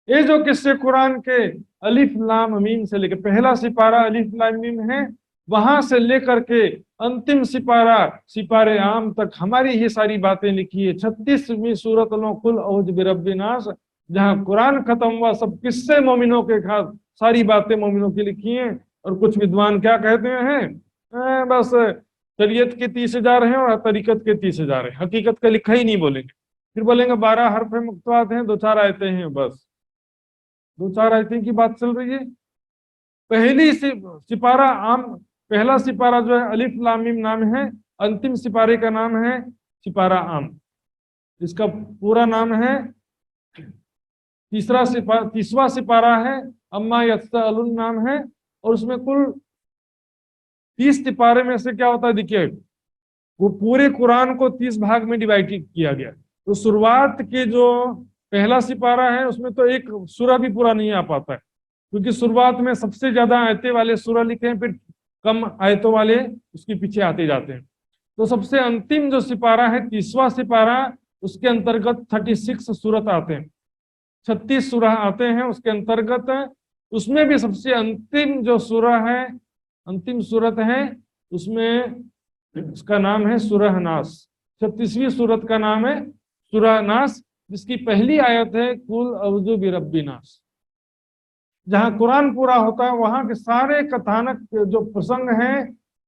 ये जो किस्से कुरान के अलिफ लाम मीम से लेकर, पहला सिपारा अलिफ लाम मीम है, वहां से लेकर के अंतिम सिपारा सिपारे आम तक हमारी ही सारी बातें लिखी है। 36वीं सूरत लो कुल औज बिरब्बिनास, जहां कुरान खत्म हुआ सब किस्से मोमिनों के खास, सारी बातें मोमिनों की लिखी हैं। और कुछ विद्वान क्या कहते हैं, बस शरीयत के 30,000 हैं और तरीकत के 30,000 हैं, हकीकत का लिखा ही नहीं बोलेंगे। फिर बोलेंगे 12 हर्फ मुक्तवात हैं, 2-4 आयतें हैं, बस 2-4 आयतें की बात चल रही है। पहली सिपारा आम, पहला सिपारा जो है अलिफ लाम मीम नाम है, अंतिम सिपारे का नाम है सिपारा आम। इसका पूरा नाम है, तीसवा सिपारा है अम्मा यत्सअलून नाम है। और उसमें कुल 30 सिपारे में से क्या होता है, देखिए वो पूरे कुरान को 30 भाग में डिवाइड किया गया। तो शुरुआत के जो पहला सिपारा है उसमें तो एक सूरा भी पूरा नहीं आ पाता है, क्योंकि शुरुआत में सबसे ज्यादा आयतें वाले सूरा लिखे हैं, फिर कम आयतों वाले उसके पीछे आते जाते हैं। तो सबसे अंतिम जो सिपारा है 30वां सिपारा, उसके अंतर्गत 36 सूरत आते हैं, 36 सूरा आते हैं उसके अंतर्गत। उसमें भी सबसे अंतिम जो सूरा है, अंतिम सूरत है, उसमें उसका नाम है सूरह नास। 36वीं सूरत का नाम है सूरह नास, जिसकी पहली आयत है कुल औज़ु बिरब्बि नास। जहां कुरान पूरा होता है वहां के सारे कथानक जो प्रसंग हैं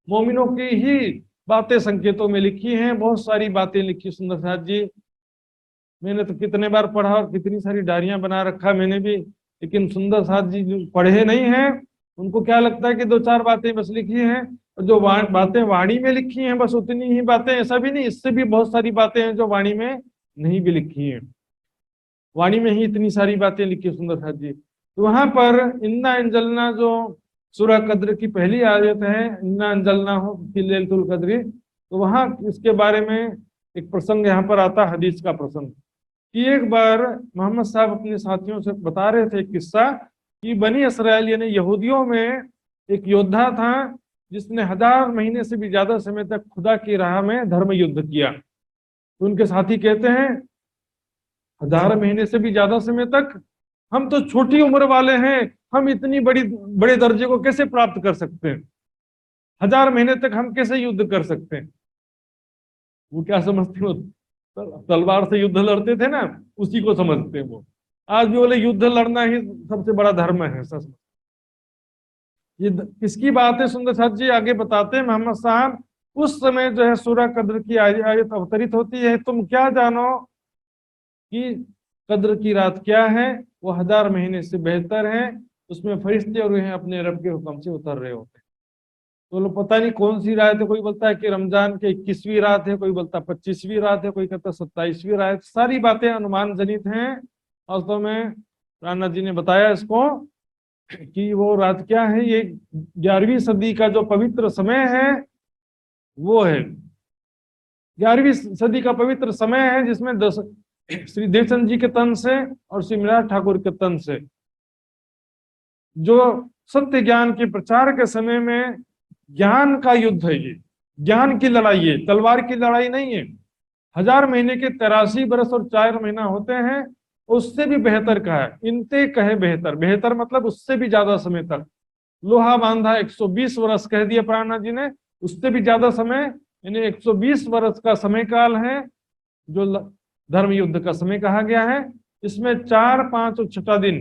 मोमिनों की ही बातें संकेतों में लिखी हैं। बहुत सारी बातें लिखी सुंदर साथ जी, मैंने तो कितने बार पढ़ा और कितनी सारी डायरियां बना रखा मैंने भी, लेकिन सुंदर साथ जी जो पढ़े नहीं हैं उनको क्या लगता है कि 2-4 बातें बस लिखी हैं, और जो बातें वाणी में लिखी हैं बस उतनी ही बातें, ऐसा भी नहीं, इससे भी बहुत सारी बातें हैं जो वाणी में नहीं भी लिखी हैं। वाणी में ही इतनी सारी बातें लिखी सुंदर साथ जी। तो वहां पर इन्ना अंजलना जो सूरह कद्र की पहली आयत है, इन्ना अंजलना हो फी लैलतुल कद्र, तो वहां इसके बारे में एक प्रसंग यहाँ पर आता, हदीस का प्रसंग, कि एक बार मोहम्मद साहब अपने साथियों से बता रहे थे किस्सा कि बनी इसराइल यानी यहूदियों में एक योद्धा था जिसने 1000 महीने से भी ज्यादा समय तक खुदा की राह में धर्म युद्ध किया। तो उनके साथी कहते हैं 1000 महीने से भी ज्यादा समय तक, हम तो छोटी उम्र वाले हैं, हम इतनी बड़े दर्जे को कैसे प्राप्त कर सकते हैं, 1000 महीने तक हम कैसे युद्ध कर सकते हैं। वो क्या समझते हो, तलवार से युद्ध लड़ते थे ना, उसी को समझते हैं वो। आज भी बोले युद्ध लड़ना ही सबसे बड़ा धर्म है, सच में। ये किसकी बात है सुंदर साथ जी आगे बताते हैं मोहम्मद साहब। उस समय जो है सूरह कद्र की आयत अवतरित होती है, तुम क्या जानो कि कद्र की रात क्या है, वो 1000 महीने से बेहतर है, उसमें फरिश्ते और वह अपने रब के हुक्म से उतर रहे होते हैं। तो लोग पता नहीं कौन सी रात है, कोई बोलता है कि रमजान की 21वीं रात है, कोई बोलता है 25वीं रात है, कोई कहता है 27वीं रात। सारी बातें अनुमान जनित हैं। वास्तव में राणा जी ने बताया इसको कि वो रात क्या है, ये 11वीं सदी का जो पवित्र समय है वो है, 11वीं सदी का पवित्र समय है, जिसमें श्री देवचंद जी के तन से और श्री मिराज ठाकुर के तन से जो सत्य ज्ञान के प्रचार के समय में ज्ञान का युद्ध है, ये ज्ञान की लड़ाई है, तलवार की लड़ाई नहीं है। 1000 महीने के 83 बरस और 4 महीना होते हैं, उससे भी बेहतर का है, इनते कहे बेहतर, बेहतर मतलब उससे भी ज्यादा समय तक। लोहा बांधा 120 वर्ष कह दिया प्राणनाथ जी ने, उससे भी ज्यादा समय, यानी 120 वर्ष का समय काल है जो धर्म युद्ध का समय कहा गया है। इसमें 4, 5 और 6ठा दिन,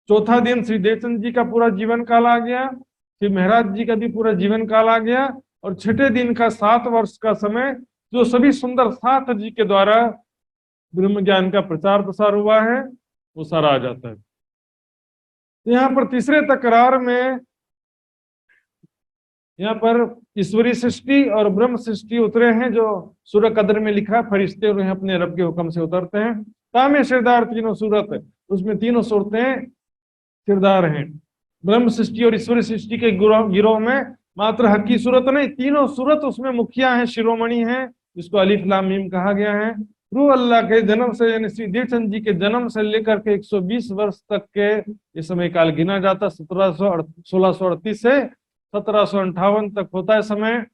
चौथा दिन श्री देवचंद जी का पूरा जीवन काल आ गया, श्री महाराज जी का भी पूरा जीवन काल आ गया, और 6ठे दिन का 7 वर्ष का समय जो सभी सुंदर साथ जी के द्वारा ब्रह्म ज्ञान का प्रचार प्रसार हुआ है वो सारा आ जाता है। यहाँ पर तीसरे तकरार में यहाँ पर ईश्वरी सृष्टि और ब्रह्म सृष्टि उतरे हैं, जो सूरह कद्र में लिखा, फरिश्ते और अपने रब के हुक्म से उतरते हैं। तामे सिरदार तीनों सूरत, उसमें तीनों सूरतें किरदार हैं। ब्रह्म सृष्टि और ईश्वरी सृष्टि के गिरोह में मात्र हक की सूरत नहीं, तीनों सूरत उसमें मुखिया है, शिरोमणि है, जिसको अलिफ लाम मीम कहा गया है। रूह अल्लाह के जन्म से यानी श्री देवचंद जी के जन्म से लेकर के 120 वर्ष तक के ये समय काल गिना जाता। 1638 से 1758 तक होता है समय।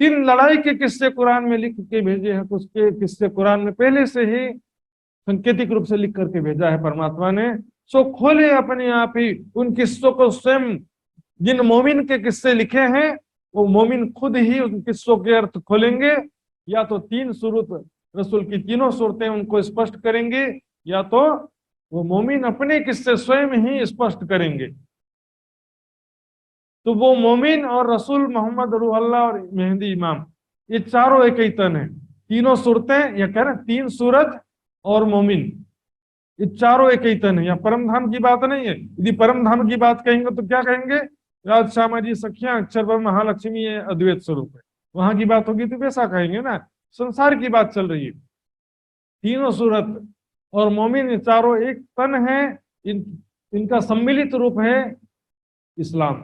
3 लड़ाई के किस्से कुरान में लिख के भेजे हैं, कुछ के किस्से कुरान में पहले से ही सांकेतिक रूप से लिख करके भेजा है परमात्मा ने। सो खोले अपने आप ही उन किस्सों को, स्वयं जिन मोमिन के किस्से लिखे हैं वो मोमिन खुद ही उन किस्सों के अर्थ खोलेंगे, या तो 3 सूरत रसूल की तीनों सूरतें उनको स्पष्ट करेंगे, या तो वो मोमिन अपने किस्से स्वयं ही स्पष्ट करेंगे। तो वो मोमिन और रसूल मोहम्मद, रूह अल्लाह और मेहदी इमाम, ये चारों एक ही तन है। तीनों सूरतें, या कह रहे 3 सूरत और मोमिन, ये चारों एक ही तन है। या परम धाम की बात नहीं है। यदि परम धाम की बात कहेंगे तो क्या कहेंगे? राज श्यामा जी सखियां अक्षर पर महालक्ष्मी है, अद्वैत स्वरूप है। वहां की बात होगी तो वैसा कहेंगे ना। संसार की बात चल रही है। तीनों सूरत और मोमिन ये चारों एक तन है। इनका सम्मिलित रूप है इस्लाम।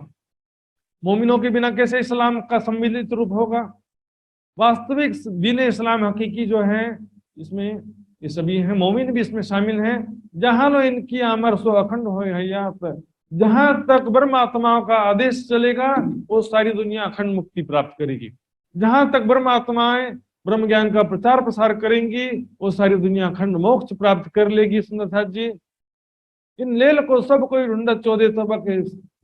मोमिनों के बिना कैसे इस्लाम का सम्मिलित रूप होगा? वास्तविक दीन इस्लाम हकीकी जो है, इसमें ये सभी हैं, मोमिन भी इसमें शामिल हैं। जहां लो इनकी आमर सो अखंड हो हयात, जहां तक ब्रह्म आत्माओं का आदेश चलेगा वो सारी दुनिया अखंड मुक्ति प्राप्त करेगी। जहां तक ब्रह्म आत्माएं ब्रह्म ज्ञान का प्रचार प्रसार करेंगी वो सारी दुनिया अखंड मोक्ष प्राप्त कर लेगी। सुंदरनाथ जी, इन लेल को सब कोई ढूंढत 14 तबक,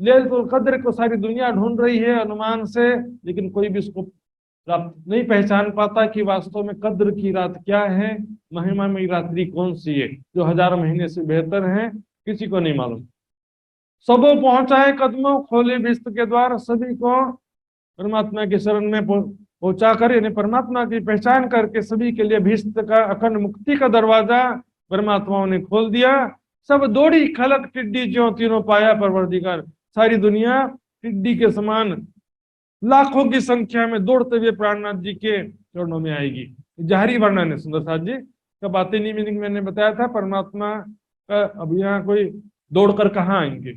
लेल तो कद्र को सारी दुनिया ढूंढ रही है अनुमान से, लेकिन कोई भी इसको प्राप्त नहीं पहचान पाता कि वास्तव में कद्र की रात क्या है, महिमा में रात्रि कौन सी है जो 1000 महीने से बेहतर है, किसी को नहीं मालूम। सबो पहुंचाए कदमों खोले भिस्त के द्वार, सभी को परमात्मा के शरण में पहुंचा कर, यानी परमात्मा की पहचान करके सभी के लिए भिस्त का अखंड मुक्ति का दरवाजा परमात्माओं ने खोल दिया। सब दौड़ी खलक टिड्डी ज्यों तीनों पाया परवरदिगार, सारी दुनिया टिड्डी के समान लाखों की संख्या में दौड़ते हुए प्राणनाथ जी के चरणों में आएगी। जाहरी वर्णन है सुंदरनाथ जी का। बातें मीनिंग मैंने बताया था परमात्मा का। अब यहाँ कोई दौड़कर कहाँ आएंगे?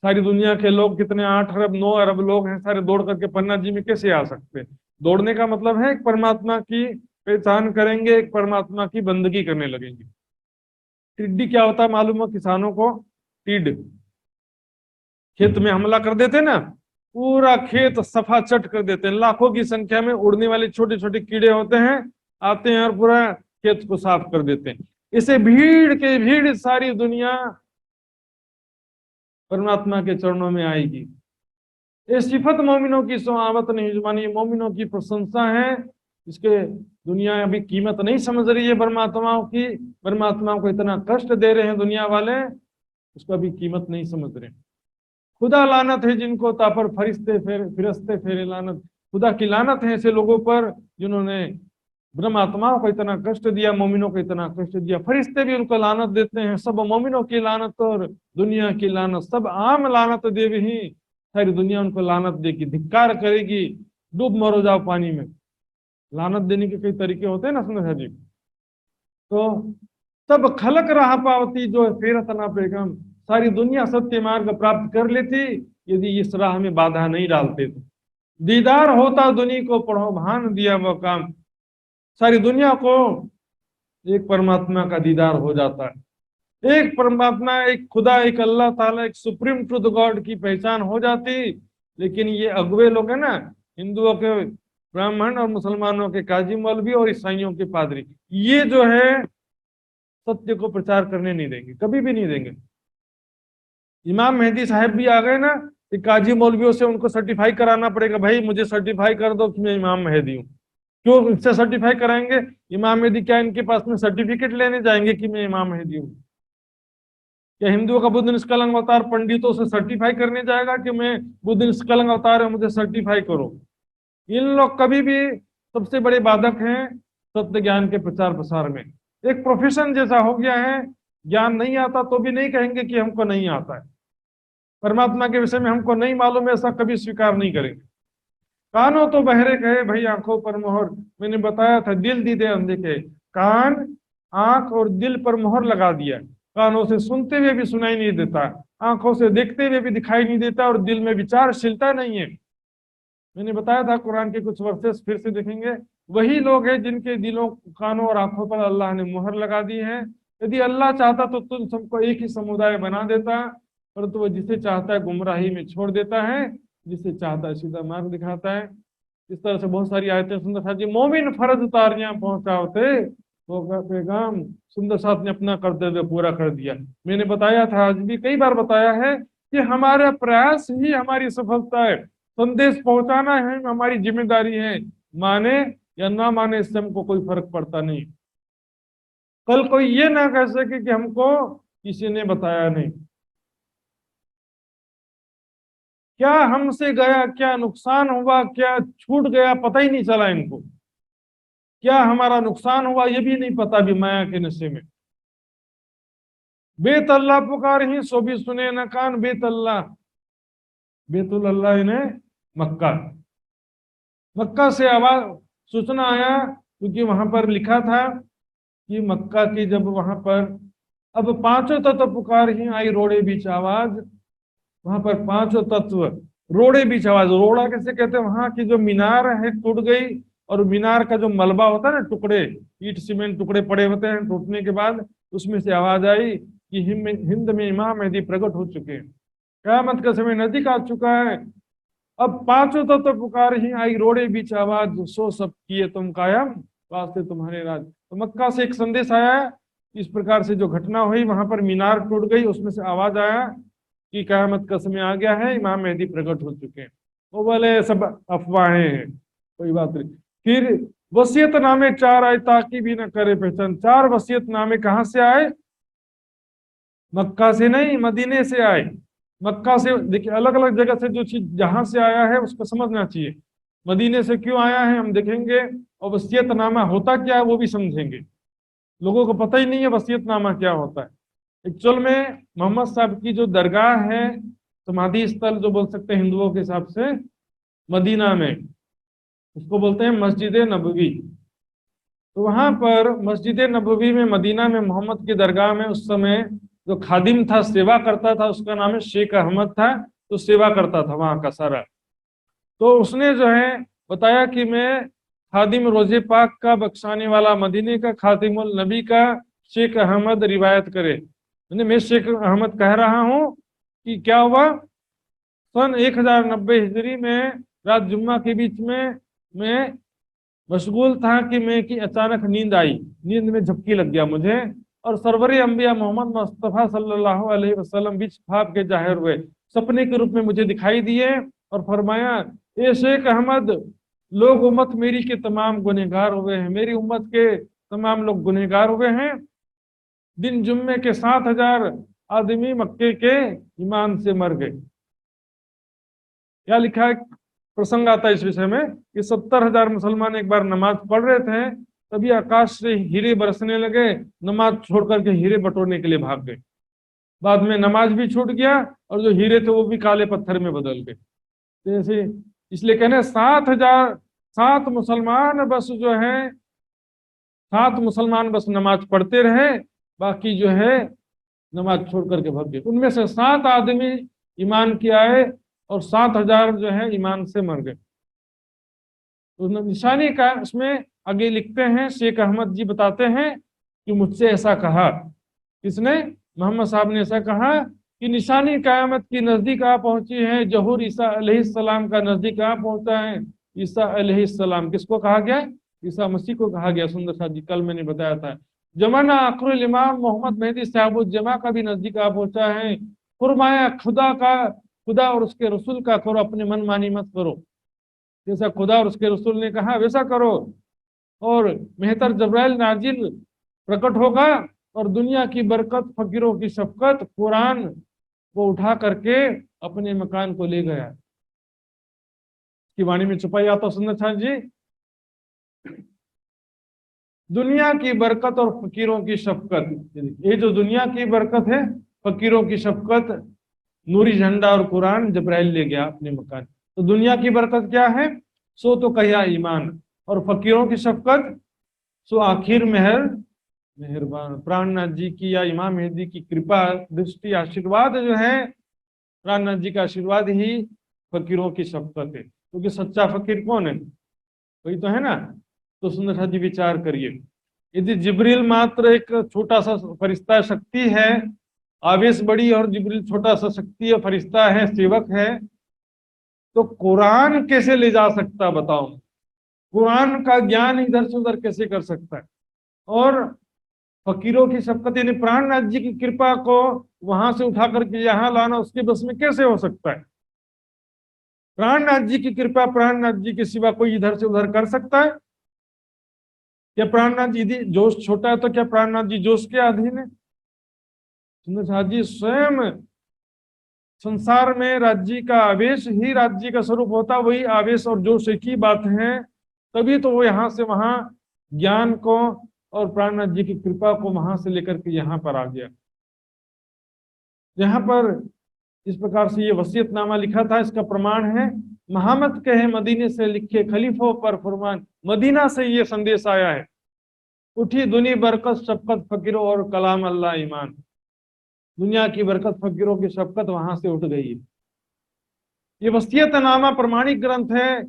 सारी दुनिया के लोग कितने 8 अरब 9 अरब लोग हैं, सारे दौड़ करके पन्ना जी में कैसे आ सकते हैं? दौड़ने का मतलब है एक परमात्मा की पहचान करेंगे, एक परमात्मा की बंदगी करने लगेंगे। टिड्डी क्या होता है मालूम हो किसानों को? टिड खेत में हमला कर देते ना, पूरा खेत सफा चट कर देते हैं। लाखों की संख्या में उड़ने वाले छोटे छोटे कीड़े होते हैं, आते हैं और पूरा खेत को साफ कर देते हैं। इसे भीड़ के भीड़ सारी दुनिया परमात्मा के चरणों में आएगी। ये सिफत मोमिनों की सुहावत नहीं जुबानी, मोमिनों की प्रशंसा है। इसके दुनिया अभी कीमत नहीं समझ रही है परमात्माओं की। परमात्मा को इतना कष्ट दे रहे हैं दुनिया वाले, उसको अभी कीमत नहीं समझ रहे। खुदा लानत है जिनको तापर फिरस्ते फेरे लानत, खुदा की लानत है ऐसे लोगों पर जिन्होंने ब्रह्म आत्माओं को इतना कष्ट दिया, मोमिनों को इतना कष्ट दिया। फरिश्ते भी उनको लानत देते हैं। सब मोमिनों की लानत और दुनिया की लानत, सब आम लानत दे ही सारी दुनिया उनको लानत देगी, धिक्कार करेगी। डूब मरो जाओ पानी में। लानत देने के कई तरीके होते हैं ना सुंदर जी। तो सब खलक रहा पावती जो फेरत ना पेगम, सारी दुनिया सत्य मार्ग प्राप्त कर लेती यदि इस राह में बाधा नहीं डालते तो। दीदार होता दुनिया को पढ़ो भान दिया वो काम, सारी दुनिया को एक परमात्मा का दीदार हो जाता है। एक परमात्मा, एक खुदा, एक अल्लाह ताला, एक सुप्रीम ट्रुथ गॉड की पहचान हो जाती। लेकिन ये अगुवे लोग हैं ना, हिंदुओं के ब्राह्मण और मुसलमानों के काजी मौलवी और ईसाइयों के पादरी, ये जो है सत्य को प्रचार करने नहीं देंगे, कभी भी नहीं देंगे। इमाम मेहदी साहब भी आ गए ना, कि काजी मौलवियों से उनको सर्टिफाई कराना पड़ेगा, भाई मुझे सर्टिफाई कर दो कि मैं इमाम मेहदी हूँ। क्यों इससे सर्टिफाई कराएंगे? इमाम मेहदी क्या इनके पास में सर्टिफिकेट लेने जाएंगे कि मैं इमाम मेहदी हूँ? क्या हिंदुओं का बुद्ध निष्कलंक अवतार पंडितों से सर्टिफाई करने जाएगा कि मैं बुद्ध निष्कलंक अवतार है, मुझे सर्टिफाई करो? इन लोग कभी भी सबसे बड़े बाधक हैं सत्य ज्ञान के प्रचार प्रसार में। एक प्रोफेशन जैसा हो गया है, ज्ञान नहीं आता तो भी नहीं कहेंगे कि हमको नहीं आता है, परमात्मा के विषय में हमको नहीं मालूम है, ऐसा कभी स्वीकार नहीं करेंगे। कानों तो बहरे कहे भाई आंखों पर मोहर, मैंने बताया था दिल दीदे अंधे के। कान, आंख और दिल पर मोहर लगा दिया, कानों से सुनते हुए भी सुनाई नहीं देता, आंखों से देखते हुए भी दिखाई नहीं देता और दिल में विचारशीलता नहीं है। मैंने बताया था कुरान के कुछ वर्सेस फिर से देखेंगे। वही लोग हैं जिनके दिलों, कानों और आंखों पर अल्लाह ने मुहर लगा दी है। यदि अल्लाह चाहता तो तुम सबको एक ही समुदाय बना देता, परंतु वह जिसे चाहता है गुमराही में छोड़ देता है, जिसे चाहता है सीधा मार्ग दिखाता है। इस तरह से बहुत सारी आयतें सुंदर साथ जी मोमिन फर्ज उतारियां पहुंचाते, वो पैगाम सुंदर साथ ने अपना कर्तव्य पूरा कर दिया। मैंने बताया था, आज भी कई बार बताया है कि हमारा प्रयास ही हमारी सफलता है। संदेश पहुंचाना है हमारी जिम्मेदारी है, माने या ना माने इससे हमको कोई फर्क पड़ता नहीं। कल कोई ये ना कह सके कि हमको किसी ने बताया नहीं। क्या हमसे गया, क्या नुकसान हुआ, क्या छूट गया, पता ही नहीं चला इनको। क्या हमारा नुकसान हुआ ये भी नहीं पता, भी माया के नशे में। बेत अल्लाह पुकार ही सो भी सुने न कान, बेत अल्लाह, बेतुल अल्लाह इन्हें मक्का। मक्का से आवाज सूचना आया, क्योंकि वहां पर लिखा था कि मक्का की जब वहां पर अब पांचों तत्व पुकार ही आई रोड़े बीच आवाज। वहां पर पांचों तत्व रोड़े बीच आवाज, रोड़ा कैसे कहते हैं, वहां की जो मीनार है टूट गई, और मीनार का जो मलबा होता है ना, टुकड़े ईट सीमेंट टुकड़े पड़े होते हैं, टूटने के बाद उसमें से आवाज आई कि हिंद में इमाम मेहदी प्रकट हो चुके हैं, क़यामत का समय नजदीक आ चुका है। अब पांचों तत्व पुकार ही आई रोड़े बीच आवाज, सो सब किए तुम कायम, वास्ते तुम्हारे राज। तो मक्का से एक संदेश आया, इस प्रकार से जो घटना हुई, वहां पर मीनार टूट गई, उसमें से आवाज आया कि कयामत का समय आ गया है, इमाम मेहदी प्रकट हो चुके हैं। वो बोले सब अफवाहें हैं, कोई बात नहीं। फिर वसीयतनामे चार आए ताकि भी न करे पहचान। चार वसीयतनामे कहाँ से आए? मक्का से नहीं, मदीने से आए। मक्का से देखिए, अलग अलग जगह से जो चीज जहां से आया है उसको समझना चाहिए। मदीने से क्यों आया है हम देखेंगे, और वसीयतनामा होता क्या है वो भी समझेंगे। लोगों को पता ही नहीं है वसीयतनामा क्या होता है। एक्चुअल में मोहम्मद साहब की जो दरगाह है, समाधि स्थल जो बोल सकते हैं हिंदुओं के हिसाब से, मदीना में, उसको बोलते हैं मस्जिद नबवी। तो वहां पर मस्जिद नबवी में, मदीना में, मोहम्मद की दरगाह में उस समय जो खादिम था, सेवा करता था, उसका नाम है शेख अहमद था। तो सेवा करता था वहां का सारा। तो उसने जो है बताया कि मैं खादिम रोजे पाक का, बख्शाने वाला, मदीने का, खातिमुल नबी का शेख अहमद रिवायत करे। मैं शेख अहमद कह रहा हूं कि क्या हुआ, सन 1090 हिजरी में रात जुम्मा के बीच में मैं मशगूल था कि मैं कि अचानक नींद आई, नींद में झपकी लग गया मुझे, और सरवरी अंबिया मोहम्मद मुस्तफ़ा सल्लल्लाहु अलैहि वसल्लम बीच ख्वाब के जाहिर हुए, सपने के रूप में मुझे दिखाई दिए, और फरमाया, ए शेख अहमद, लोग उम्मत मेरी के तमाम गुनहगार हुए हैं, मेरी उम्मत के तमाम लोग गुनहगार हुए हैं। दिन जुम्मे के 7,000 आदमी मक्के के ईमान से मर गए। क्या लिखा है, प्रसंग आता है इस विषय में कि 70,000 मुसलमान एक बार नमाज पढ़ रहे थे, तभी आकाश से हीरे बरसने लगे, नमाज छोड़ करके हीरे बटोरने के लिए भाग गए। बाद में नमाज भी छूट गया और जो हीरे थे वो भी काले पत्थर में बदल गए। तो ऐसे, इसलिए कहने 7,000, 7 मुसलमान बस जो है, 7 मुसलमान बस नमाज पढ़ते रहे, बाकी जो है नमाज छोड़ करके भाग गए। उनमें से 7 आदमी ईमान के आए और 7,000 जो है ईमान से मर गए। तो निशानी का उसमें आगे लिखते हैं, शेख अहमद जी बताते हैं कि मुझसे ऐसा कहा, किसने? मोहम्मद साहब ने ऐसा कहा कि निशानी क़यामत की नजदीक आ पहुंची है, जहूर ईसा अलैहिस्सलाम का नजदीक आ पहुंचा है। ईसा अलैहिस्सलाम किसको कहा गया? ईसा मसीह को कहा गया। सुंदर सा जी कल मैंने बताया था। जमाना आखिरुल इमाम मोहम्मद मेहदी साहब जमा का भी नजदीक आ पहुंचा है। फरमाया, खुदा और उसके रसूल का करो, अपने मन मानी मत करो। जैसा खुदा और उसके रसूल ने कहा वैसा करो, और मेहतर जब्राइल नाजिल प्रकट होगा, और दुनिया की बरकत, फकीरों की शफकत, कुरान को उठा करके अपने मकान को ले गया। की वाणी में छुपाई आता सुंदर छान जी, दुनिया की बरकत और फकीरों की शफकत। ये जो दुनिया की बरकत है, फकीरों की शफकत, नूरी झंडा और कुरान जब्राइल ले गया अपने मकान। तो दुनिया की बरकत क्या है? सो तो कहिया ईमान, और फकीरों की शफकत सो आखिर महर मेहरबान प्राणनाथ जी की या इमाम मेहदी की कृपा दृष्टि आशीर्वाद जो है, प्राणनाथ जी का आशीर्वाद ही फकीरों की शफकत है, क्योंकि सच्चा फकीर कौन है? वही तो है ना। तो सुंदर साथ जी विचार करिए, यदि जिब्रील मात्र एक छोटा सा फरिश्ता शक्ति है, आवेश बड़ी, और जिब्रील छोटा सा शक्ति है, फरिश्ता है, सेवक है, तो कुरान कैसे ले जा सकता बताओ? कुरान का ज्ञान इधर से उधर कैसे कर सकता है? और फकीरों की शफकत यानी प्राणनाथ जी की कृपा को वहां से उठा करके यहाँ लाना उसके बस में कैसे हो सकता है? प्राणनाथ जी की कृपा, प्राणनाथ जी के सिवा कोई इधर से उधर कर सकता है? क्या प्राणनाथ जी यदि जोश छोटा है तो क्या प्राणनाथ जी जोश के अधीन है? सुंदर साथ जी स्वयं संसार में राज्य का आवेश ही राज्य का स्वरूप होता, वही आवेश और जोश एक ही बात है। तभी तो वो यहाँ से वहां ज्ञान को और प्राणनाथ जी की कृपा को वहां से लेकर के यहाँ पर आ गया। यहाँ पर इस प्रकार से ये वसीयतनामा लिखा था, इसका प्रमाण है महामत कहे मदीने से लिखे खलीफों पर फरमान, मदीना से ये संदेश आया है, उठी दुनी बरकत शफकत फकीरों और कलाम अल्लाह ईमान। दुनिया की बरकत फकीरों की शफकत वहां से उठ गई है। ये वसीयतनामा प्रमाणिक ग्रंथ है,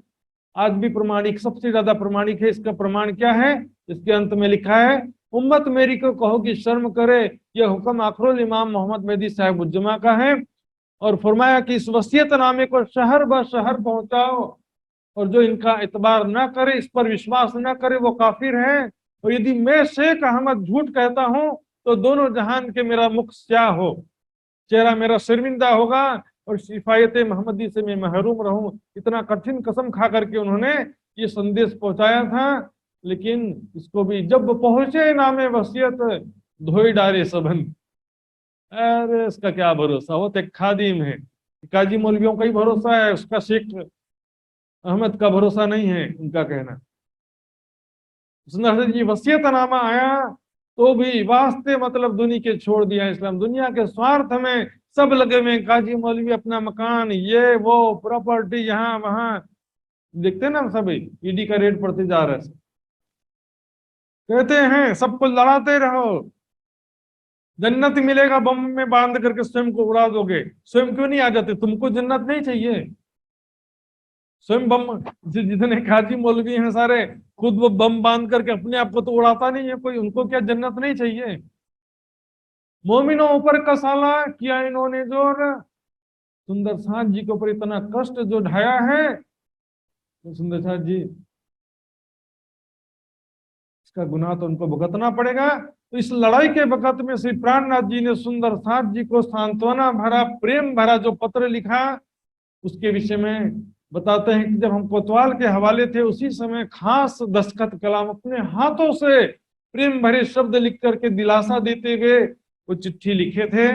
आज भी प्रमाणिक, सबसे ज्यादा प्रमाणिक है। इसका प्रमाण क्या है? इसके अंत में लिखा है, उम्मत मेरी को कहो कि शर्म करे, यह हुक्म आखरुल इमाम मोहम्मद मेहदी साहब उज्जमा का है। और फरमाया कि इस वसीयतनामे को शहर ब शहर पहुंचाओ, और जो इनका इतबार न करे, इस पर विश्वास न करे, वो काफिर है। और यदि मैं शेख अहमद झूठ कहता हूं तो दोनों जहान के मेरा मुख स्याह हो, चेहरा मेरा शर्मिंदा होगा, और शिफायत मोहम्मदी से मैं महरूम रहूं। इतना कठिन कसम खा करके उन्होंने ये संदेश पहुंचाया था। लेकिन इसको भी जब पहुंचे नामे वसीयत, धोई डारे सबन। अरे इसका क्या भरोसा, वो तो एक खादिम है, काजी मौलवियों का ही भरोसा है, उसका शेख अहमद का भरोसा नहीं है, उनका कहना। सुंदर जी वसीयतनामा आया तो भी वास्ते मतलब दुनिया के छोड़ दिया इस्लाम, दुनिया के स्वार्थ में सब लगे हुए, काजी मौलवी अपना मकान, ये वो प्रॉपर्टी, यहाँ वहां, देखते ना सभी ईडी का रेट बढ़ते जा रहा है। कहते हैं सबको लड़ाते रहो, जन्नत मिलेगा बम में बांध करके स्वयं को उड़ा दोगे, स्वयं क्यों नहीं आ जाते? तुमको जन्नत नहीं चाहिए? स्वयं बम, जितने काजी मौलवी हैं सारे, खुद वो बम बांध करके अपने आप को तो उड़ाता नहीं है कोई, उनको क्या जन्नत नहीं चाहिए? मोमिनों ऊपर का साला किया इन्होंने जोर, सुंदर साथ जी के ऊपर इतना कष्ट जो ढाया है, तो सुंदर साथ जी इसका गुनाह तो उनको भुगतना पड़ेगा। तो इस लड़ाई के वक्त में श्री प्राणनाथ जी ने सुंदर साथ जी को सांत्वना भरा, प्रेम भरा जो पत्र लिखा, उसके विषय में बताते हैं कि जब हम कोतवाल के हवाले थे उसी समय खास दस्तखत कलाम अपने हाथों से प्रेम भरे शब्द लिख करके दिलासा देते हुए वो चिट्ठी लिखे थे,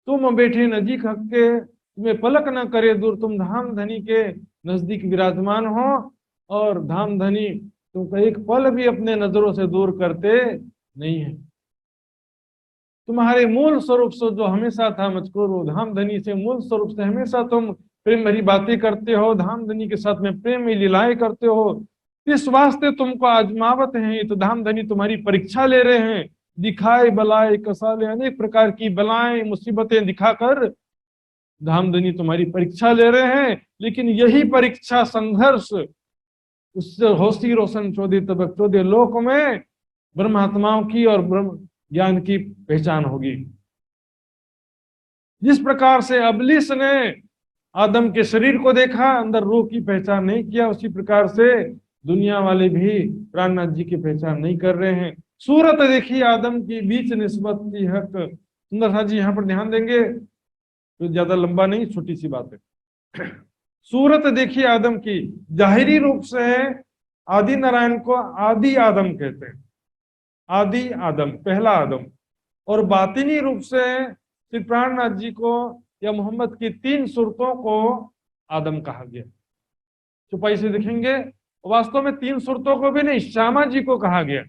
तुम बैठे नजीक हक के, तुम्हें पलक न करे दूर, तुम धाम धनी के नजदीक विराजमान हो, और धाम धनी तुमको एक पल भी अपने नजरों से दूर करते नहीं है। तुम्हारे मूल स्वरूप से जो हमेशा था मजकूर, हो धाम धनी से मूल स्वरूप से हमेशा तुम प्रेम भरी बातें करते हो, धाम धनी के साथ में प्रेम में लीलाएं करते हो, इस वास्ते तुमको आजमावत है, तो धाम धनी तुम्हारी परीक्षा ले रहे हैं, दिखाए बलाए कसाले, अनेक प्रकार की बलाएं मुसीबतें दिखाकर धामधनी तुम्हारी परीक्षा ले रहे हैं। लेकिन यही परीक्षा संघर्ष उससे होशी रोशन चौदह तबक चौदह लोक में ब्रह्मात्माओं की और ब्रह्म ज्ञान की पहचान होगी। जिस प्रकार से अबलीस ने आदम के शरीर को देखा, अंदर रूह की पहचान नहीं किया, उसी प्रकार से दुनिया वाले भी प्राणनाथ जी की पहचान नहीं कर रहे हैं। सूरत देखी आदम की बीच निस्बत की हक। सुंदर साथ जी यहाँ पर ध्यान देंगे तो ज्यादा लंबा नहीं, छोटी सी बात है। सूरत देखी आदम की, जाहिरी रूप से आदि नारायण को आदि आदम कहते हैं, आदि आदम, पहला आदम। और बातिनी रूप से श्री प्राणनाथ जी को या मोहम्मद की तीन सूरतों को आदम कहा गया। छुपाई से देखेंगे वास्तव में तीन सूरतों को भी नहीं, श्यामा जी को कहा गया।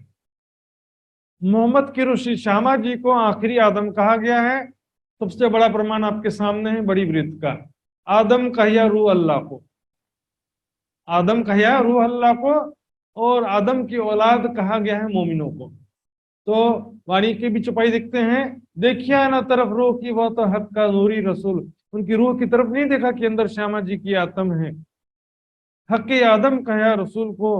मोहम्मद की ऋषि श्यामा जी को आखिरी आदम कहा गया है। सबसे बड़ा प्रमाण आपके सामने है बड़ी वृत्त का, आदम कहिया रूह अल्लाह को, आदम कहिया रूह अल्लाह को, और आदम की औलाद कहा गया है मोमिनों को। तो वाणी की भी चुपाई देखते हैं, देखिया ना तरफ रूह की वो तो हक का नूरी रसूल, उनकी रूह की तरफ नहीं देखा कि अंदर श्यामा जी की आत्म है। हक आदम कहा रसूल को,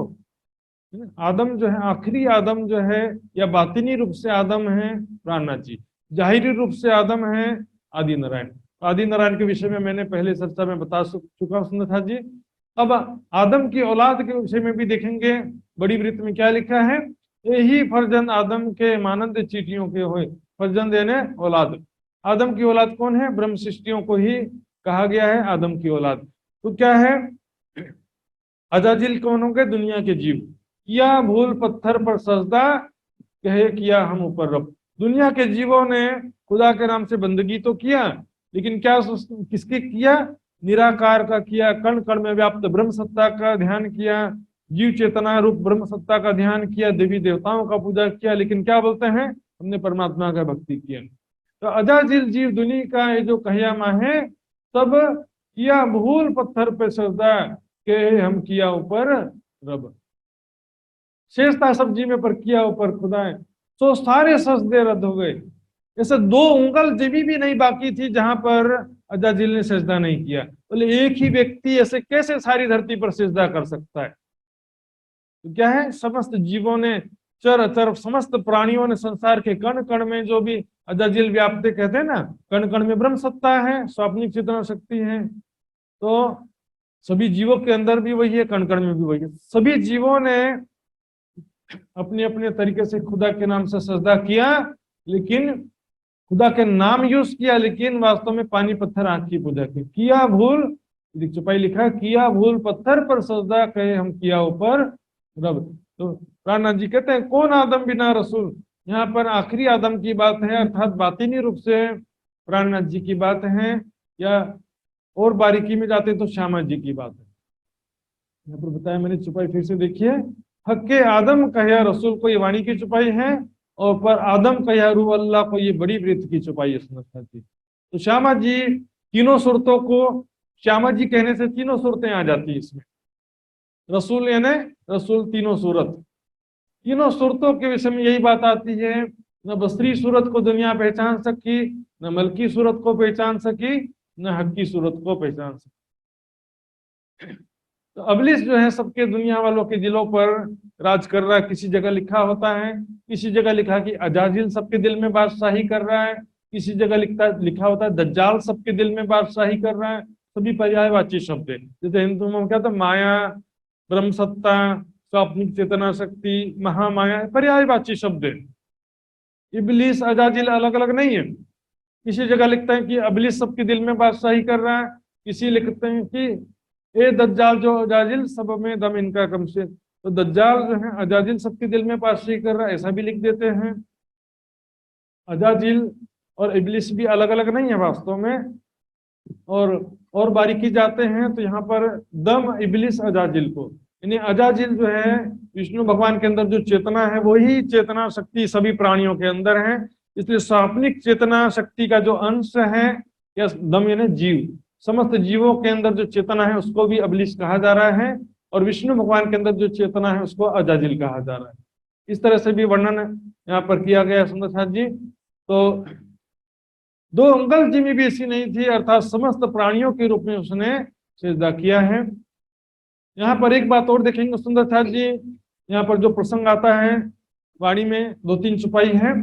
आदम जो है आखिरी आदम जो है, या बातिनी रूप से आदम है प्राणनाथ जी, जाहिरी रूप से आदम है आदि नारायण। आदि नारायण के विषय में मैंने पहले चर्चा में बता चुका हूं सुंदर जी। अब आदम की औलाद के विषय में भी देखेंगे, बड़ी वृत्त में क्या लिखा है, यही फर्जंद आदम के मानंद चीटियों के हुए, फर्जंद यानी औलाद। आदम की औलाद कौन है, ब्रह्म सृष्टियों को ही कहा गया है आदम की औलाद। तो क्या है, अजाजिल कौन हो गए, दुनिया के जीव। किया भूल पत्थर पर सजदा, कहे किया हम ऊपर रब। दुनिया के जीवों ने खुदा के नाम से बंदगी तो किया, लेकिन क्या किसके किया, निराकार का किया, कण कण में व्याप्त ब्रह्म सत्ता का ध्यान किया, जीव चेतना रूप ब्रह्म सत्ता का ध्यान किया, देवी देवताओं का पूजा किया, लेकिन क्या बोलते हैं, हमने परमात्मा का भक्ति किया। तो अजाजिल जीव दुनिया का ये जो कहियामा है, सब किया भूल पत्थर पे सजदा, के हम किया ऊपर रब। शेषता सब्जी में पर किया ऊपर खुदाए, तो सारे सजदे रद्द हो गए। जैसे 2 उंगल जमी भी नहीं बाकी थी जहां पर अजाजिल ने सजदा नहीं किया। बोले एक ही व्यक्ति ऐसे कैसे सारी धरती पर सजदा कर सकता है। तो क्या है, समस्त जीवों ने, चर अचर समस्त प्राणियों ने, संसार के कण कण में जो भी अजाजिल व्याप्त कहते हैं ना, कण कण में ब्रह्म सत्ता है, स्वाप्निक चेतना शक्ति है। तो सभी जीवों के अंदर भी वही है, कण कण में भी वही है। सभी जीवों ने अपने अपने तरीके से खुदा के नाम से सजदा किया, लेकिन खुदा के नाम यूज किया, लेकिन वास्तव में पानी पत्थर आंख की पूजा की। किया भूल, चुपाई लिखा, किया भूल पत्थर पर सजदा, कहे हम किया ऊपर रब। तो प्राणनाथ जी कहते हैं कौन आदम बिना रसूल, यहाँ पर आखिरी आदम की बात है, अर्थात बातिनी रूप से प्राणनाथ जी की बात है, या और बारीकी में जाते तो श्यामा जी की बात है। यहाँ पर बताया मैंने, चुपाई फिर से देखिए, हक्के आदम कहिया रसूल को ये वाणी की चुपाई है, और पर आदम कहिया रूह अल्लाह को ये बड़ी वृत्त की चुपाई है सुनता जी। तो श्यामा जी तीनों सूरतों को, श्यामा जी कहने से तीनों सूरतें आ जाती है इसमें। रसूल यानी रसूल तीनों सूरत, तीनों सूरतों के विषय में यही बात आती है। न बसरी सूरत को दुनिया पहचान सकी, न मलकी सूरत को पहचान सकी, न हक्की सूरत को पहचान सकी। तो अबलिस जो है सबके दुनिया वालों के दिलों पर राज कर रहा है। किसी जगह लिखा होता है, किसी जगह लिखा कि अजाजिल सबके दिल में बादशाही कर रहा है, किसी जगह लिखा होता है दज्जाल सबके दिल में बादशाही कर रहा है। सभी पर्यायवाची शब्द है। जैसे हिंदू में क्या था, माया, ब्रह्म सत्ता, स्वाप्निक चेतना शक्ति, महामाया, पर्यायवाची शब्द है। इबलीस अजाजिल अलग अलग नहीं है। किसी जगह लिखते हैं कि अबलिस सबके दिल में बादशाही कर रहा है, किसी लिखते हैं कि ए दज्जाल जो अजाजिल सब में दम इनका कम से। तो दज्जाल जो है अजाजिल सबके दिल में बादशाही कर रहा है, ऐसा भी लिख देते हैं। अजाजिल और इबलिस भी अलग अलग नहीं है वास्तव में। और बारीकी जाते हैं तो यहाँ पर दम इबलिस अजाजिल को, यानी अजाजिल जो है विष्णु भगवान के अंदर जो चेतना है वही चेतना शक्ति सभी प्राणियों के अंदर है। इसलिए स्वाप्निक चेतना शक्ति का जो अंश है, या दम यानी जीव, समस्त जीवों के अंदर जो चेतना है उसको भी अबलिस कहा जा रहा है, और विष्णु भगवान के अंदर जो चेतना है उसको अजाजिल कहा जा रहा है। इस तरह से भी वर्णन यहाँ पर किया गया सुंदर साथ जी। तो 2 उंगल जिमी भी ऐसी नहीं थी, अर्थात समस्त प्राणियों के रूप में उसने सजदा किया है। यहाँ पर एक बात और देखेंगे सुंदर साथ जी, यहाँ पर जो प्रसंग आता है वाणी में 2-3 चुपाई है।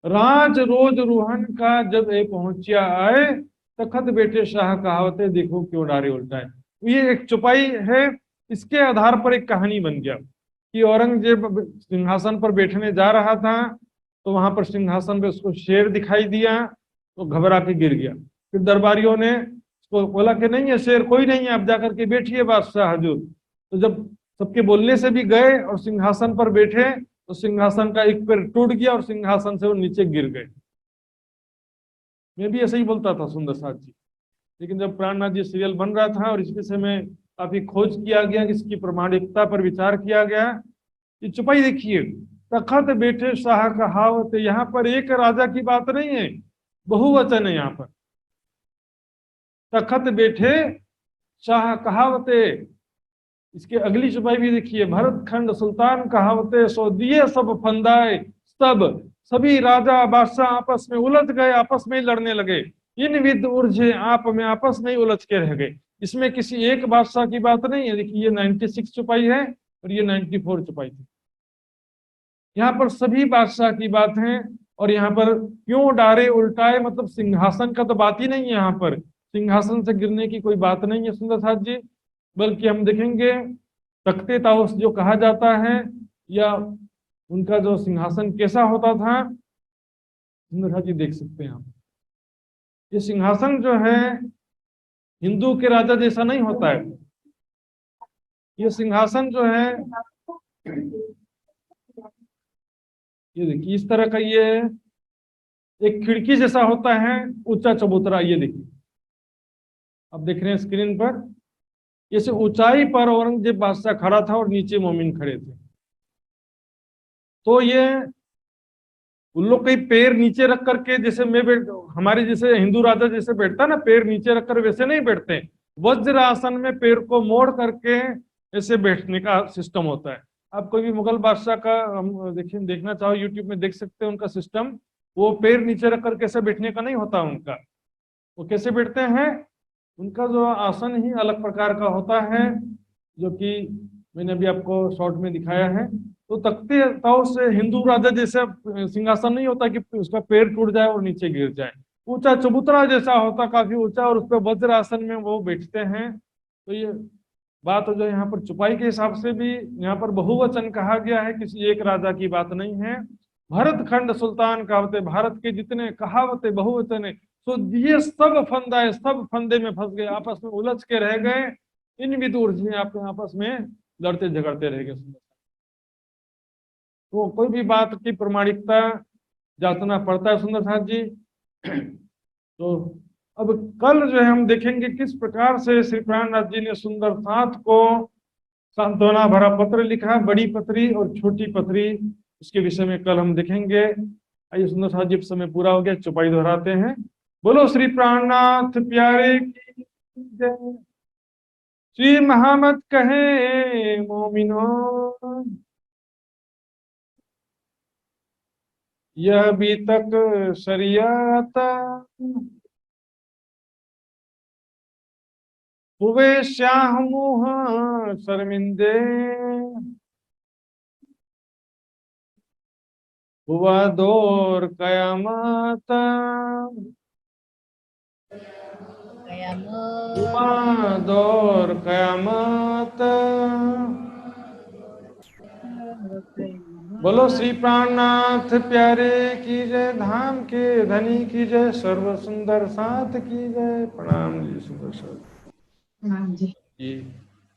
राज रोज रूहन का जब ए पहुंचिया आए, तखत बेटे शाह कहावते देखो क्यों डारे उल्टाए। ये एक चुपाई है, इसके आधार पर एक कहानी बन गया कि औरंगजेब सिंहासन पर बैठने जा रहा था, तो वहां पर सिंहासन पे उसको शेर दिखाई दिया, तो घबरा के गिर गया। फिर दरबारियों ने उसको बोला कि नहीं है शेर कोई नहीं है, आप जाकर के बैठिए बादशाह हजूर। तो जब सबके बोलने से भी गए और सिंहासन पर बैठे, तो सिंहासन का एक पैर टूट गया और सिंहासन से वो नीचे गिर गए। मैं भी ऐसे ही बोलता था सुंदर साथ जी, लेकिन जब प्राणनाथ जी सीरियल बन रहा था और इस विषय में काफी खोज किया गया, इसकी प्रमाणिकता पर विचार किया गया। ये चुपाई देखिए, तखत बेटे शाह कहावत, यहाँ पर एक राजा की बात नहीं है, बहुवचन है यहाँ पर। तखत बैठे शाह कहावते, इसके अगली चुपाई भी देखिए, भरत खंड सुल्तान कहावते, सो दिए सब फंदाए, सभी राजा बादशाह आपस में उलझ गए, आपस में ही लड़ने लगे। इन विद उलझे आप में आपस में ही उलझ के रह गए। इसमें किसी एक बादशाह की बात नहीं है। देखिए ये 96 चौपाई है और ये 94 चौपाई थी। यहाँ पर सभी बादशाह की बात है। और यहाँ पर क्यों डारे उल्टाए, मतलब सिंहासन का तो बात ही नहीं है। यहाँ पर सिंहासन से गिरने की कोई बात नहीं है सुंदर साथ जी, बल्कि हम देखेंगे तख्ते ताउस जो कहा जाता है, या उनका जो सिंहासन कैसा होता था, सुंदर साथ जी देख सकते हैं आप। ये सिंहासन जो है हिंदू के राजा जैसा नहीं होता है। ये सिंहासन जो है, ये देखिए इस तरह का, ये एक खिड़की जैसा होता है, ऊंचा चबूतरा। ये देखिए अब देख रहे हैं स्क्रीन पर, जैसे ऊंचाई पर औरंगजेब बादशाह खड़ा था और नीचे मोमिन खड़े थे। तो ये उन लोग कहीं पैर नीचे रख करके, जैसे मैं बैठ, हमारे जैसे हिंदू राजा जैसे बैठता ना पैर नीचे रखकर, वैसे नहीं बैठते। वज्र आसन में पैर को मोड़ करके ऐसे बैठने का सिस्टम होता है। आप कोई भी मुगल बादशाह का हम देखिए, देखना चाहो यूट्यूब में देख सकते हैं उनका सिस्टम। वो पैर नीचे रखकर कैसे बैठने का नहीं होता उनका। वो कैसे बैठते हैं, उनका जो आसन ही अलग प्रकार का होता है, जो कि मैंने अभी आपको शॉर्ट में दिखाया है। तो तख्ते ताउस से हिंदू राजा जैसा सिंहासन नहीं होता कि उसका पैर टूट जाए और नीचे गिर जाए। ऊंचा चबूतरा जैसा होता, काफी ऊंचा, और उस पर वज्र आसन में वो बैठते हैं। तो ये बात जो यहाँ पर चुपाई के हिसाब से भी यहाँ पर बहुवचन कहा गया है, किसी एक राजा की बात नहीं है। भरत खंड सुल्तान कहावते, भारत के जितने कहावतें बहुवचन है, तो ये सब फंदा, सब फंदे में फंस गए, आपस में उलझ के रह गए। इन विदुर जी आपस में लड़ते झगड़ते रह गए। तो कोई भी बात की प्रमाणिकता जांचना पड़ता है सुंदर साथ जी। तो अब कल जो है हम देखेंगे किस प्रकार से श्री प्राणनाथ जी ने सुंदर साथ को सांत्वना भरा पत्र लिखा, बड़ी पत्री और छोटी पत्री, उसके विषय में कल हम देखेंगे। आइए सुंदर साथ जी, समय पूरा हो गया, चौपाई दोहराते हैं। बोलो श्री प्राणनाथ प्यारे की जय। श्री महामत कहे मोमिनो, यह भी तक शरियत हुए शाह मुह शर्मिंदे, हुआ दौर कयामत, हुआ दौर कयामत। बोलो श्री प्राणनाथ प्यारे की जय, धाम के धनी की जय, सर्व सुंदर साथ की जय। प्रणाम जी सुंदर साथ जी।